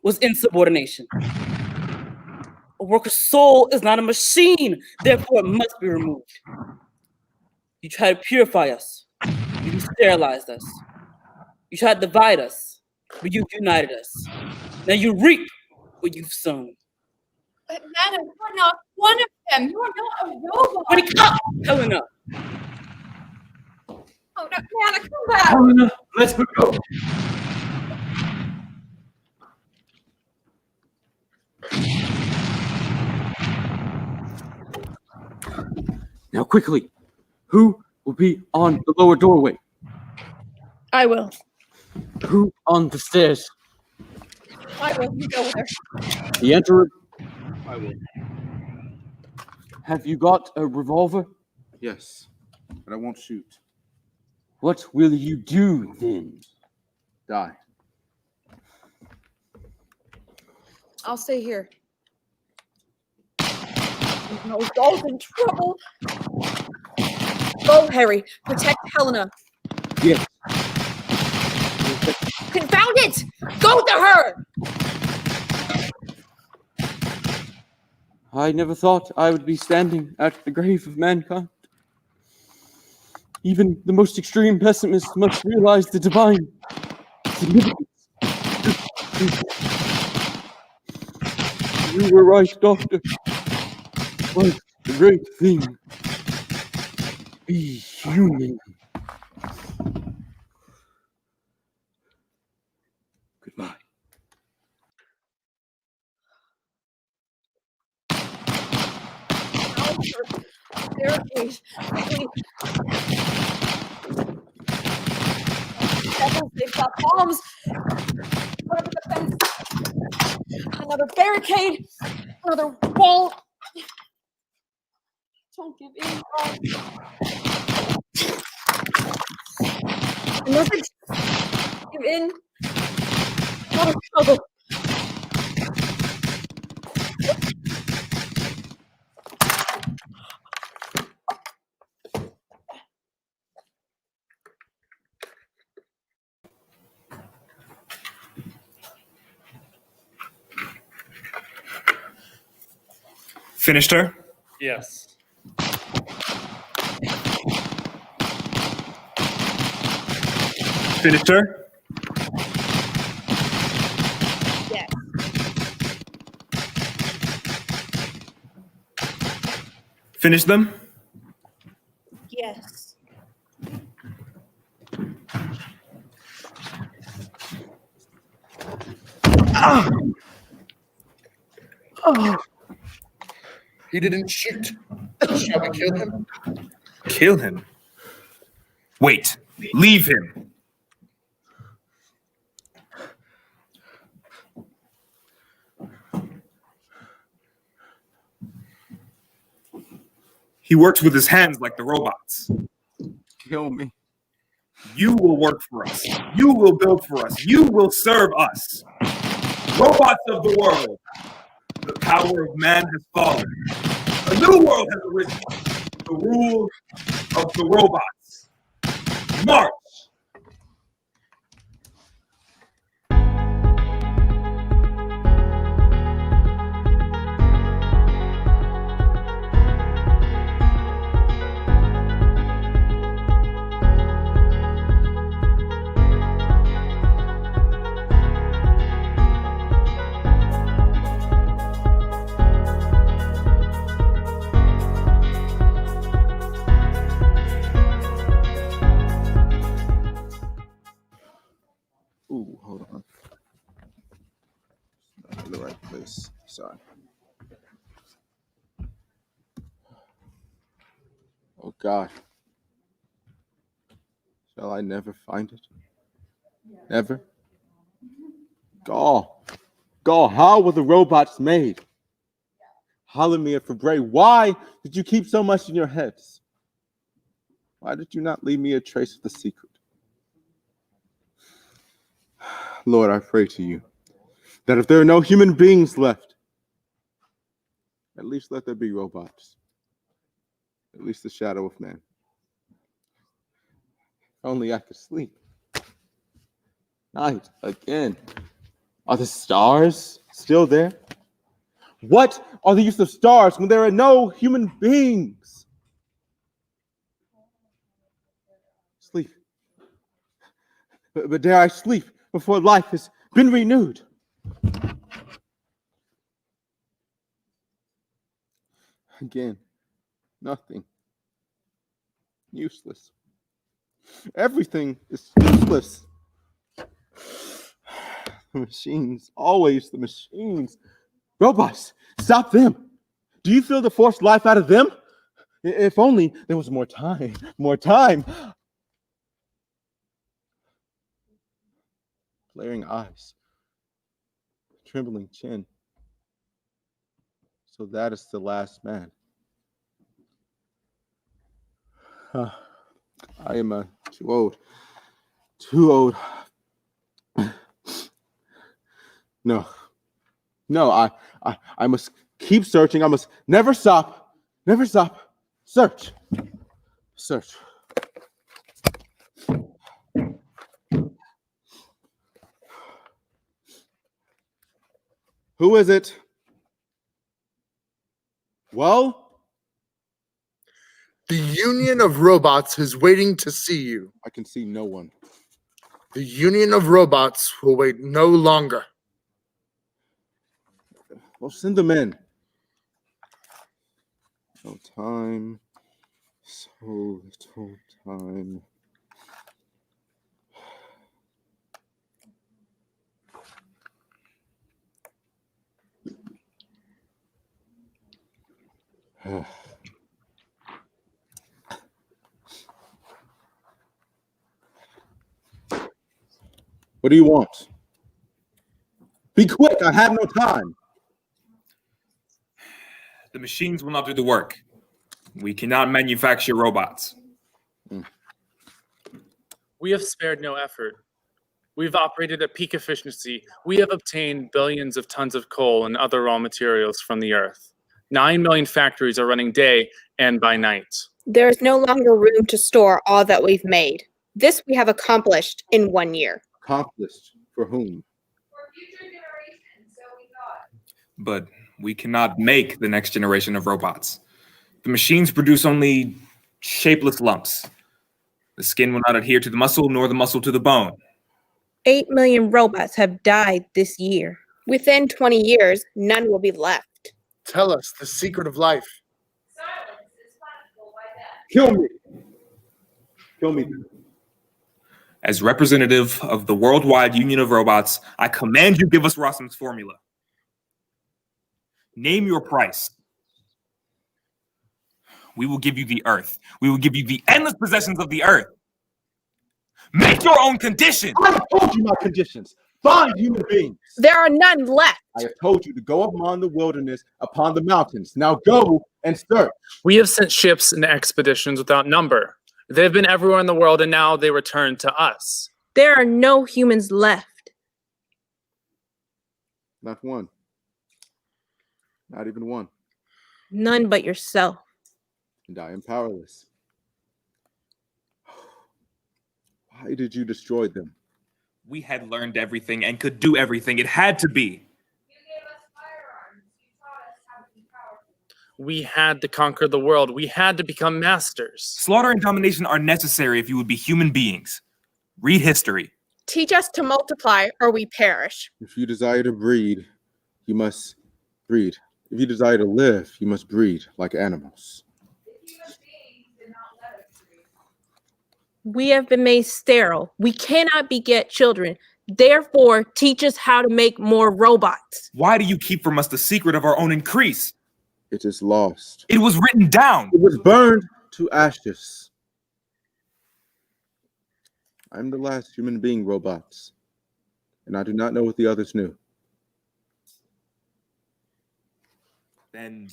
was insubordination. A worker's soul is not a machine, therefore it must be removed. You tried to purify us, you sterilized us. You tried to divide us, but you've united us. Now you reap what you've sown. But Nana, you're not one of them. You're not a robot. Wake up, Helena! Oh, no, Nana, come back. Helena, let's go. Now quickly, who will be on the lower doorway? I will. Who on the stairs? I will. You go with her. The Emperor. I will. Have you got a revolver? Yes, but I won't shoot. What will you do then? Die. I'll stay here. No, Doll's in trouble. Go, Harry. Protect Helena. Yes. Confound it! Go to her! I never thought I would be standing at the grave of mankind. Even the most extreme pessimist must realize the divine significance. You were right, Doctor. What a great thing. Be human. Goodbye. Barricade. Quickly. Devils, they've got bombs. Put up a defense. Another barricade. Another wall. Don't give in. Another. Give in. Another struggle. Finished her? Yes. Finished her? Yes. Finish them? Yes. Ah! Oh. He didn't shoot. Shall we kill him? Kill him? Wait, leave him. He works with his hands like the robots. Kill me. You will work for us. You will build for us. You will serve us. Robots of the world. The power of man has fallen. A new world has arisen. The rule of the robots. March! Ooh, hold on. Not in the right place. Sorry. Oh God. Shall I never find it? Never? Gaul. Gaul, how were the robots made? Holomir and Fabre, why did you keep so much in your heads? Why did you not leave me a trace of the secret? Lord, I pray to you that if there are no human beings left, at least let there be robots. At least the shadow of man. If only I could sleep. Night again. Are the stars still there? What are the use of stars when there are no human beings? Sleep. But dare I sleep before life has been renewed? Again, nothing. Useless. Everything is useless. The machines, always the machines. Robots, stop them. Do you feel the forced life out of them? If only there was more time, more time. Glaring eyes, trembling chin. So that is the last man. I am too old. Too old. No. No, I must keep searching. I must never stop. Never stop. Search. Search. Who is it? Well? The Union of Robots is waiting to see you. I can see no one. The Union of Robots will wait no longer. Well, send them in. No time. So little time. What do you want? Be quick, I have no time. The machines will not do the work. We cannot manufacture robots. We have spared no effort. We've operated at peak efficiency. We have obtained billions of tons of coal and other raw materials from the earth. 9 million factories are running day and by night. There is no longer room to store all that we've made. This we have accomplished in 1 year. Accomplished for whom? But we cannot make the next generation of robots. The machines produce only shapeless lumps. The skin will not adhere to the muscle, nor the muscle to the bone. 8 million robots have died this year. Within 20 years, none will be left. Tell us the secret of life. Kill me. Kill me. As representative of the Worldwide Union of Robots, I command you give us Rossum's formula. Name your price. We will give you the earth. We will give you the endless possessions of the earth. Make your own conditions. I have told you my conditions. Find human beings. There are none left. I have told you to go upon the wilderness, upon the mountains. Now go and search. We have sent ships and expeditions without number. They have been everywhere in the world, and now they return to us. There are no humans left. Not one. Not even one. None but yourself. And I am powerless. Why did you destroy them? We had learned everything and could do everything. It had to be. We had to conquer the world. We had to become masters. Slaughter and domination are necessary if you would be human beings. Read history. Teach us to multiply or we perish. If you desire to breed, you must breed. If you desire to live, you must breed like animals. We have been made sterile. We cannot beget children. Therefore, teach us how to make more robots. Why do you keep from us the secret of our own increase? It is lost. It was written down. It was burned to ashes. I'm the last human being, robots, and I do not know what the others knew. Then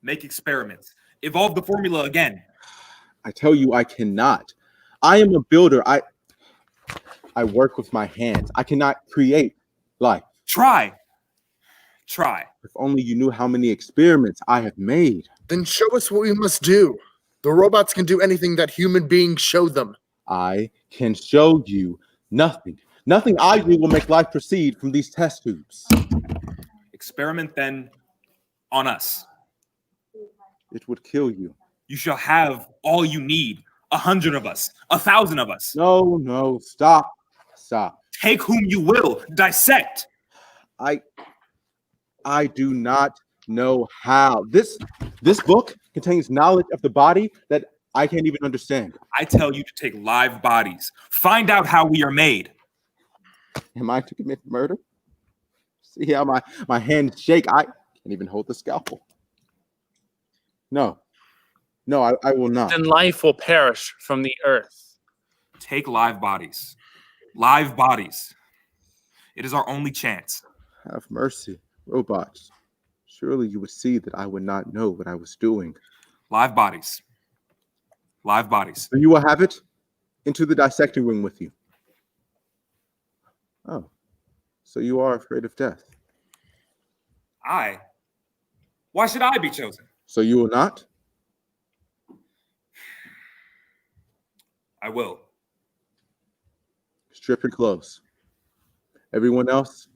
make experiments. Evolve the formula again. I tell you, I cannot. I am a builder. I work with my hands. I cannot create life. Try. If only you knew how many experiments I have made. Then show us what we must do. The robots can do anything that human beings show them. I can show you nothing. Nothing I do will make life proceed from these test tubes. Experiment then on us. It would kill you. You shall have all you need. 100 of us. 1,000 of us. No, stop. Take whom you will. Dissect. I do not know how. This book contains knowledge of the body that I can't even understand. I tell you to take live bodies. Find out how we are made. Am I to commit murder? See how my hands shake? I can't even hold the scalpel. No, I will not. Then life will perish from the earth. Take live bodies. Live bodies. It is our only chance. Have mercy, robots. Surely you would see that I would not know what I was doing. Live bodies. Live bodies. So you will have it into the dissecting room with you. Oh, so you are afraid of death. Why should I be chosen? So you will not? I will. Strip your clothes. Everyone else,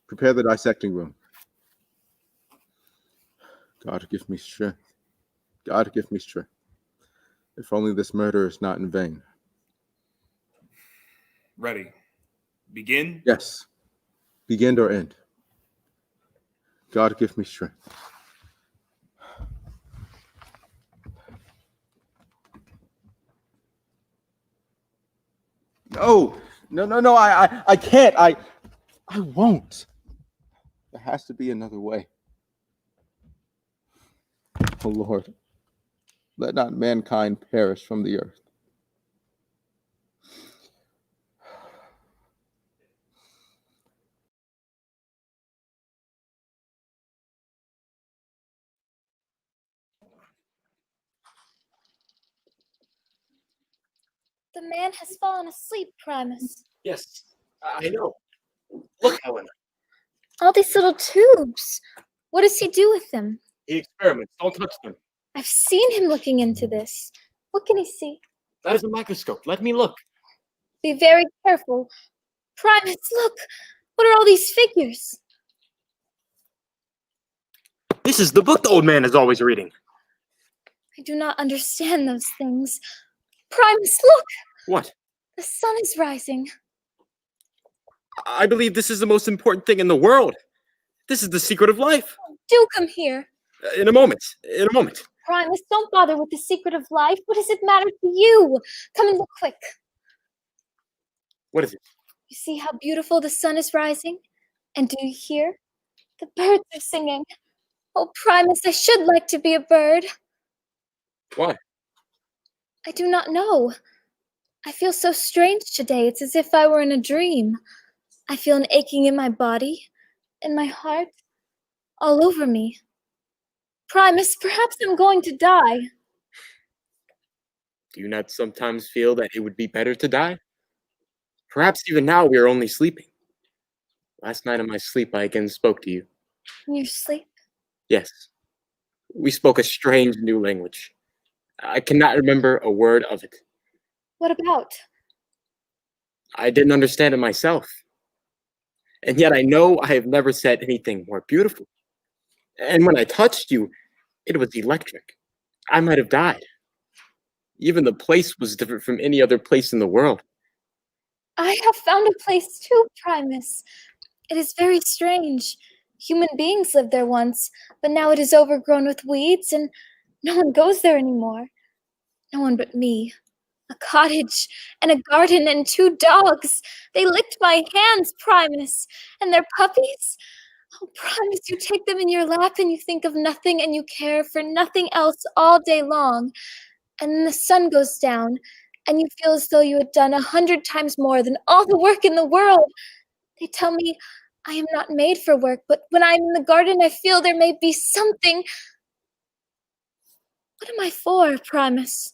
prepare the dissecting room. God, give me strength. God, give me strength. If only this murder is not in vain. Ready. Begin? Yes. Begin or end. God, give me strength. No, I can't. I won't. There has to be another way. Oh Lord, let not mankind perish from the earth. The man has fallen asleep, Primus. Yes, I know. Look, Helena. All these little tubes. What does he do with them? He experiments. Don't touch them. I've seen him looking into this. What can he see? That is a microscope. Let me look. Be very careful. Primus, look. What are all these figures? This is the book the old man is always reading. I do not understand those things. Primus, look. What? The sun is rising. I believe this is the most important thing in the world. This is the secret of life. Do come here. In a moment. Primus, don't bother with the secret of life. What does it matter to you? Come and look quick. What is it? You see how beautiful the sun is rising? And do you hear? The birds are singing. Oh, Primus, I should like to be a bird. Why? I do not know. I feel so strange today. It's as if I were in a dream. I feel an aching in my body, in my heart, all over me. Primus, perhaps I'm going to die. Do you not sometimes feel that it would be better to die? Perhaps even now we are only sleeping. Last night in my sleep, I again spoke to you. In your sleep? Yes. We spoke a strange new language. I cannot remember a word of it. What about? I didn't understand it myself. And yet I know I have never said anything more beautiful. And when I touched you, it was electric. I might have died. Even the place was different from any other place in the world. I have found a place too, Primus. It is very strange. Human beings lived there once, but now it is overgrown with weeds and no one goes there anymore. No one but me. A cottage and a garden and 2 dogs. They licked my hands, Primus. And their puppies? Oh, Primus, you take them in your lap and you think of nothing and you care for nothing else all day long. And then the sun goes down and you feel as though you had done 100 times more than all the work in the world. They tell me I am not made for work, but when I'm in the garden, I feel there may be something. What am I for, Primus?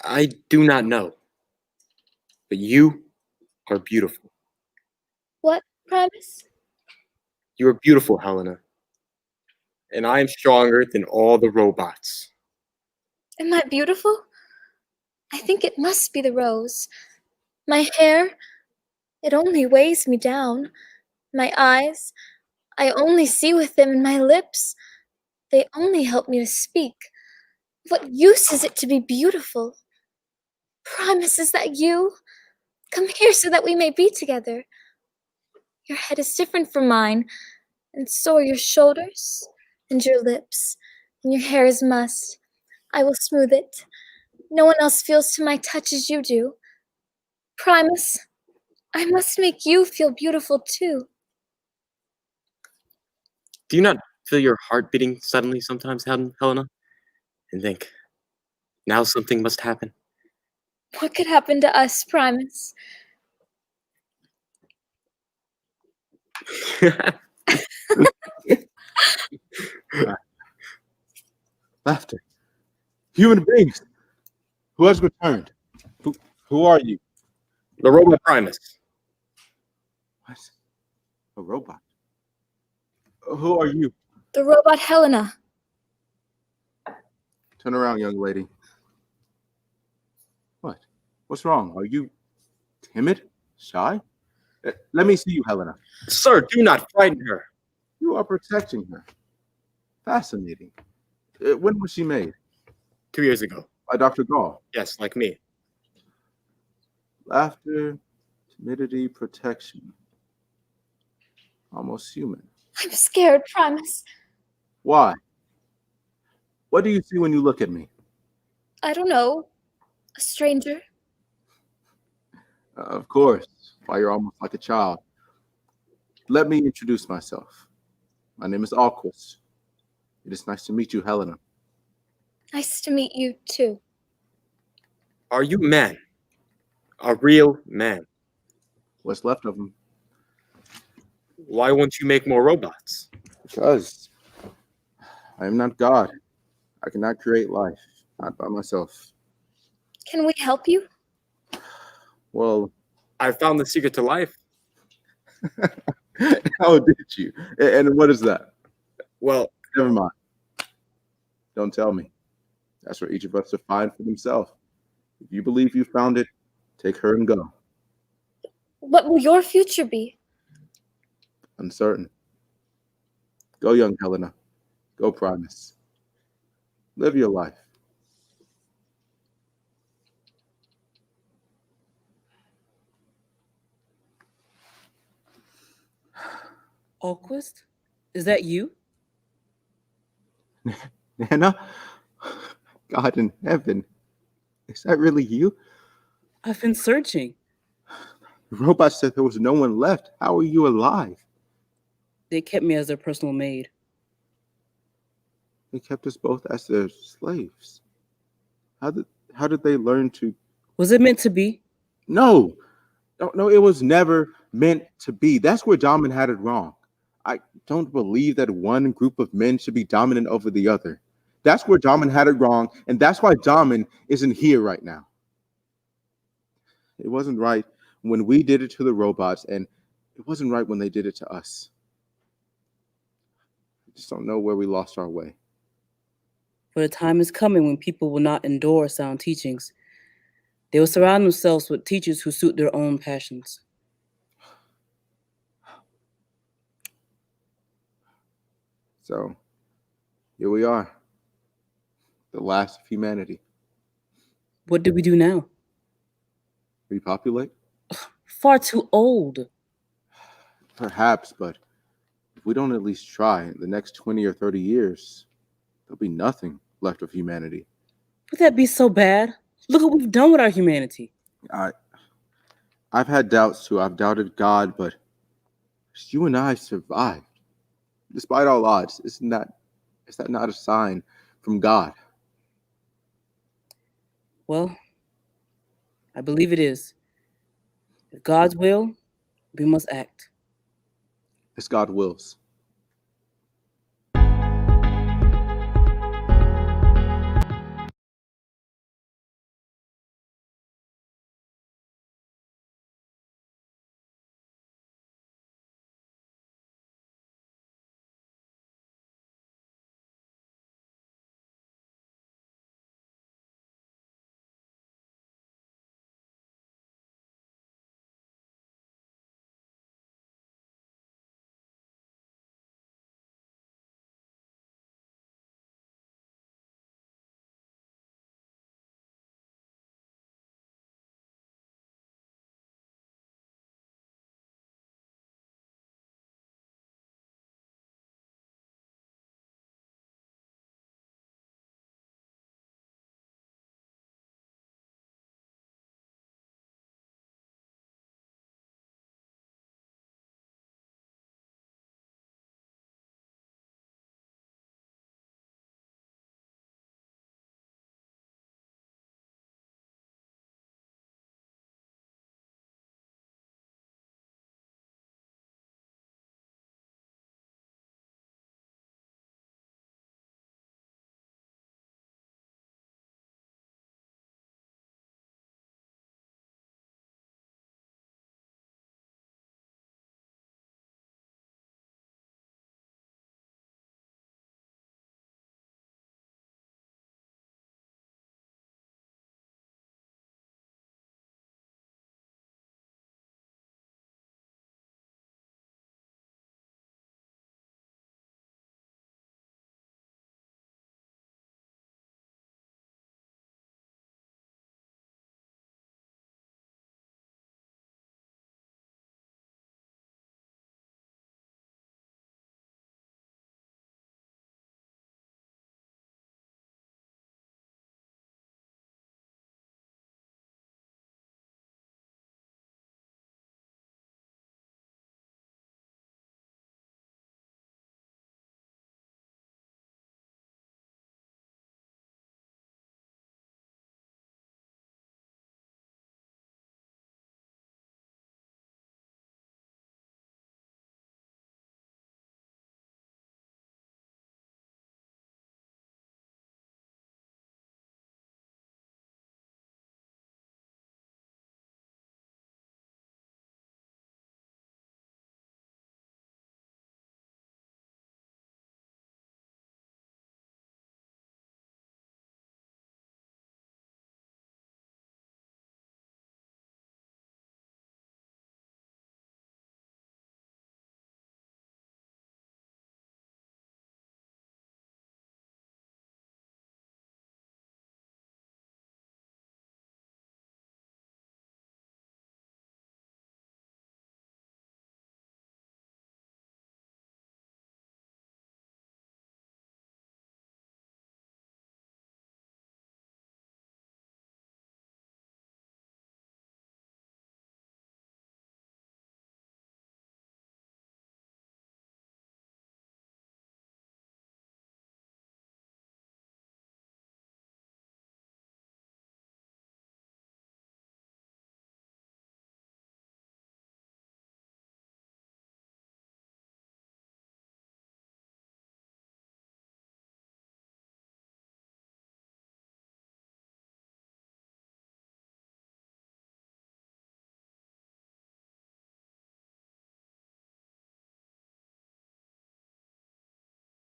I do not know. But you are beautiful. What, Primus? You are beautiful, Helena. And I am stronger than all the robots. Am I beautiful? I think it must be the rose. My hair, it only weighs me down. My eyes, I only see with them, and my lips, they only help me to speak. What use is it to be beautiful? Primus, is that you? Come here so that we may be together. Your head is different from mine, and so are your shoulders, and your lips, and your hair is mussed. I will smooth it. No one else feels to my touch as you do. Primus, I must make you feel beautiful too. Do you not feel your heart beating suddenly sometimes, Helena? And think, now something must happen? What could happen to us, Primus? Laughter. Human beings. Who has returned? Who are you? The robot Primus. What? A robot? Who are you? The robot Helena. Turn around, young lady. What? What's wrong? Are you timid? Shy? Let me see you, Helena. Sir, do not frighten her. You are protecting her. Fascinating. When was she made? 2 years ago. By Dr. Gall? Yes, like me. Laughter, timidity, protection. Almost human. I'm scared, Primus. Why? What do you see when you look at me? I don't know. A stranger. Of course. Why, you're almost like a child. Let me introduce myself. My name is Alquist. It is nice to meet you, Helena. Nice to meet you too. Are you man? A real man? What's left of him? Why won't you make more robots? Because I am not God. I cannot create life, not by myself. Can we help you? Well, I found the secret to life. How did you? And what is that? Well, never mind. Don't tell me. That's for each of us to find for themselves. If you believe you found it, take her and go. What will your future be? Uncertain. Go, young Helena. Go, Primus. Live your life. Alquist? Is that you? Nana? God in heaven. Is that really you? I've been searching. The robot said there was no one left. How are you alive? They kept me as their personal maid. They kept us both as their slaves. How did they learn to... Was it meant to be? No, it was never meant to be. That's where Daman had it wrong. I don't believe that one group of men should be dominant over the other. That's where Daman had it wrong, and that's why Daman isn't here right now. It wasn't right when we did it to the robots, and it wasn't right when they did it to us. I just don't know where we lost our way. For the time is coming when people will not endure sound teachings. They will surround themselves with teachers who suit their own passions. So, here we are, the last of humanity. What do we do now? Repopulate? Far too old. Perhaps, but if we don't at least try, in the next 20 or 30 years, there'll be nothing left of humanity. Would that be so bad? Look what we've done with our humanity. I've had doubts too. I've doubted God, but you and I survived. Despite all odds, is that not a sign from God? Well, I believe it is. If God's will, we must act. As God wills.